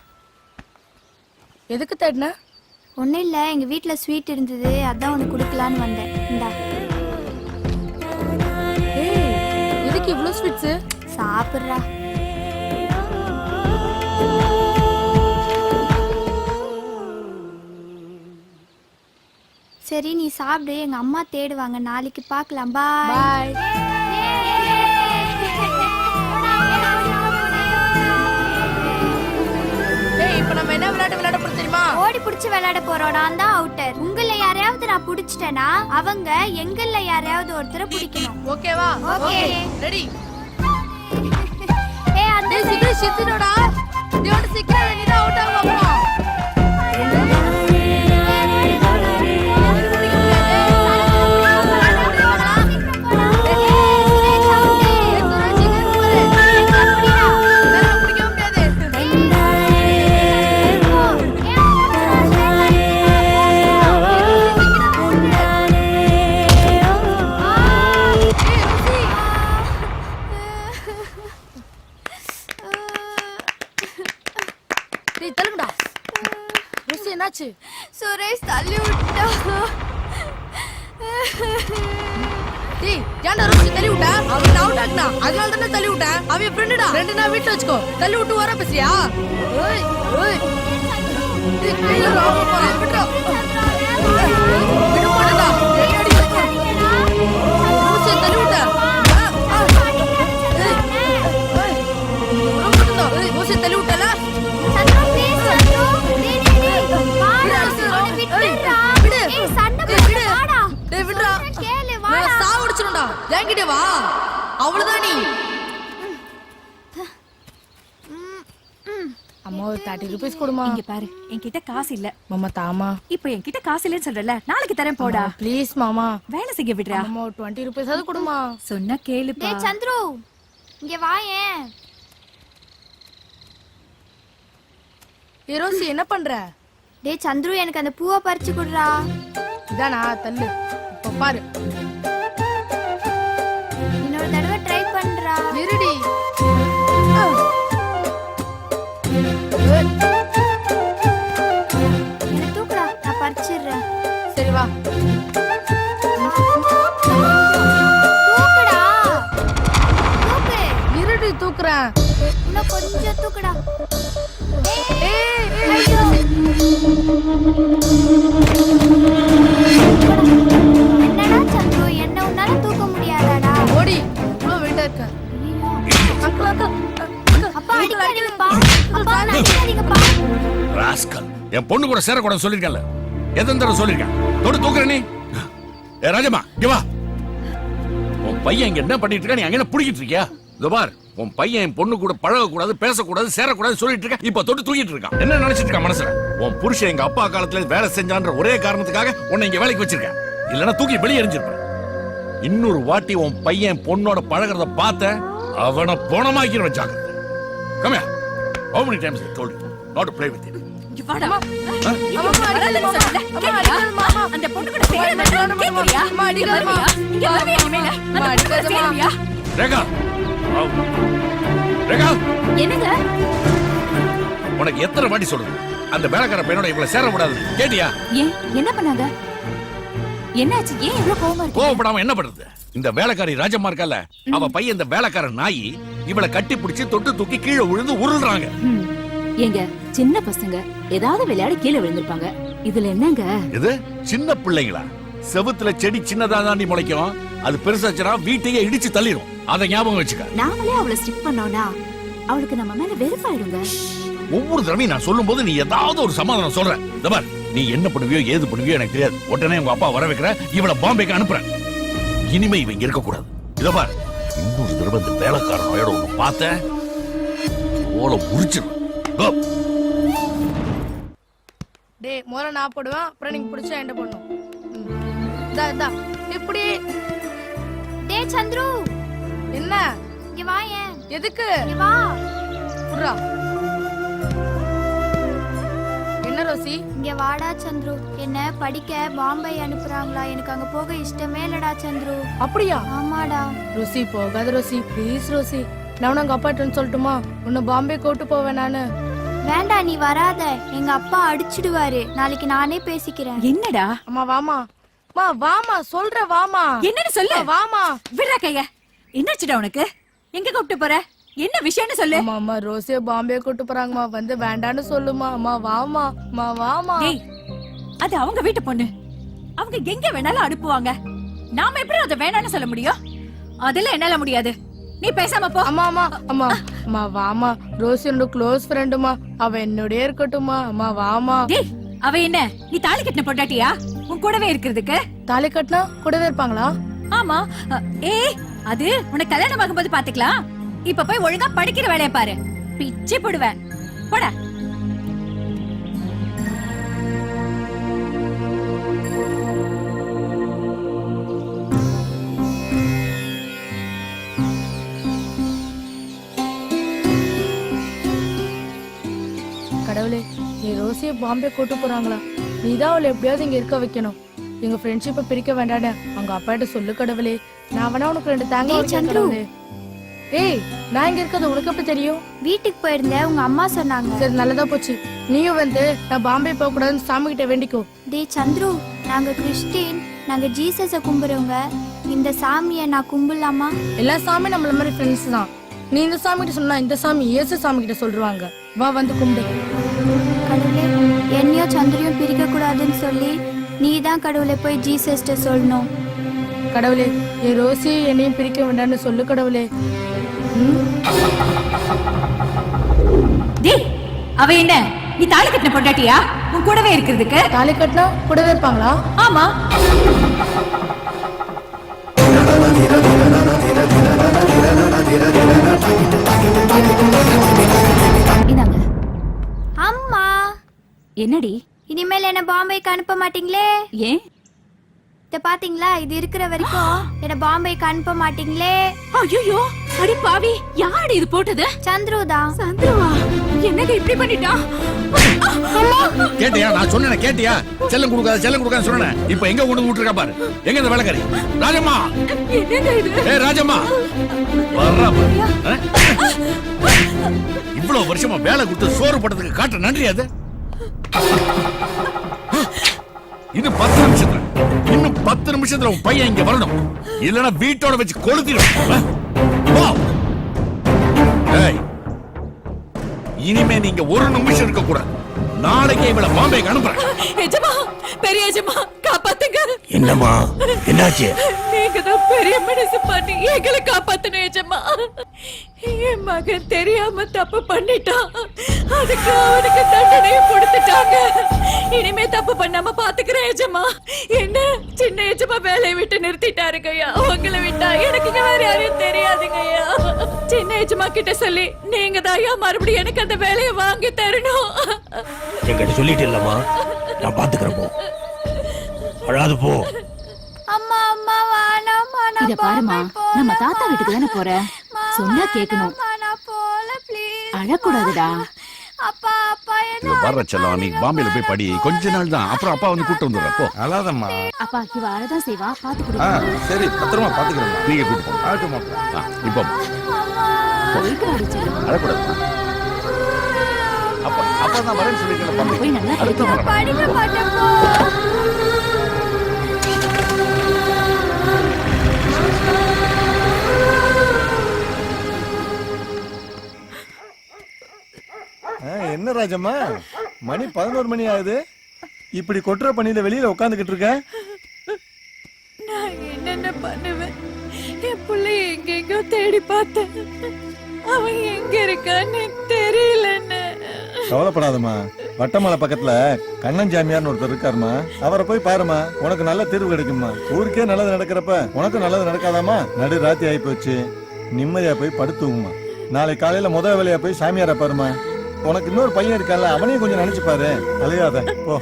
H: எதுக்கு தேடின?
D: ஒன்னும் இல்ல, எங்க வீட்ல ஸ்வீட் இருந்தது, அதான் உனக்கு கொடுக்கலான்னு வந்தேன். இந்தா.
H: எதுக்கு இவ்ளோ ஸ்வீட்ஸ்?
D: சாப்பிடுறா. சரி, நீ சாப்பிடு. எங்க அம்மா தேடுவாங்க. நாளைக்கு பார்க்கலாம். பாய்.
H: பாய். இப்ப நம்ம என்ன விளையாட போறோம் தெரியுமா?
D: ஓடி புடிச்சு விளையாட போறோம். நான் தான் அவுட்டர். உங்கள யாரையாவது நான் புடிச்சிட்டேனா அவங்க எங்கள்ல யாரையாவது ஒருத்தரை பிடிக்கணும்.
H: ஓகேவா?
D: ஓகே.
H: ரெடி.
D: ஏய், அந்த
H: இது சித்திரோடா. இதோட சீக்கிரம் நீ தான் அவுட் ஆக போறோம்.
D: சுரேஷ் தள்ளி விட்டா.
H: டேய், ஏன்டா ரோசி தள்ளி விட்ட? அவன் அவுட் ஆக்னா. அதனால தான தள்ளி விட்ட. அவன் ஃப்ரெண்டுடா. ஃப்ரெண்டுனா வீட்ல வச்சுக்கோ. தள்ளி விட்டு வர பேசுறியா? ஏய், ஏய். டேய், கீழ ராவ போறா. விட்றா. விடு போடா. ஏடி வச்சு. ரோசி தள்ளி விட்ட. ஏய். ஏய். ரோசி தள்ளி விட்டல?
D: சந்திரா ப்ளீஸ் சந்திரா. டேய் டேய் டேய். வாடா சந்திரா. விட்டுடா.
H: விடு.
D: ஏய், சண்டை
H: டேய், விடு.
D: போடாத. வாடா.
H: டேய், விட்றா.
D: கேளு,
H: நான்
D: வாடா.
H: சாவடிச்சிடும்டா. என்கிட்ட வா. அவ்வளவுதான் நீ. அம்மா ஒரு 30 ரூபீஸ் கொடுமா.
M: இங்க பாரு, என்கிட்ட காசு இல்ல.
H: மாமா தாமா.
M: இப்போ என்கிட்ட காசு இல்லன்னு சொல்றல, நாளைக்கு தரேன் போடா.
H: ப்ளீஸ் மாமா.
M: வேலை செய்ய விடுறா.
H: அம்மா ஒரு 20 ரூபீஸ் அது கொடுமா.
M: சொன்னா கேளுப்பா.
D: டேய் சந்துரு, இங்க வாயேன்.
H: ரோசி என்ன பண்ற?
D: டேய் சந்துரு, எனக்கு அந்த பூவை பறிச்சு குடுறா.
H: இதானா? தள்ளு. இப்ப பாரு.
D: இன்னொரு தடவை ட்ரை பண்றா.
H: இருடி.
D: என்ன தூக்குடா, நான் பறிச்சிடுறேன்.
H: சரி வா.
D: தூக்குடா. தூக்கு.
H: இருடி தூக்குறேன்.
D: இன்னும் கொஞ்சம் தூக்குடா.
H: ஏய்,
D: ஐயோ. என்னடா சந்துரு, என்ன உன்னால தூக்க முடியாதாடா?
H: ஓடி. இவ்வளவு வெயிட்டா இருக்க. அக்கா அக்கா.
D: அப்பா அடிக்காதீங்கப்பா. அப்பா அடிக்காதீங்கப்பா.
C: ராஸ்கல், என் பொண்ணு கூட சேரக்கூடாது சொல்லிருக்கல. எத்தனை தடவை சொல்லிருக்கேன்? தொடு தூக்குற நீ. ஏ ராஜம்மா, இங்க வா. உன்
N: உன் பையன் இங்க என்ன பண்ணிட்டு இருக்கா, நீ அங்க என்ன புடிக்கிட்டு இருக்கியா? இதோ பார், உன் பையன் என் பொண்ணு கூட பழக கூடாது, பேசக்கூடாது, சேரக்கூடாது சொல்லிட்டு இருக்க. இப்ப தொட்டு தூக்கிட்டு இருக்கான். என்ன நினைச்சிட்டு இருக்கான் மனசுல? உன் புருஷன் எங்க அப்பா காலத்துல வேலை செஞ்சான்ற ஒரே காரணத்துக்காக உன்னை இங்க வேலைக்கு வச்சிருக்கேன். இல்லன்னா தூக்கி வெளியே எறிஞ்சிருப்பேன். இன்னொரு வாட்டி உன் பையன் பொண்ணோட பழகிறத பார்த்த அவனை போனமாக்கி வச்சாங்க. Come here. How many times I told you not to play with it?
M: அந்த பொண்ணு கூட சேர வேண்டாம் கேக்குறியா? இங்க வரவே இனிமேல அந்த பொண்ணு கூட சேருவியா?
N: ரேகா, ரேகா,
H: என்னங்க
N: உனக்கு எத்தனை வாட்டி சொல்றது அந்த வேலைக்கார பையனோட இவ்வளவு சேர கூடாது? கேட்டியா?
H: ஏன் என்ன பண்ணாங்க? என்னாச்சு? ஏன் இவ்வளவு கோவமா இருக்கு?
N: கோவப்படாம என்ன பண்றது? இந்த வேலைக்காரி ராஜம்மா இருக்கல, அவ பையன் இந்த வேலைக்கார நாயி இவளை கட்டி பிடிச்சு தொட்டு தூக்கி கீழே விழுந்து உருள்றாங்க.
H: ஏங்க சின்ன பசங்க ஏதாவது விளையாடி கீழே விழுந்திருப்பாங்க. இதுல என்னங்க?
N: இது சின்ன பிள்ளைங்களா? செவுத்துல செடி சின்னதா தாண்டி முளைக்கும், அது பெருசாச்சுனா வீட்டையே இடிச்சு தள்ளிடும். அதை ஞாபகம் வச்சுக்க.
H: நாமளே அவளை ஸ்ட்ரிக் பண்ணோம்னா அவளுக்கு நம்ம மேல வெறுப்பாயிடுங்க.
N: ஒவ்வொரு தடவையும் நான் சொல்லும் போது நீ ஏதாவது ஒரு சமாதானம் சொல்ற. இந்த பார், நீ என்ன பண்ணுவியோ ஏது பண்ணுவியோ எனக்கு தெரியாது. உடனே உங்க அப்பா வர வைக்கிற, இவளை பாம்பேக்கு அனுப்புறேன். இனிமே இவங்க இருக்க கூடாது. இத பார், இன்னொரு தடவை இந்த வேலைக்காரனோட ஒண்ணு பார்த்த ஓல உரிச்சிடும்.
M: டேய் மோர நான் போடுவேன், அப்புறம் நீங்க பிடிச்சா என்ன பண்ணும்? இப்படி.
H: டேய் சந்துரு,
M: என்ன?
H: இங்க வாயேன்.
M: எதுக்கு?
H: இங்க வா.
M: புறா. என்ன ரோசி?
H: இங்க வாடா சந்துரு. என்ன படிக்க பாம்பே அனுப்புறாங்களா? எனக்கு அங்க போக இஷ்டமே இல்லடா சந்துரு.
M: அப்படியா?
H: ஆமாடா.
M: ரோசி போகாத ரோசி, ப்ளீஸ் ரோசி. நான் உங்க அப்பாட்ட சொல்லட்டுமா? உன்னை பாம்பே கூட்டு போவேன் நானு.
H: வேண்டாம், நீ வராத. எங்க அப்பா அடிச்சிடுவாரு. நாளைக்கு நானே பேசிக்கிறேன்.
M: என்னடா? அம்மா வாமா. மா வாமா, சொல்ற வாமா.
J: என்னன்னு சொல்லு.
M: வாமா.
J: விடுறா கைய. என்னாச்சுடா உனக்கு? எங்க கூப்பிட்டு போற? என்ன விஷயம்னு சொல்லு.
M: அம்மா அம்மா ரோசிய பாம்பே கூட்டு போறாங்கம்மா, வந்து வேண்டான்னு சொல்லுமா. அம்மா வாமா. அம்மா வாமா.
J: டேய், அது அவங்க வீட்டு பொண்ணு. அவங்க எங்க வேணாலும் அனுப்புவாங்க. நாம எப்படி அதை வேணாம்னு சொல்ல முடியும்? அதெல்லாம் என்னால முடியாது. நீ பேசாம போ.
M: அம்மா அம்மா அம்மா அம்மா வாமா. ரோசி என்னோட க்ளோஸ் ஃப்ரெண்டுமா, அவ என்னோடய இருக்கட்டுமா. அம்மா வாமா.
J: டேய், அவ என்ன நீ தாலி கட்டின பொண்டாட்டியா? உன் கூடவே இருக்கிறதுக்கு?
M: தாலி கட்டினா கூடவே இருப்பாங்களா?
J: ஆமா. ஏய், அது உனக்கு கல்யாணம் ஆகும்போது பாத்துக்கலாம். இப்ப போய் ஒழுங்கா படிக்கிற வேலையை பாரு. பிச்சை போடுவேன். போடா.
M: கடவுளே, நீ ரோசிய பாம்பே கூட்டு போறாங்களா? நீதான் அவளை எப்படியாவது இங்க இருக்க வைக்கணும். எங்க ஃப்ரெண்ட்ஷிப்பை பிரிக்க வேண்டாட அவங்க அப்பாட்ட சொல்லு கடவுளே. நான் வேணா உனக்கு 2 தேங்காய் சந்துரு. ஏய், நான் இங்க இருக்கிறது உனக்கு எப்படி தெரியும்?
H: வீட்டுக்கு போயிருந்தேன், உங்க அம்மா சொன்னாங்க.
M: சரி, நல்லதா போச்சு. நீயும் வந்து நான் பாம்பே போக கூடாதுன்னு சாமி கிட்ட வேண்டிக்கோ.
H: டேய் சந்துரு, நாங்க கிறிஸ்டின், நாங்க ஜீசஸ கும்பிடுறவங்க. இந்த சாமியை நான் கும்பிடலாமா?
M: எல்லா சாமி நம்மள மாதிரி ஃப்ரெண்ட்ஸ் தான். நீ இந்த சாமி கிட்ட சொன்னா இந்த சாமி இயேசு சாமி கிட்ட சொல்றாங்க. வா வந்து கும்பிடு.
H: கடவுளே, என்னையும் சந்திரியும் பிரிக்க கூடாதுன்னு சொல்லி நீ தான் கடவுளை போய் ஜீசஸ்ட சொல்லணும்.
M: கடவுளே, என் ரோசி என்னையும் பிரிக்க வேண்டாம்னு சொல்லு கடவுளே.
J: டேய், அவ என்ன நீ தாலி கட்டின பொண்டாட்டியா? உன் கூடவே இருக்கிறதுக்கு?
M: தாலி கட்டினா கூடவே இருப்பாங்களா?
J: ஆமா.
H: அம்மா.
J: என்னடி?
H: இனிமேல் என்ன பாம்பேக்கு அனுப்ப மாட்டீங்களே?
J: ஏன்?
H: இத பாத்தீங்களா? இது இருக்கிற வரைக்கும் என்ன பாம்பேக்கு அனுப்ப மாட்டீங்களே?
J: ஐயோ, அடி பாவி, யாரு இது போட்டது?
H: சந்துரு தான்.
J: சந்துருவா? என்னங்க இப்படி பண்ணிட்டான்?
N: கேட்டியா? நான் சொன்னேன் கேட்டியா? செல்லம் கொடுக்காத செல்லம் கொடுக்காத சொன்னேன். இப்போ எங்க கொண்டு விட்டுருக்கா பாரு. எங்க இந்த வேலைக்காரி? ராஜம்மா.
J: என்னங்க இது?
N: ஏய் ராஜம்மா, வர்றா பாரு. இவ்வளவு வருஷமா வேலை கொடுத்து சோறு போட்டதுக்கு காட்ட நன்றி அது. இன்னும் 10 நிமிஷத்துல இன்னும் 10 நிமிஷத்துல உன் பையன் இங்க வரணும். இல்லனா வீட்டோட வச்சு கொளுத்திடும். இனிமே நீங்க ஒரு நிமிஷம் இருக்க கூடாது. நாளைக்கே இவளை பாம்பேக்கு அனுப்புறேன்.
J: எஜமா, பெரிய எஜமா, காப்பாத்துங்க.
N: என்னம்மா, என்னாச்சு?
J: நீங்க தான் பெரிய மனசு பண்ணி எங்களை காப்பாத்தணும் எஜமா.
H: என் மகன் தெரியாம தப்பு பண்ணிட்டான். அதுக்கு அவனுக்கு தண்டனையை கொடுத்துட்டாங்க. இனிமே தப்பு பண்ணாம பாத்துக்கிறேன் எஜமா. என்ன சின்ன எஜமா வேலையை விட்டு நிறுத்திட்டாருங்கய்யா. உங்களை விட்டா எனக்கு வேற யாரையும் தெரியாதுங்கய்யா. சின்ன எஜமா கிட்ட சொல்லி நீங்க தான் மறுபடியும் எனக்கு அந்த வேலையை வாங்கி தரணும்.
B: என்கிட்ட சொல்லிட்டு இல்லம்மா, நான் பாத்துக்கிறேன். போ, அழாது போ.
H: அம்மா அம்மா வானாமா.
J: இத பாருமா, நம்ம தாத்தா வீட்டுக்கு தானே போற, சொன்னா கேட்கணும். அழக்கூடாதுடா.
H: அப்பா அப்பா
N: இவ வர்ற செல்லம், நீ பாம்பேல போய் படி, கொஞ்ச நாள் தான், அப்புறம் அப்பா வந்து கூட்டு வந்துடுற. போ.
C: அழாதம்மா.
J: அப்பா இவ அழதான் செய்வா, பாத்து கொடுங்க.
C: சரி, பத்திரமா பாத்துக்கிறேன்.
N: நீங்க கூட்டு போங்க.
C: ஆகட்டுமா.
N: இப்போ அழக்கூடாது. அப்பா தான் வரேன்னு சொல்லிருக்கேன்.
J: போய் நல்லா படிக்க.
H: படிக்க மாட்டேன்.
B: என்ன ராஜம்மா, மணி 11 மணி ஆகுது. இப்படி கொட்டுற பணியில வெளியில உட்காந்துக்கிட்டு இருக்க.
H: நான் என்னென்ன பண்ணுவேன்? என் பிள்ளைய எங்கெங்கோ தேடி பார்த்தேன். அவன் எங்க இருக்கான்னு தெரியலன்னு.
B: கவலைப்படாதம்மா, வட்டமலை பக்கத்துல கண்ணன் ஜாமியார்னு ஒருத்தர் இருக்காருமா, அவரை போய் பாருமா, உனக்கு நல்ல தீர்வு கிடைக்குமா. ஊருக்கே நல்லது நடக்கிறப்ப உனக்கு நல்லது நடக்காதாமா. நடு ராத்தி ஆகி போச்சு, நிம்மதியா போய் படுத்துவோமா. நாளை காலையில முதல் வேலையா போய் சாமியார பாருமா. உனக்கு இன்னொரு பையன் இருக்கால, அவனையும் கொஞ்சம் நினைச்சு பாரு. அலையாத, போ.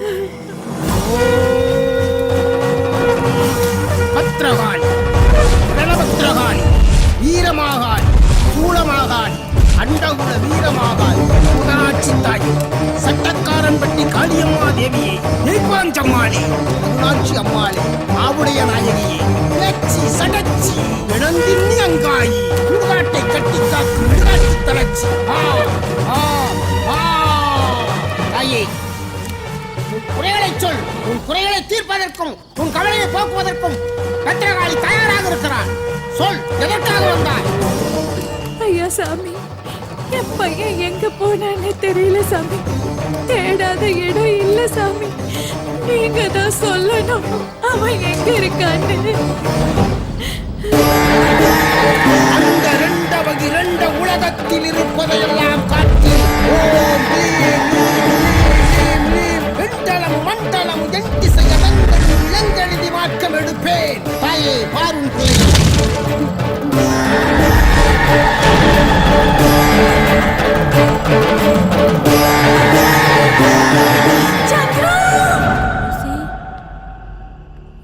K: பத்ரகாளி, ரணபத்ரகாளி, வீரமாகாளி, சூளமாகாளி, அண்டகுல வீரமாகாளி, புகழாட்சி தாய், சட்டக்காரன் பட்டி காளியம்மா தேவியே, நெய்பாஞ்சம்மாளே, புகழாட்சி அம்மாளே, ஆவுடைய நாயகியே, இலச்சி சடச்சி, இளந்தின்னி அங்காயி, சுடுகாட்டை கட்டி காக்கும் விடுகாட்சி தளச்சி. தாயே, உன் குறைகளை சொல். உன் குறைகளை தீர்ப்பதற்கும் உன் கவலையை போக்குவதற்கும் பத்திரகாளி தயாராக இருக்கிறார். சொல், எதற்காக வந்தாய்?
H: ஐயா சாமி, என் பையன் எங்க போனான்னு தெரியல சாமி. தேடாத இடம் இல்ல சாமி. நீங்க தான் சொல்லணும் அவன் எங்க இருக்கான்னு.
K: அந்த இரண்ட உலகத்தில் இருப்பதையெல்லாம் காட்டி ஓம் க்ளீம் க்ளீம் க்ளீம் வெண்டலம் மண்டலம் என் திசையவங்கள் இளங்கெழுதி மாற்றம் எடுப்பேன். தாயே, பாரும்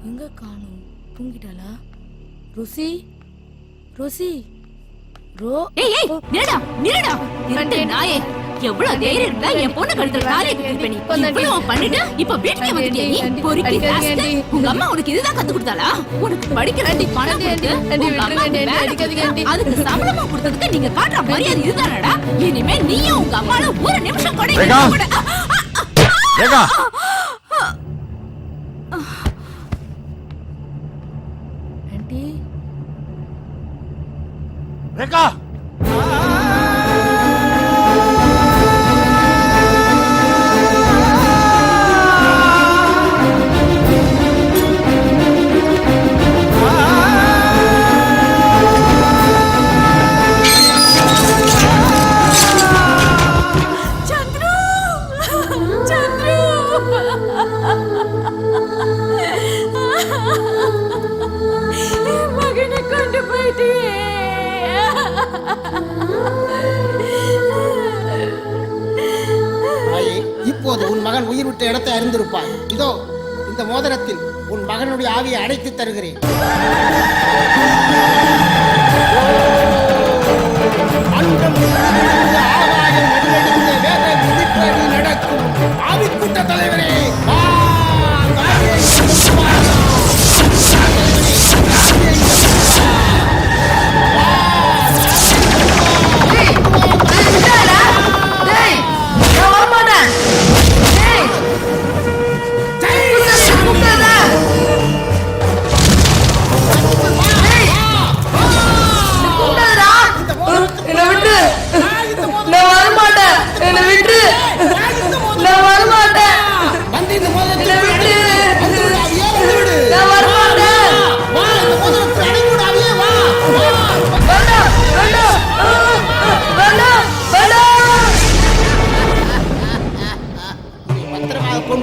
M: எங்க காணோம்? தூங்கிட்டாளா? ருசி ருசி ரோ.
J: ஏய் ஏய், நில்லுடா நில்லுடா. இரண்டே நாயே, எவ்வளவு தைரியம் இருந்தா என் பொண்ணு கழுத்துல தாலியை கட்டி நீ இவ்வளவு பண்ணிட்டு இப்ப வீட்டுக்கு வந்துட்டியா நீ? பொறுக்கி ராஸ்கல். உங்க அம்மா உனக்கு இதுதான் கத்து கொடுத்தாளா? உனக்கு படிக்க வேண்டிய பணம் கொடுத்து உங்க அம்மா அதுக்கு சம்பளமா கொடுத்ததுக்கு நீங்க காட்டுற மரியாதை இதுதானடா? இனிமே நீயும் உங்க அம்மால ஒரு நிமிஷம் கூட
C: ரேகா,
M: ஆண்டி
C: ரேகா,
H: மகனை கொண்டு போயிட்டியே.
K: தாயே, இப்போது உன் மகன் உயிர் விட்ட இடத்தை அறிந்திருப்பாய். இதோ இந்த மோதிரத்தில் உன் மகனுடைய ஆவியை அடைத்து தருகிறேன். அண்டம் நிறைந்த ஆகாயம் நடுவெடுத்த வேத விதிப்படி நடக்கும் ஆவிக்கூட்ட தலைவரே, வா, ஆவியை கொண்டு வா.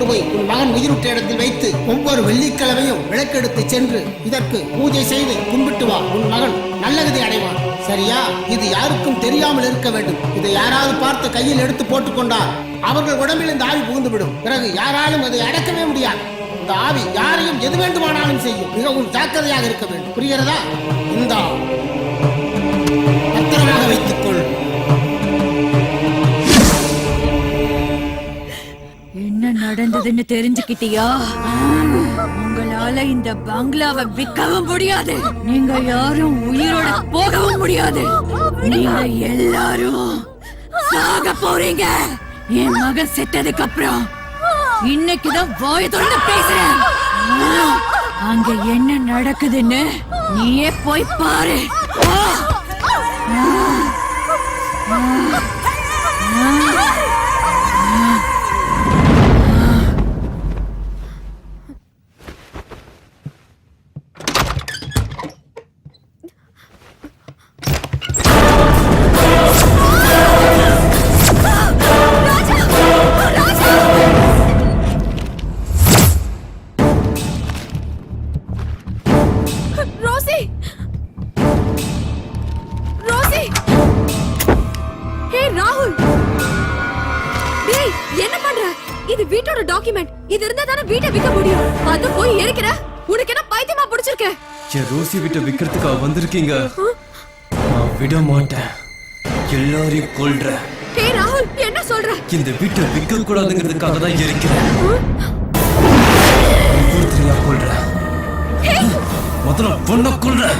K: கொண்டு போய் உன் மகன் உயிருற்ற இடத்தில் வைத்து ஒவ்வொரு வெள்ளிக்கிழமையும் விளக்கெடுத்து சென்று இதற்கு பூஜை செய்து கும்பிட்டு வா. உன் மகன் நல்லகதி அடைவான். சரியா? இது யாருக்கும் தெரியாமல் இருக்க வேண்டும். இதை யாராவது பார்த்து கையில் எடுத்து போட்டுக்கொண்டால் அவர்கள் உடம்பில் இந்த ஆவி புகுந்துவிடும். பிறகு யாராலும் அதை அடக்கவே முடியாது. இந்த ஆவி யாரையும் எது வேண்டுமானாலும் செய்யும். மிகவும் ஜாக்கிரதையாக இருக்க வேண்டும். புரிகிறதா? இந்த பத்திரமாக வைத்துக்கொள்.
H: என்ன நடந்ததுன்னு தெரிஞ்சுக்கிட்டியா? உங்களால இந்த பங்களாவை விற்கவும் முடியாது. நீங்க யாரும் உயிரோட போகவும் முடியாது. நீங்க எல்லாரும் சாக போறீங்க. என் மகன் செத்ததுக்கு அப்புறம் இன்னைக்குதான் வாய தொடர்ந்து பேசுறேன். அங்க என்ன நடக்குதுன்னு நீயே போய் பாரு. ரோசி, ரோசி, ஹே ராகுல், டேய் என்ன பண்ற? இது வீட்டோட டாக்குமெண்ட். இது இருந்தா தானே வீட்டை விற்க முடியும். அது போய் எரிக்கிற. உனக்கு என்ன பைத்தியமா பிடிச்சிருக்க?
A: என் ரோசி வீட்டை விக்கிறதுக்காக வந்திருக்கீங்க. நான் விட மாட்டேன். எல்லாரையும் கொல்றேன்.
H: ஹே ராகுல், என்ன சொல்ற?
A: இந்த வீட்டை விற்க கூடாதுங்கிறதுக்காக தான் இருக்கிறேன். ஒவ்வொருத்தரையா கொல்றேன். முதல்ல பொண்ண கொல்றேன்.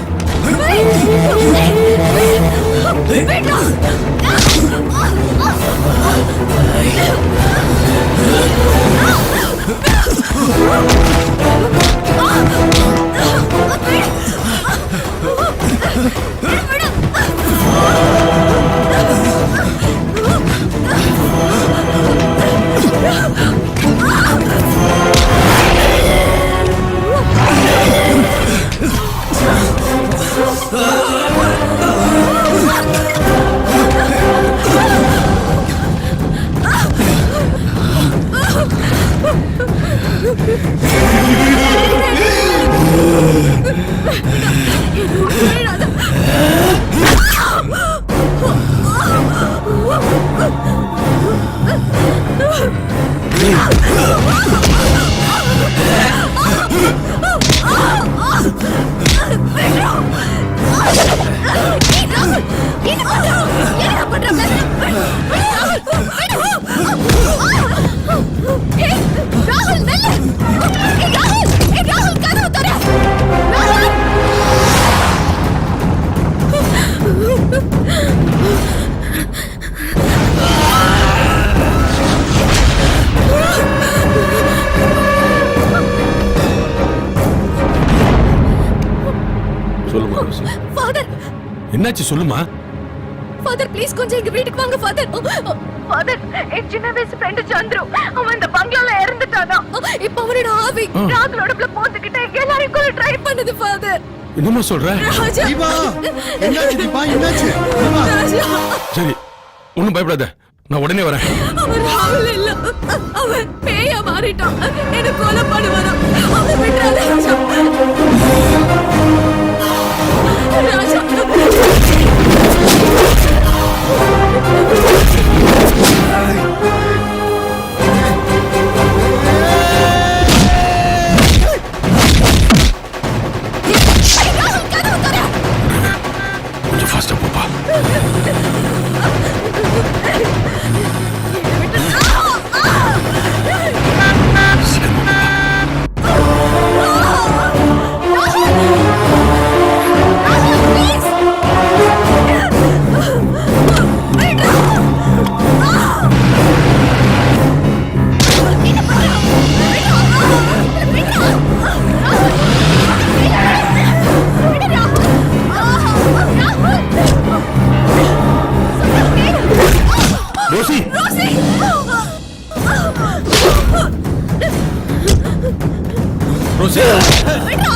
F: என்னாச்சு சொல்லுமா?
H: ஃபாதர் ப்ளீஸ் கொஞ்சம் எங்க வீட்டுக்கு வாங்க ஃபாதர்.
D: ஃபாதர், என் சின்ன வயசு ஃப்ரெண்ட் சந்துரு அவன் இந்த பங்களால இறந்துட்டானா.
H: இப்ப அவனோட ஆவி
D: ராகுலோட போட்டுக்கிட்டு எல்லாரையும் கொல்ல ட்ரை பண்ணுது ஃபாதர்.
F: என்னமா சொல்ற?
H: ராஜா,
G: என்னாச்சு தீபா? என்னாச்சு?
F: சரி, ஒண்ணும் பயப்படாத, நான் உடனே வரேன்.
H: அவன் ராகுல் இல்ல, அவன் பேயா மாறிட்டான். என்ன கொலை பண்ணுவானா? அவன் விட்டுறாத ராஜா. ராஜா
F: கொஞ்சம் ஃபாஸ்டா போப்பா. ரோசி, ரோசி,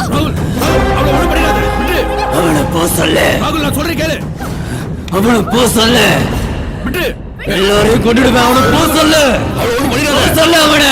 F: ராகுல், அவனை ஒண்ணும் பண்ணிடாத, விட்டு.
A: அவனை போ சொல்லு.
F: ராகுல், நான் சொல்றேன் கேளு.
A: அவனை போ சொல்லு.
F: விட்டு.
A: எல்லாரையும் கொண்டுடுவேன். அவனை போ சொல்லு.
F: அவனை ஒண்ணும் பண்ணிடாத.
A: சொல்லு அவனை.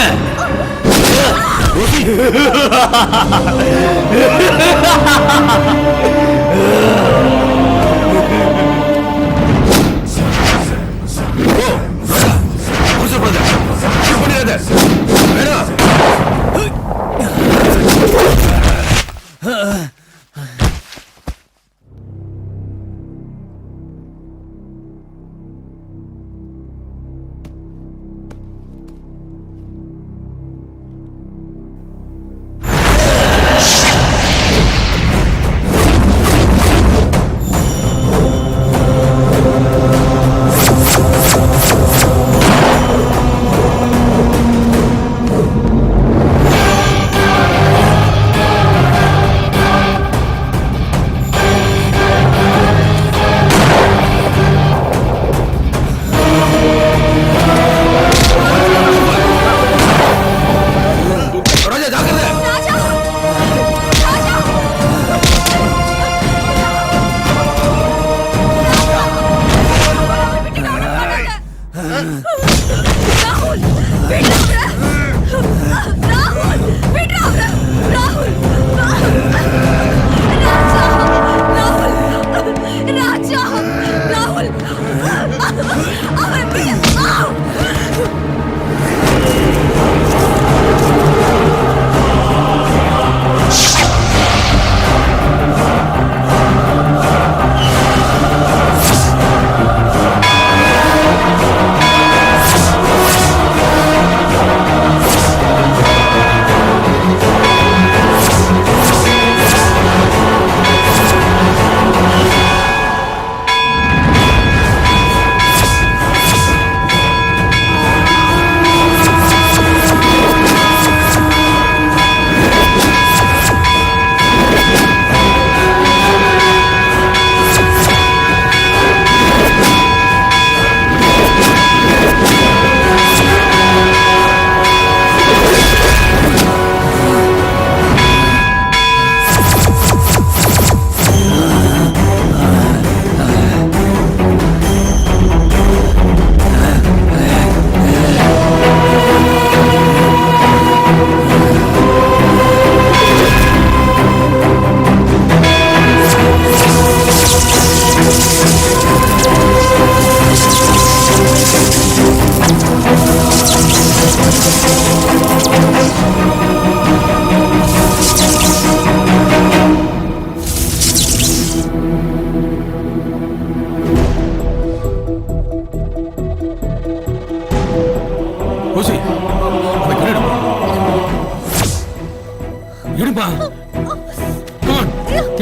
N: எடுப்பா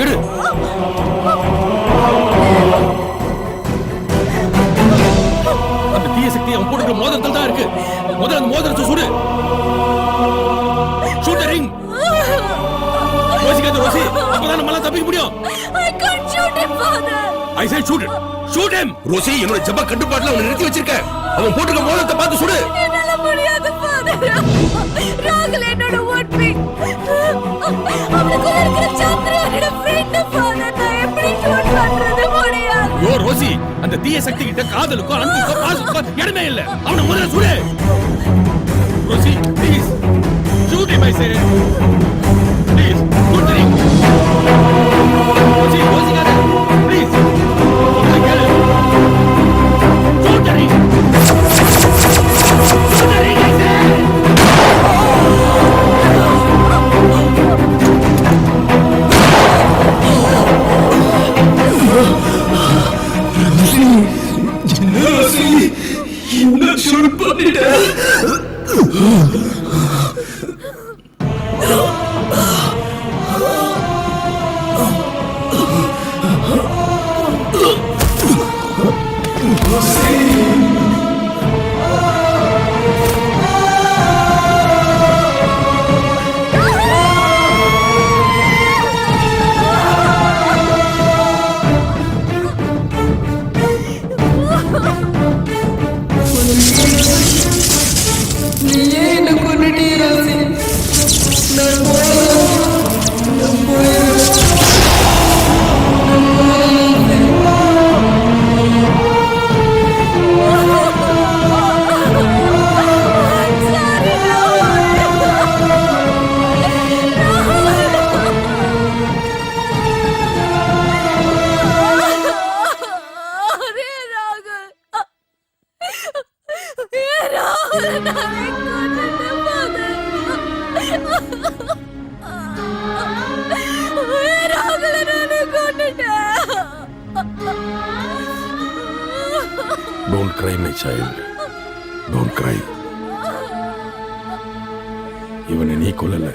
N: எடு. அந்த தீய சக்தி அவன் போட்டுக்கிற மோதிரத்தில் தான் இருக்கு. முதல்ல அந்த மோதிரத்தை சுடு. Shoot ring. ரோசிக்காத ரோசி, அப்பதான் நம்மளால தப்பிக்க முடியும்.
H: I can't shoot him, father.
N: I said shoot him. Shoot him. Rosie, என்னோட ஜப கட்டுப்பாட்டுல அவனை நிறுத்தி வச்சிருக்க. அவன் போட்டுக்கிற மோதிரத்தை பார்த்து சுடு.
H: என்னால முடியாது, father. ராகுல் என்னோட ஓட்பி. அவனுக்கு இருக்கிற சந்திரனோட ஃப்ரெண்ட், father. நான் எப்படி ஷூட் பண்றது முடியாது.
N: யோ ரோசி, அந்த தீய சக்தி கிட்ட காதலுக்கோ அன்புக்கோ பாசத்துக்கோ இடமே இல்ல. அவனை முதல்ல சுடு. Rosie, please shoot him, I said. Please, shoot the ring. Rosie, ரோசிக்காத. Please. Shoot the ring. Shoot the ring, I said.
O: என்ன ஷூட் பண்ணிட்ட?
H: நீயே என்ன கொன்னுட்டே ரோசி. ராகுல நானே கொன்னுட்டேன் ஃபாதர். ராகுல நானே கொன்னுட்டேன்.
F: Don't cry my child, don't cry. இவனை நீ கொல்லல,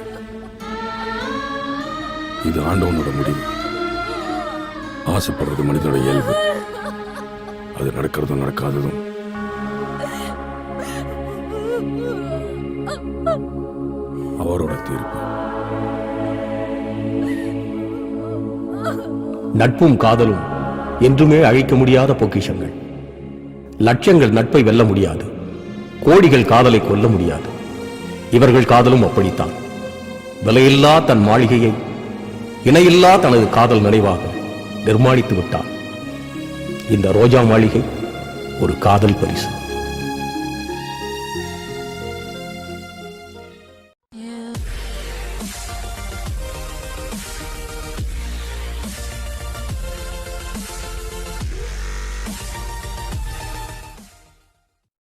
F: இது ஆண்டவனோட முடிவு. ஆசைப்படுறது மனிதனோட இயல்பு, அது நடக்கிறதும் நடக்காததும் அவரோட தீர்ப்பு.
P: நட்பும் காதலும் என்றுமே அழிக்க முடியாத பொக்கிஷங்கள். லட்சங்கள் நட்பை வெல்ல முடியாது, கோடிகள் காதலை கொல்ல முடியாது. இவர்கள் காதலும் அப்படித்தான். விலையில்லா தன் மாளிகையை இணையில்லா தனது காதல் நினைவாக நிர்மாணித்து விட்டான். இந்த ரோஜா மாளிகை ஒரு காதல் பரிசு.